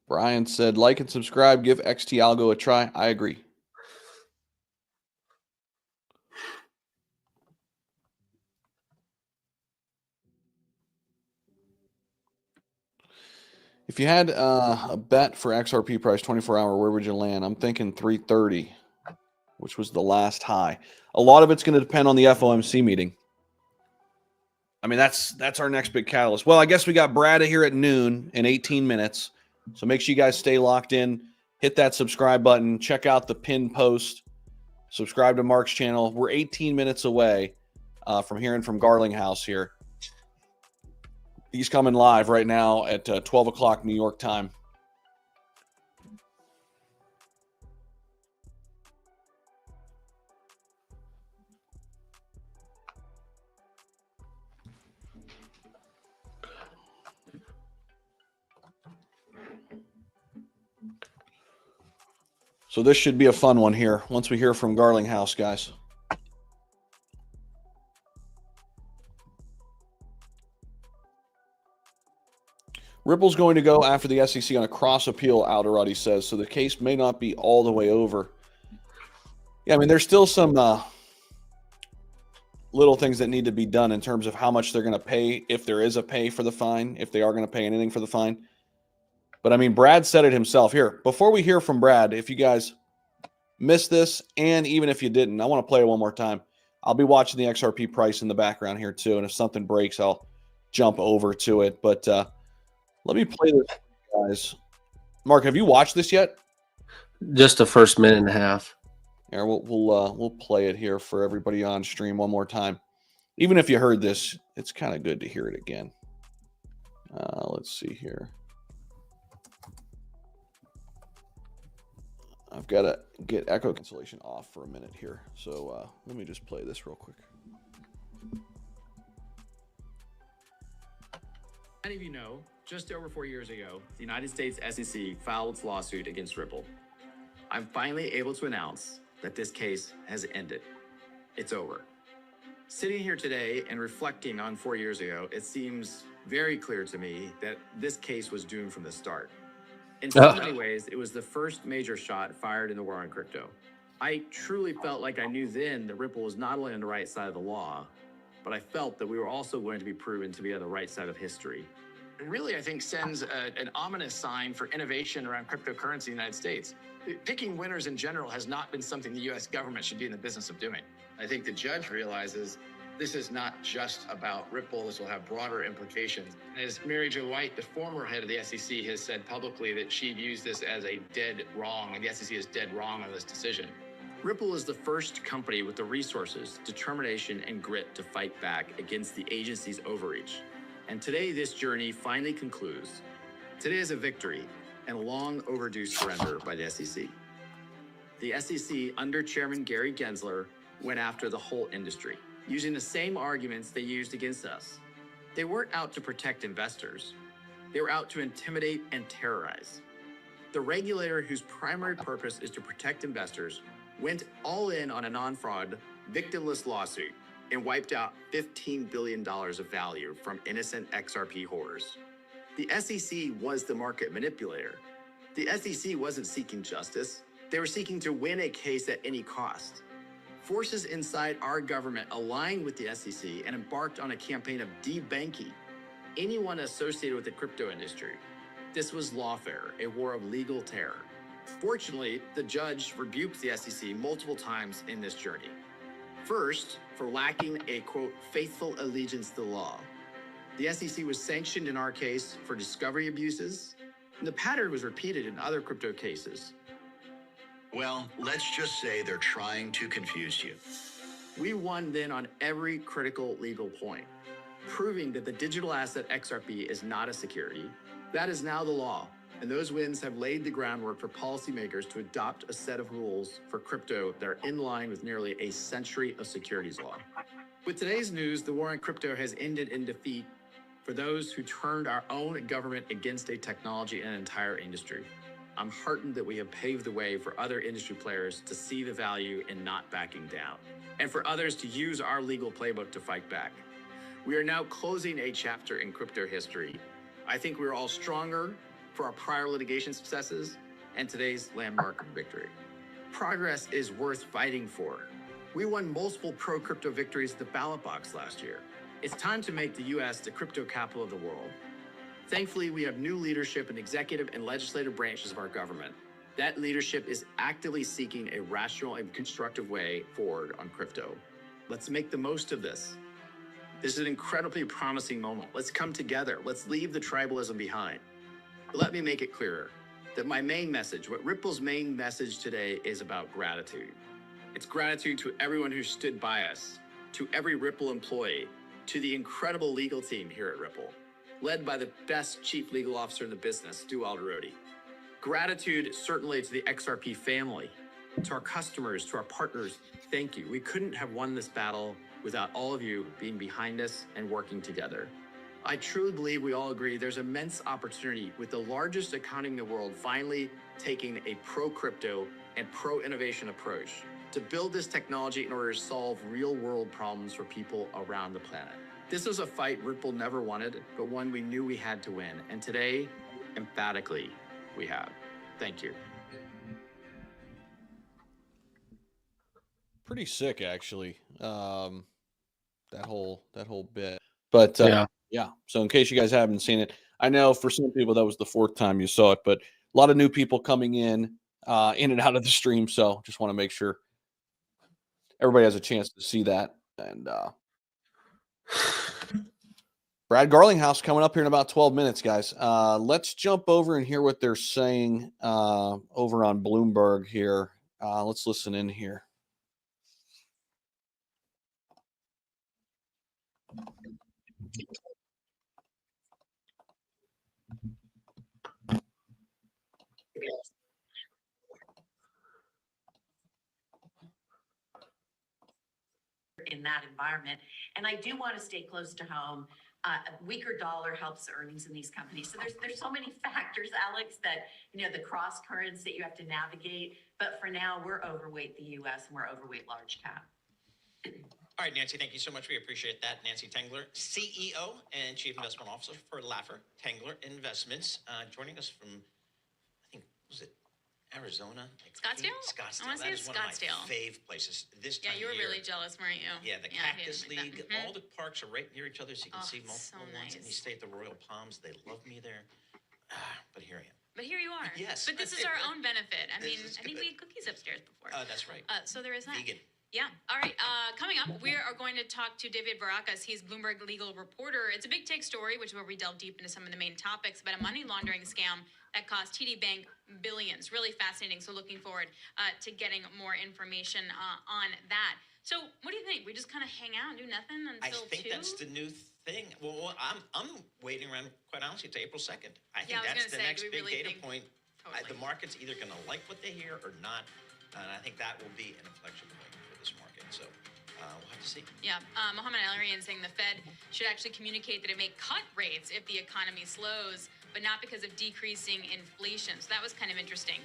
S1: Brian said, like and subscribe, give XT Algo a try. I agree. If you had a bet for XRP price 24-hour, where would you land? I'm thinking 330, which was the last high. A lot of it's going to depend on the FOMC meeting. I mean, that's our next big catalyst. Well, I guess we got Brad here at noon in 18 minutes. So make sure you guys stay locked in. Hit that subscribe button. Check out the pinned post. Subscribe to Mark's channel. We're 18 minutes away from hearing from Garlinghouse here. He's coming live right now at 12 o'clock New York time. So this should be a fun one here once we hear from Garlinghouse, guys. Ripple's going to go after the SEC on a cross appeal, Alderati says, so the case may not be all the way over. Yeah, I mean, there's still some little things that need to be done in terms of how much they're going to pay, if there is a pay for the fine, if they are going to pay anything for the fine. But I mean, Brad said it himself. Here, before we hear from Brad, if you guys missed this, and even if you didn't, I want to play it one more time. I'll be watching the XRP price in the background here too, and if something breaks, I'll jump over to it. But let me play this for you guys. Mark, have you watched this yet?
S9: Just the first minute and a half.
S1: Yeah, we'll play it here for everybody on stream one more time. Even if you heard this, it's kind of good to hear it again. Let's see here. I've got to get echo cancellation off for a minute here. So let me just play this real quick.
S2: Many of you know, just over 4 years ago, the United States SEC filed its lawsuit against Ripple. I'm finally able to announce that this case has ended. It's over. Sitting here today and reflecting on 4 years ago, it seems very clear to me that this case was doomed from the start. In so many ways, it was the first major shot fired in the war on crypto. I truly felt like I knew then that Ripple was not only on the right side of the law, but I felt that we were also going to be proven to be on the right side of history.
S4: It really, I think, sends an ominous sign for innovation around cryptocurrency in the United States. Picking winners in general has not been something the U.S. government should be in the business of doing.
S5: I think the judge realizes this is not just about Ripple. This will have broader implications. As Mary Jo White, the former head of the SEC, has said publicly that she views this as a dead wrong, and the SEC is dead wrong on this decision.
S2: Ripple is the first company with the resources, determination, and grit to fight back against the agency's overreach. And today, this journey finally concludes. Today is a victory and a long overdue surrender by the SEC. The SEC, under Chairman Gary Gensler, went after the whole industry, using the same arguments they used against us. They weren't out to protect investors. They were out to intimidate and terrorize. The regulator, whose primary purpose is to protect investors, went all in on a non-fraud, victimless lawsuit and wiped out $15 billion of value from innocent XRP hoarders. The SEC was the market manipulator. The SEC wasn't seeking justice. They were seeking to win a case at any cost. Forces inside our government aligned with the SEC and embarked on a campaign of debanking anyone associated with the crypto industry. This was lawfare, a war of legal terror. Fortunately, the judge rebuked the SEC multiple times in this journey. First, for lacking a, quote, faithful allegiance to the law. The SEC was sanctioned in our case for discovery abuses, and the pattern was repeated in other crypto cases.
S3: Well, let's just say they're trying to confuse you.
S2: We won then on every critical legal point, proving that the digital asset XRP is not a security. That is now the law, and those wins have laid the groundwork for policymakers to adopt a set of rules for crypto that are in line with nearly a century of securities law. With today's news, the war on crypto has ended in defeat for those who turned our own government against a technology and an entire industry. I'm heartened that we have paved the way for other industry players to see the value in not backing down, and for others to use our legal playbook to fight back. We are now closing a chapter in crypto history. I think we're all stronger for our prior litigation successes and today's landmark victory. Progress is worth fighting for. We won multiple pro-crypto victories at the ballot box last year. It's time to make the U.S. the crypto capital of the world. Thankfully, we have new leadership in executive and legislative branches of our government. That leadership is actively seeking a rational and constructive way forward on crypto. Let's make the most of this. This is an incredibly promising moment. Let's come together. Let's leave the tribalism behind. But let me make it clearer that my main message, what Ripple's main message today is about gratitude. It's gratitude to everyone who stood by us, to every Ripple employee, to the incredible legal team here at Ripple, led by the best chief legal officer in the business, Stu Alderodi. Gratitude certainly to the XRP family, to our customers, to our partners. Thank you. We couldn't have won this battle without all of you being behind us and working together. I truly believe we all agree there's immense opportunity with the largest economy in the world finally taking a pro-crypto and pro-innovation approach to build this technology in order to solve real-world problems for people around the planet. This was a fight Ripple never wanted, but one we knew we had to win. And today, emphatically, we have. Thank you.
S1: Pretty sick, actually. That whole bit. But yeah. So in case you guys haven't seen it, I know for some people that was the fourth time you saw it, but a lot of new people coming in and out of the stream. So just want to make sure everybody has a chance to see that. And Brad Garlinghouse coming up here in about 12 minutes, guys. Let's jump over and hear what they're saying over on Bloomberg here. Let's listen in here.
S10: In that environment. And I do want to stay close to home. A weaker dollar helps earnings in these companies. So there's so many factors, Alex, that, the cross currents that you have to navigate. But for now, we're overweight the U.S. and we're overweight large cap.
S8: All right, Nancy, thank you so much. We appreciate that. Nancy Tengler, CEO and Chief Investment Officer for Laffer Tengler Investments, joining us from, I think, was it Arizona?
S7: Scottsdale?
S8: Scottsdale.
S7: I want to say it's Scottsdale.
S8: One of my fave places. This time
S7: you were
S8: of year,
S7: really jealous, weren't you?
S8: Yeah, the Cactus League. All the parks are right near each other, so you can see multiple ones. And you stay at the Royal Palms. They love me there. But here I am.
S7: But here you are.
S8: Yes.
S7: But this is our own benefit. I mean, I think we had cookies upstairs before.
S8: That's right.
S7: So there is that.
S8: Vegan.
S7: Yeah. All right. Coming up, we are going to talk to David Barakas. He's Bloomberg legal reporter. It's a big take story, which is where we delve deep into some of the main topics about a money laundering scam that cost TD Bank billions. Really fascinating. So looking forward to getting more information on that. So what do you think? We just kind of hang out and do nothing until 2?
S8: I think that's the new thing. Well, I'm waiting around, quite honestly, to April 2nd. I think that's the next big data point. The market's either going to like what they hear or not. And I think that will be an inflection point for this market. So we'll have to see. Yeah.
S7: Mohammed Al-Arian saying the Fed should actually communicate that it may cut rates if the economy slows, but not because of decreasing inflation. So that was kind of interesting.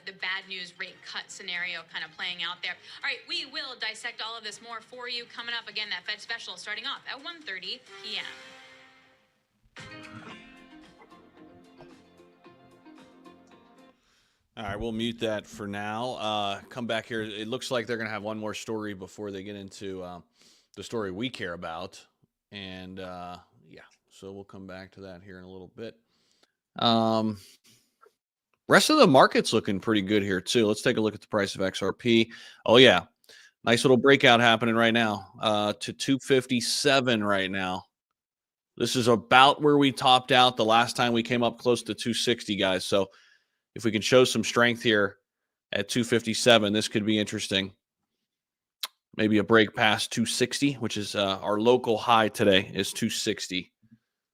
S7: The bad news rate cut scenario kind of playing out there. All right, we will dissect all of this more for you coming up. Again, that Fed special starting off at 1:30 p.m.
S1: All right, we'll mute that for now. Come back here. It looks like they're going to have one more story before they get into the story we care about. And, yeah, so we'll come back to that here in a little bit. Rest of the market's looking pretty good here, too. Let's take a look at the price of XRP. Oh, yeah. Nice little breakout happening right now to 257 right now. This is about where we topped out the last time we came up close to 260, guys. So if we can show some strength here at 257, this could be interesting. Maybe a break past 260, which is our local high today is 260.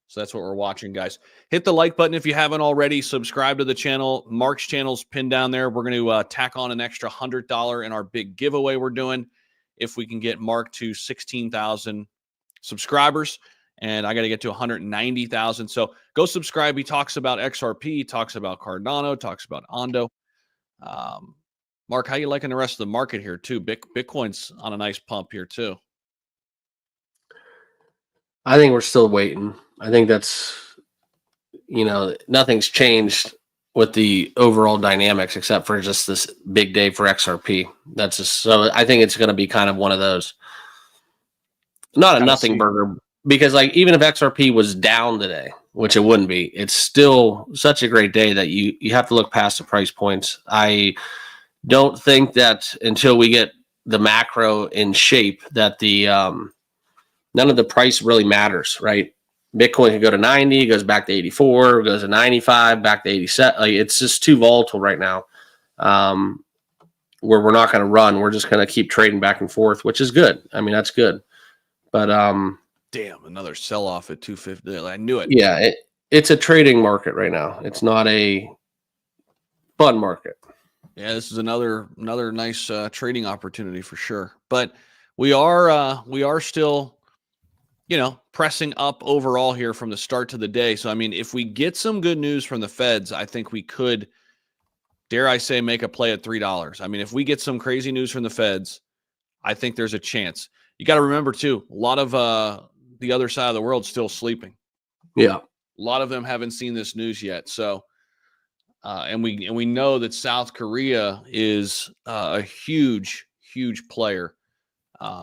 S1: So that's what we're watching, guys. Hit the like button if you haven't already. Subscribe to the channel. Mark's channel's pinned down there. We're going to tack on an extra $100 in our big giveaway we're doing if we can get Mark to 16,000 subscribers. And I got to get to 190,000. So go subscribe. He talks about XRP, talks about Cardano, talks about Ondo. Mark, how you liking the rest of the market here too? Bitcoin's on a nice pump here too.
S9: I think we're still waiting. I think that's, nothing's changed with the overall dynamics except for just this big day for XRP. So I think it's going to be kind of one of those. Not a nothing burger. Because even if XRP was down today, which it wouldn't be, it's still such a great day that you have to look past the price points. I don't think that until we get the macro in shape that the none of the price really matters, right? Bitcoin can go to 90, goes back to 84, goes to 95, back to 87. Like, it's just too volatile right now. Where we're not going to run, we're just going to keep trading back and forth, which is good. I mean, that's good. But
S1: damn, another sell off at 250. I knew it.
S9: Yeah, it's a trading market right now. It's not a fun market.
S1: Yeah, this is another nice trading opportunity for sure. But we are still, pressing up overall here from the start to the day. So I mean, if we get some good news from the Feds, I think we could, dare I say, make a play at $3. I mean, if we get some crazy news from the Feds, I think there's a chance. You got to remember too, a lot of the other side of the world still sleeping.
S9: Yeah,
S1: a lot of them haven't seen this news yet. So, and we know that South Korea is a huge player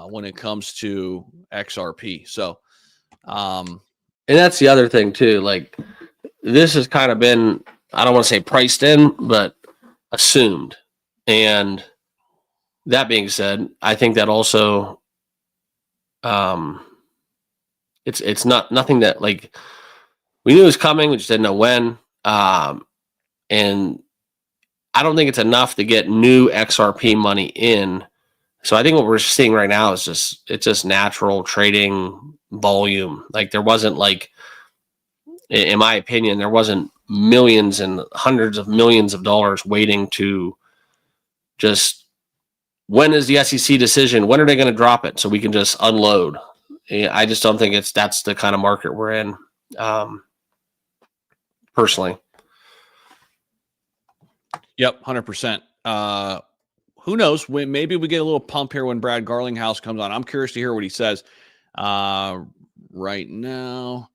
S1: when it comes to XRP. So,
S9: and that's the other thing too. Like, this has kind of been, I don't want to say priced in, but assumed. And that being said, I think that also, it's nothing that, like, we knew it was coming, we just didn't know when. And I don't think it's enough to get new XRP money in. So I think what we're seeing right now is it's just natural trading volume. Like, there wasn't, like, in my opinion, there wasn't millions and hundreds of millions of dollars waiting to just, when is the SEC decision? When are they going to drop it so we can just unload? I just don't think that's the kind of market we're in, personally.
S1: Yep, 100%. Who knows? Maybe we get a little pump here when Brad Garlinghouse comes on. I'm curious to hear what he says. Right now,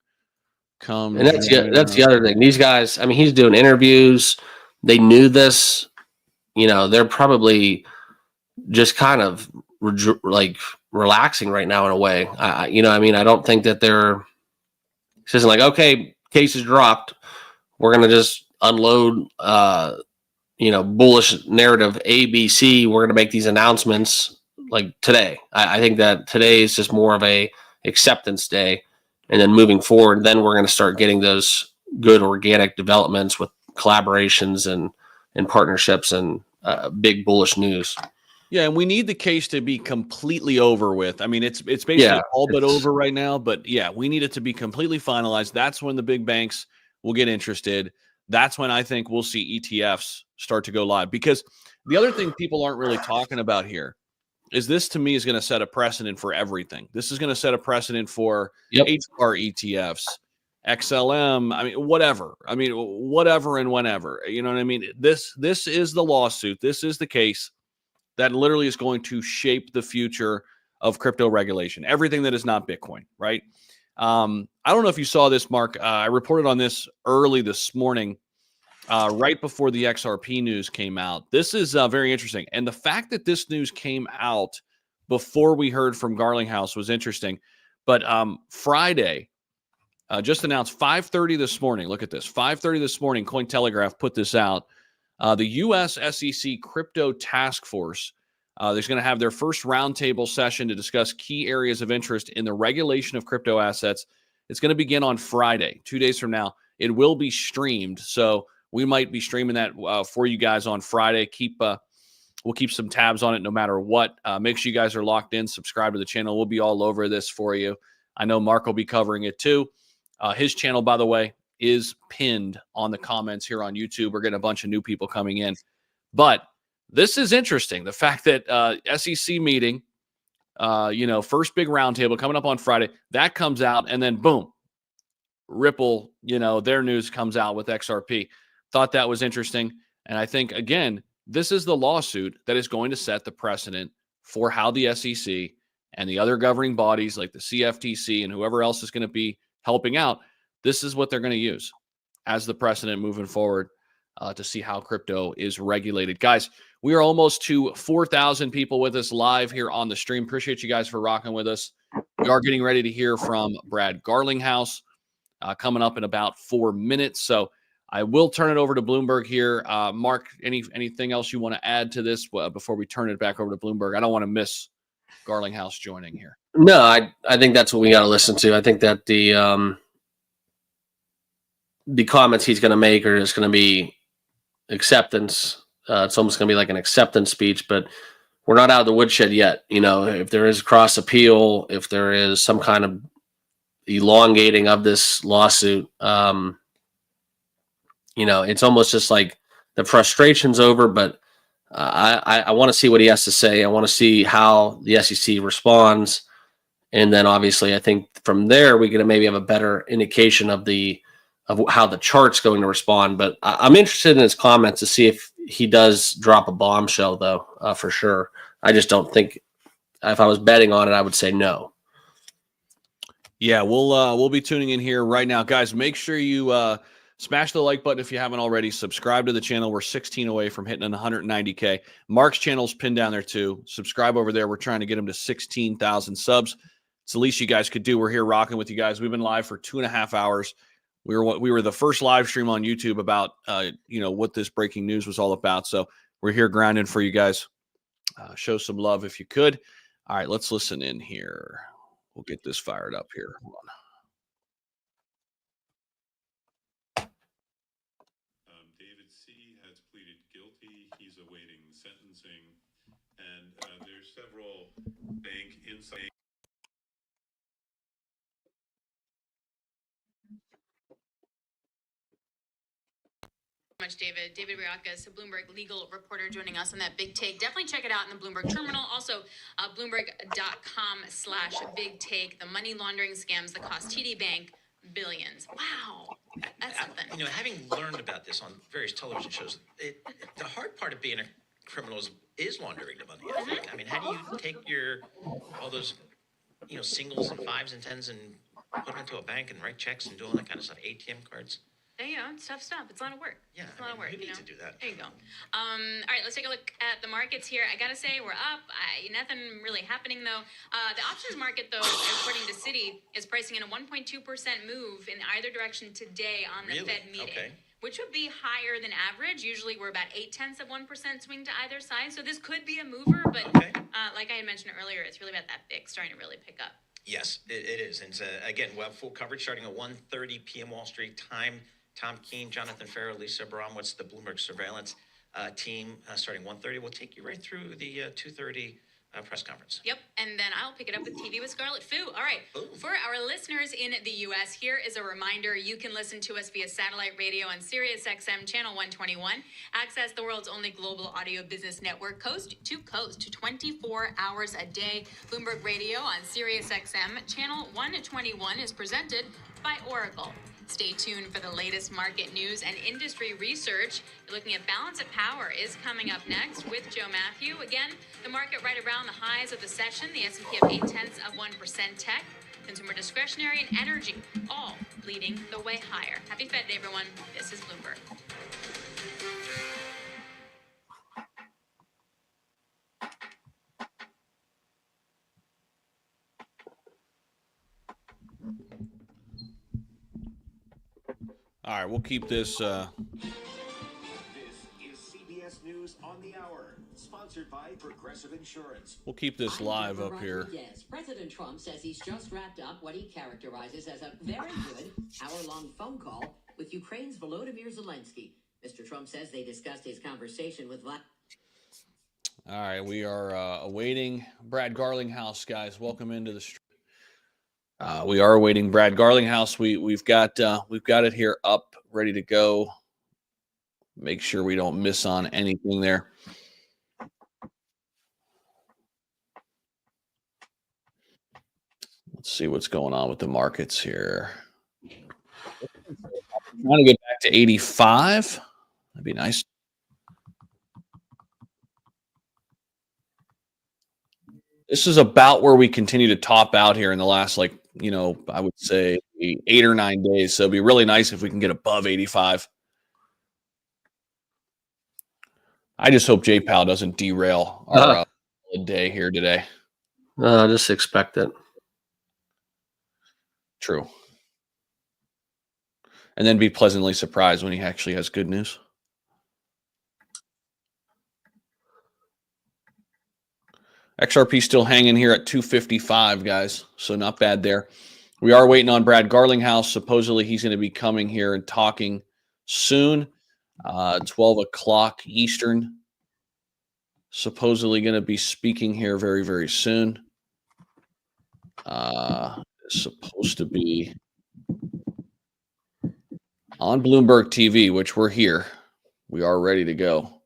S9: and that's the other thing. These guys, I mean, he's doing interviews. They knew this. They're probably just kind of like relaxing right now in a way. I don't think that they're just like, okay, cases dropped, we're gonna just unload bullish narrative ABC, we're gonna make these announcements like today. I think that today is just more of a acceptance day, and then moving forward, then we're going to start getting those good organic developments with collaborations and partnerships and big bullish news.
S1: Yeah, and we need the case to be completely over with. I mean, it's basically all but over right now, but yeah, we need it to be completely finalized. That's when the big banks will get interested. That's when I think we'll see ETFs start to go live. Because the other thing people aren't really talking about here is this, to me, is going to set a precedent for everything. This is going to set a precedent for HR ETFs, XLM. I mean, whatever. Whatever and whenever. You know what I mean? This is the lawsuit. This is the case that literally is going to shape the future of crypto regulation. Everything that is not Bitcoin, right? I don't know if you saw this, Mark. I reported on this early this morning, right before the XRP news came out. This is very interesting. And the fact that this news came out before we heard from Garlinghouse was interesting. But Friday, just announced 5:30 this morning. Look at this. 5:30 this morning, Cointelegraph put this out. The U.S. SEC Crypto Task Force is going to have their first roundtable session to discuss key areas of interest in the regulation of crypto assets. It's going to begin on Friday, 2 days from now. It will be streamed, so we might be streaming that for you guys on Friday. We'll keep some tabs on it no matter what. Make sure you guys are locked in, subscribe to the channel. We'll be all over this for you. I know Mark will be covering it too. His channel, by the way, is pinned on the comments here on YouTube. We're getting a bunch of new people coming in. But this is interesting. The fact that SEC meeting, first big roundtable coming up on Friday, that comes out, and then boom, Ripple, their news comes out with XRP. Thought that was interesting. And I think, again, this is the lawsuit that is going to set the precedent for how the SEC and the other governing bodies like the CFTC and whoever else is going to be helping out, this is what they're going to use as the precedent moving forward to see how crypto is regulated. Guys, we are almost to 4,000 people with us live here on the stream. Appreciate you guys for rocking with us. We are getting ready to hear from Brad Garlinghouse. coming up in about 4 minutes. So I will turn it over to Bloomberg here. Mark, anything else you want to add to this before we turn it back over to Bloomberg? I don't want to miss Garlinghouse joining here.
S9: No, I think that's what we got to listen to. I think that the comments he's going to make are just going to be acceptance. It's almost going to be like an acceptance speech, but we're not out of the woodshed yet. You know, if there is cross appeal, if there is some kind of elongating of this lawsuit, you know, it's almost just like the frustration's over, but I want to see what he has to say. I want to see how the SEC responds. And then obviously I think from there, we can maybe have a better indication of how the chart's going to respond. But I'm interested in his comments to see if he does drop a bombshell, though, for sure. I just don't think, if I was betting on it, I would say no.
S1: Yeah, we'll be tuning in here right now. Guys, make sure you smash the like button if you haven't already. Subscribe to the channel. We're 16 away from hitting an 190K. Mark's channel's pinned down there too. Subscribe over there. We're trying to get him to 16,000 subs. It's the least you guys could do. We're here rocking with you guys. We've been live for 2.5 hours. We were the first live stream on YouTube about what this breaking news was all about. So we're here grinding for you guys. Show some love if you could. All right, let's listen in here. We'll get this fired up here. Hold on.
S11: David C. has pleaded guilty. He's awaiting sentencing. And there's several bank insiders.
S7: Much, David. David Riakas, a Bloomberg legal reporter, joining us on that big take. Definitely check it out in the Bloomberg terminal. Also, Bloomberg.com/big take. The money laundering scams that cost TD Bank billions. Wow, that's something.
S8: You know, having learned about this on various television shows, the hard part of being a criminal is laundering the money. I think. I mean, how do you take all those singles and fives and tens and put them into a bank and write checks and do all that kind of stuff? ATM cards.
S7: It's tough stuff. It's a lot of work.
S8: Yeah,
S7: it's a lot of work.
S8: You need to do that.
S7: There you go. All right, let's take a look at the markets here. I gotta say, we're up. Nothing really happening though. The options market, though, according to Citi, is pricing in a 1.2% move in either direction today on the Fed meeting, which would be higher than average. Usually, we're about 0.8% swing to either side. So this could be a mover, but like I had mentioned earlier, it's really about that VIX starting to really pick up.
S8: Yes, it is. And again, we'll have full coverage starting at 1:30 p.m. Wall Street time. Tom Keene, Jonathan Farrow, Lisa Abramowitz, the Bloomberg surveillance team, starting 1:30. We'll take you right through the 2:30 press conference.
S7: Yep, and then I'll pick it up with TV with Scarlet Fu. All right, for our listeners in the U.S., here is a reminder. You can listen to us via satellite radio on Sirius XM Channel 121. Access the world's only global audio business network, coast to coast, 24 hours a day. Bloomberg Radio on Sirius XM Channel 121 is presented by Oracle. Stay tuned for the latest market news and industry research. You're looking at Balance of Power is coming up next with Joe Matthew. Again, the market right around the highs of the session. The S&P up 0.8%. Tech, consumer discretionary, and energy, all leading the way higher. Happy Fed Day, everyone. This is Bloomberg.
S1: All right, we'll keep this.
S12: This is CBS News on the Hour, sponsored by Progressive Insurance.
S1: We'll keep this live up here.
S13: Yes, President Trump says he's just wrapped up what he characterizes as a very good hour-long phone call with Ukraine's Volodymyr Zelensky. Mr. Trump says they discussed his conversation with All
S1: right, we are awaiting Brad Garlinghouse, guys. Welcome into the stream. We are awaiting Brad Garlinghouse. We've got it here up, ready to go. Make sure we don't miss on anything there. Let's see what's going on with the markets here. Want to get back to 85? That'd be nice. This is about where we continue to top out here in the last, I would say 8 or 9 days. So it'd be really nice if we can get above 85. I just hope J-Pal doesn't derail our day here today.
S9: Just expect it.
S1: True. and then be pleasantly surprised when he actually has good news. XRP still hanging here at 255, guys. So not bad there. We are waiting on Brad Garlinghouse. Supposedly he's going to be coming here and talking soon. 12 o'clock Eastern. Supposedly going to be speaking here very, very soon. Supposed to be on Bloomberg TV, which we're here. We are ready to go.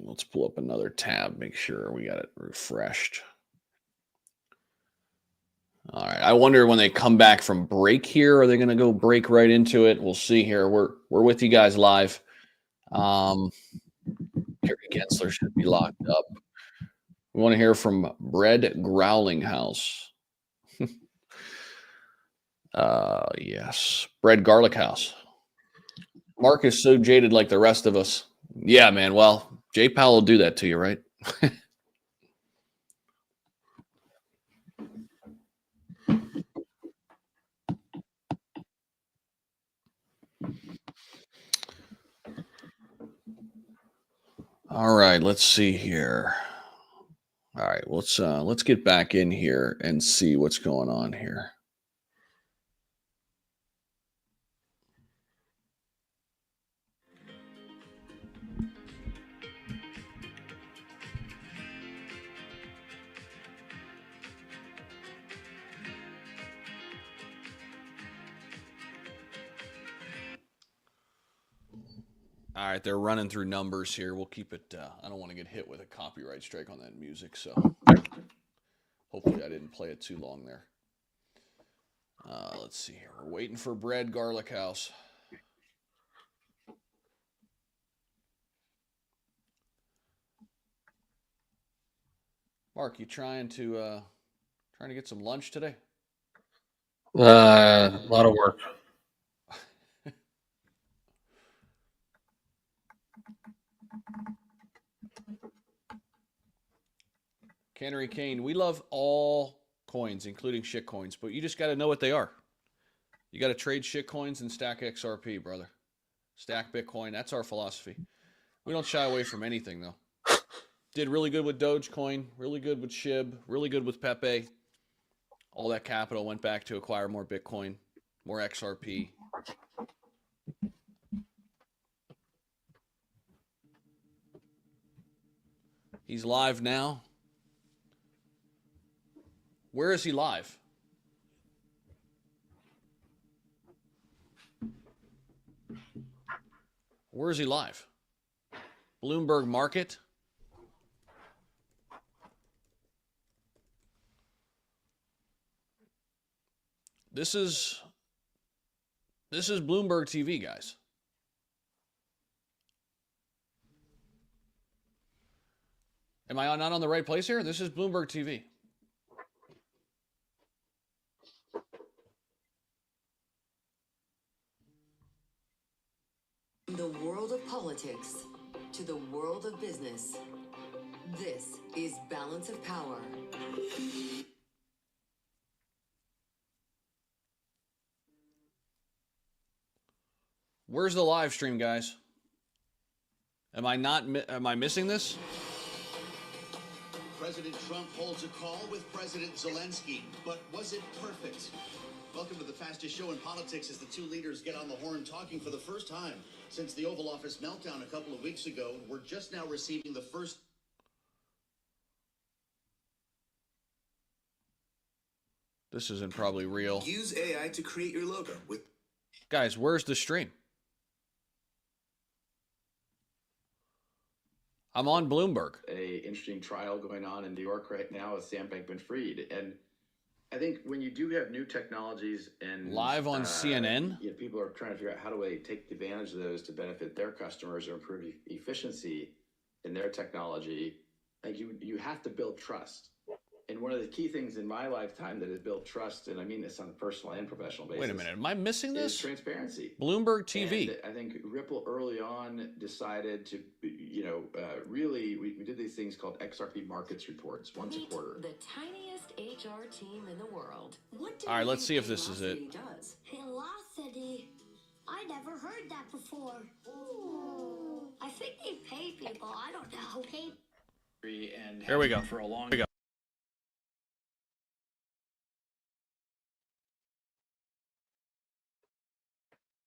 S1: Let's pull up another tab, make sure we got it refreshed. All right. I wonder when they come back from break here, are they going to go break right into it? We'll see here. We're with you guys live. Harry Gensler should be locked up. We want to hear from Bread Growlinghouse. Yes. Bread Garlic-house. Mark is so jaded like the rest of us. Yeah, man. Well, J Powell will do that to you, right? All right, let's see here. All right, let's get back in here and see what's going on here. All right, they're running through numbers here. We'll keep it. I don't want to get hit with a copyright strike on that music, so hopefully I didn't play it too long there. Let's see here. We're waiting for Bread Garlic-house. Mark, you trying to get some lunch today?
S9: A lot of work.
S1: Cannery Kane, we love all coins, including shit coins, but you just got to know what they are. You got to trade shit coins and stack XRP, brother. Stack Bitcoin. That's our philosophy. We don't shy away from anything, though. Did really good with Dogecoin, really good with SHIB, really good with Pepe. All that capital went back to acquire more Bitcoin, more XRP. He's live now. Where is he live? Where is he live? Bloomberg Market. This is Bloomberg TV, guys. Am I not on the right place here? This is Bloomberg TV.
S14: From the world of politics to the world of business, this is Balance of Power.
S1: Where's the live stream, guys? Am I missing this?
S12: President Trump holds a call with President Zelensky, but was it perfect? Welcome to the fastest show in politics as the two leaders get on the horn talking for the first time since the Oval Office meltdown a couple of weeks ago. We're just now receiving the first.
S1: This isn't probably real.
S15: Use AI to create your logo with.
S1: Guys, where's the stream? I'm on Bloomberg.
S16: A interesting trial going on in New York right now with Sam Bankman-Fried, and I think when you do have new technologies and
S1: live on CNN,
S16: people are trying to figure out how do they take advantage of those to benefit their customers or improve efficiency in their technology. Like you have to build trust, And one of the key things in my lifetime that has built trust, and I mean this on a personal and professional basis.
S1: Wait a minute, am I missing
S16: is
S1: this?
S16: Transparency.
S1: Bloomberg TV.
S16: And I think Ripple early on decided to, really, we did these things called XRP markets reports once a quarter.
S14: The tiniest HR team in the world. What do
S1: All right,
S14: you
S1: let's see
S14: think
S1: if this is it.
S14: Velocity does?
S17: Velocity? I never heard that before. Ooh. I think they pay people. I don't know.
S5: And
S1: Here we go.
S5: For a long
S1: Here we go.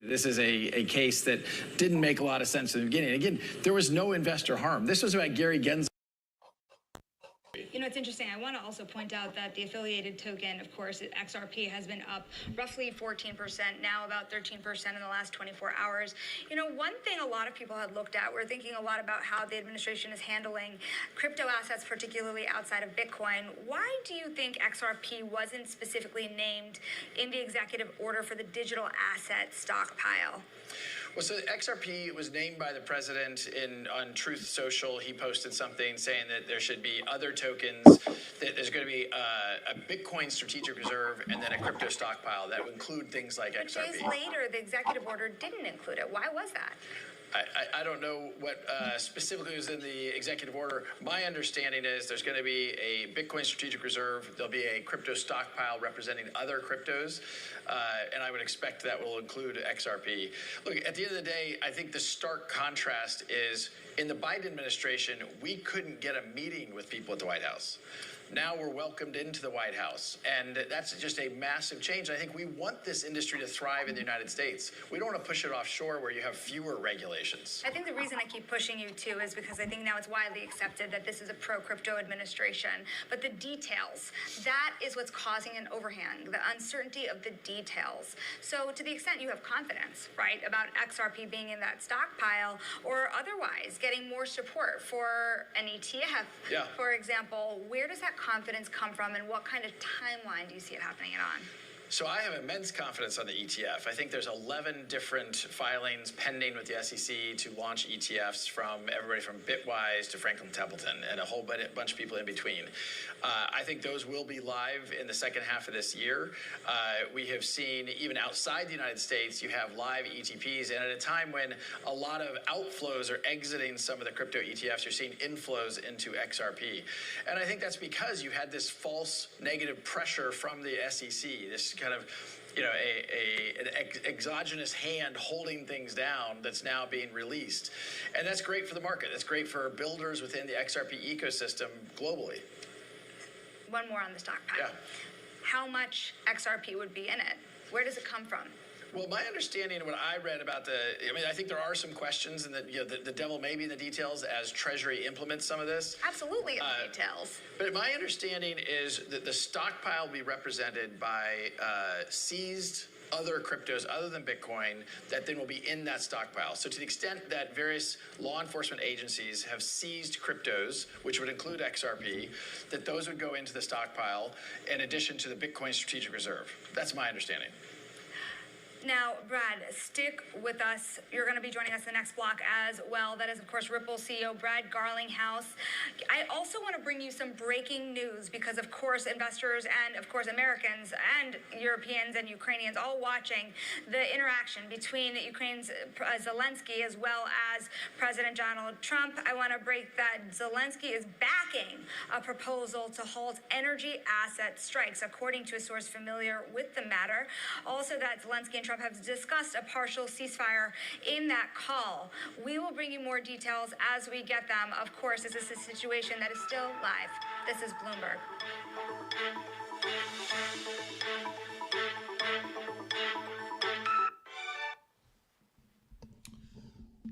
S4: This is a case that didn't make a lot of sense in the beginning. Again, there was no investor harm. This was about Gary Gensler.
S18: You know, it's interesting. I want to also point out that the affiliated token, of course, XRP has been up roughly 14%, now about 13% in the last 24 hours. You know, one thing a lot of people had looked at, we're thinking a lot about how the administration is handling crypto assets, particularly outside of Bitcoin. Why do you think XRP wasn't specifically named in the executive order for the digital asset stockpile?
S4: Well, so XRP was named by the president on Truth Social. He posted something saying that there should be other tokens, that there's going to be a Bitcoin strategic reserve and then a crypto stockpile that would include things like XRP.
S18: Days later, the executive order didn't include it. Why was that?
S4: I don't know what specifically was in the executive order. My understanding is there's going to be a Bitcoin strategic reserve. There'll be a crypto stockpile representing other cryptos. And I would expect that will include XRP. Look, at the end of the day, I think the stark contrast is in the Biden administration, we couldn't get a meeting with people at the White House. Now we're welcomed into the White House. And that's just a massive change. I think we want this industry to thrive in the United States. We don't want to push it offshore where you have fewer regulations.
S18: I think the reason I keep pushing you too is because I think now it's widely accepted that this is a pro-crypto administration. But the details, that is what's causing an overhang, the uncertainty of the details. So to the extent you have confidence, right, about XRP being in that stockpile or otherwise getting more support for an ETF, for example, where does that confidence come from and what kind of timeline do you see it happening on?
S4: So I have immense confidence on the ETF. I think there's 11 different filings pending with the SEC to launch ETFs from everybody from Bitwise to Franklin Templeton and a whole bunch of people in between. I think those will be live in the second half of this year. We have seen even outside the United States, you have live ETPs, and at a time when a lot of outflows are exiting some of the crypto ETFs, you're seeing inflows into XRP. And I think that's because you had this false negative pressure from the SEC, this kind of, an exogenous hand holding things down that's now being released. And that's great for the market. That's great for builders within the XRP ecosystem globally.
S18: One more on the stockpile.
S4: Yeah.
S18: How much XRP would be in it? Where does it come from?
S4: Well, my understanding of what I read about I think there are some questions, and that the devil may be in the details as Treasury implements some of this.
S18: Absolutely in the details.
S4: But my understanding is that the stockpile will be represented by seized other cryptos other than Bitcoin that then will be in that stockpile. So to the extent that various law enforcement agencies have seized cryptos, which would include XRP, that those would go into the stockpile in addition to the Bitcoin strategic reserve. That's my understanding.
S18: Now, Brad, stick with us. You're going to be joining us in the next block as well. That is, of course, Ripple CEO Brad Garlinghouse. I also want to bring you some breaking news because, of course, investors and, of course, Americans and Europeans and Ukrainians all watching the interaction between Ukraine's Zelensky as well as President Donald Trump. I want to break that Zelensky is backing a proposal to halt energy asset strikes, according to a source familiar with the matter. Also, that Zelensky and Trump have discussed a partial ceasefire in that call. We will bring you more details as we get them. Of course, this is a situation that is still live. This is Bloomberg.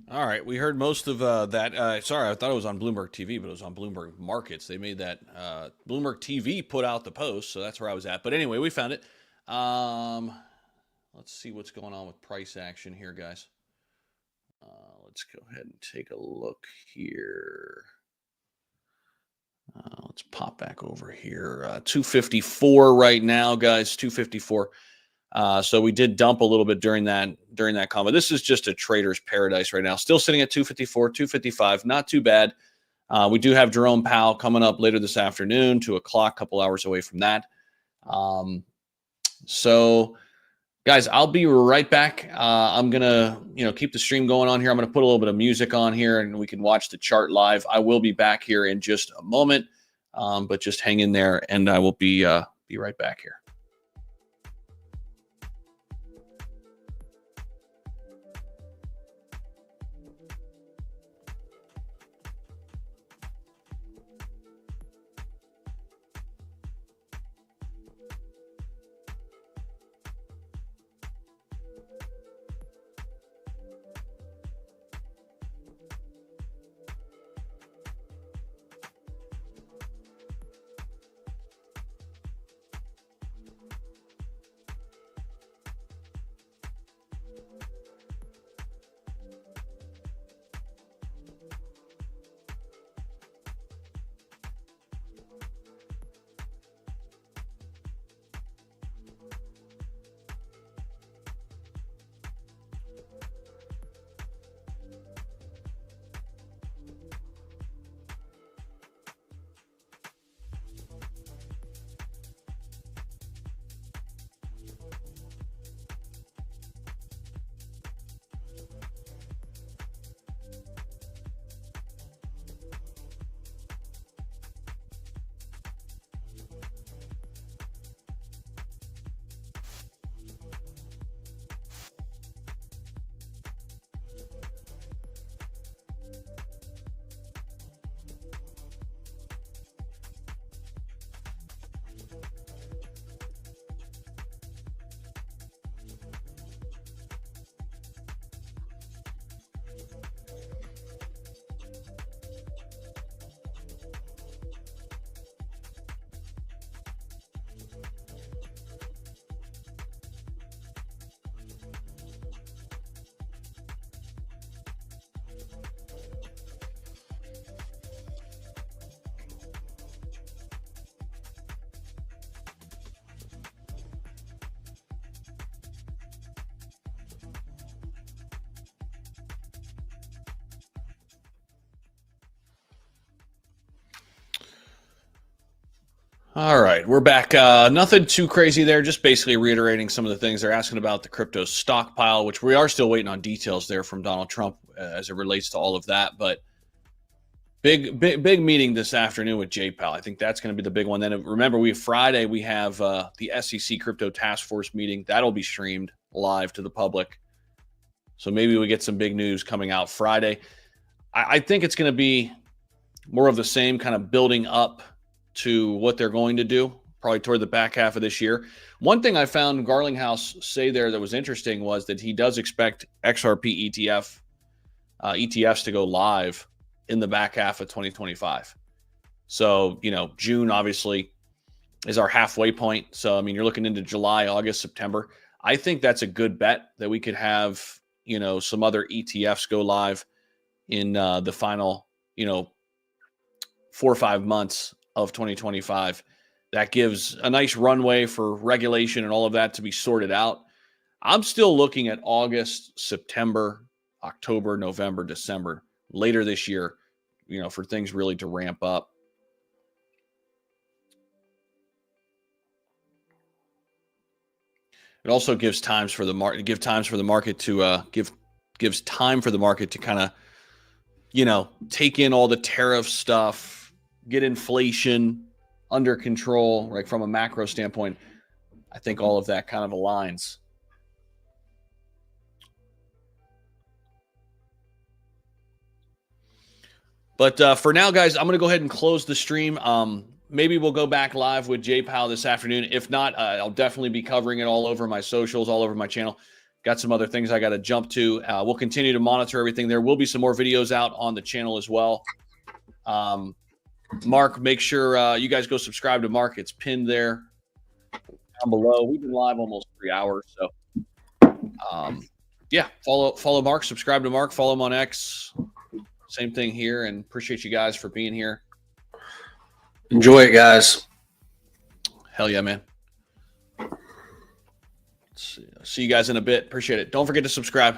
S1: All right, we heard most of that. Sorry, I thought it was on Bloomberg TV, but it was on Bloomberg Markets. They made that. Bloomberg TV put out the post, so that's where I was at. But anyway, we found it. Let's see what's going on with price action here, guys. Let's go ahead and take a look here. Let's pop back over here. 254 right now, guys. 254. So we did dump a little bit during that combo. This is just a trader's paradise right now. Still sitting at 254, 255. Not too bad. We do have Jerome Powell coming up later this afternoon, 2 o'clock, couple hours away from that. So guys, I'll be right back. I'm going to, keep the stream going on here. I'm going to put a little bit of music on here and we can watch the chart live. I will be back here in just a moment, but just hang in there and I will be right back here. All right, we're back. Nothing too crazy there, just basically reiterating some of the things they're asking about the crypto stockpile, which we are still waiting on details there from Donald Trump as it relates to all of that. But big meeting this afternoon with Jay Powell. I think that's going to be the big one. Then remember, Friday we have the SEC Crypto Task Force meeting. That'll be streamed live to the public. So maybe we get some big news coming out Friday. I think it's going to be more of the same, kind of building up to what they're going to do probably toward the back half of this year. One thing I found Garlinghouse say there that was interesting was that he does expect XRP ETFs to go live in the back half of 2025. So, June obviously is our halfway point. So, you're looking into July, August, September. I think that's a good bet that we could have, some other ETFs go live in the final, 4 or 5 months of 2025. That gives a nice runway for regulation and all of that to be sorted out. I'm still looking at August, September, October, November, December, later this year, for things really to ramp up. It also gives times for the market, gives time for the market to kind of, take in all the tariff stuff, get inflation under control, right? From a macro standpoint, I think all of that kind of aligns. But for now, guys, I'm going to go ahead and close the stream. Maybe we'll go back live with Jay Powell this afternoon. If not, I'll definitely be covering it all over my socials, all over my channel. Got some other things I got to jump to. We'll continue to monitor everything. There will be some more videos out on the channel as well. Mark, make sure you guys go subscribe to Mark. It's pinned there down below. We've been live almost 3 hours. So, yeah, follow Mark, subscribe to Mark, follow him on X. Same thing here, and appreciate you guys for being here.
S9: Enjoy it, guys.
S1: Hell yeah, man. See you guys in a bit. Appreciate it. Don't forget to subscribe.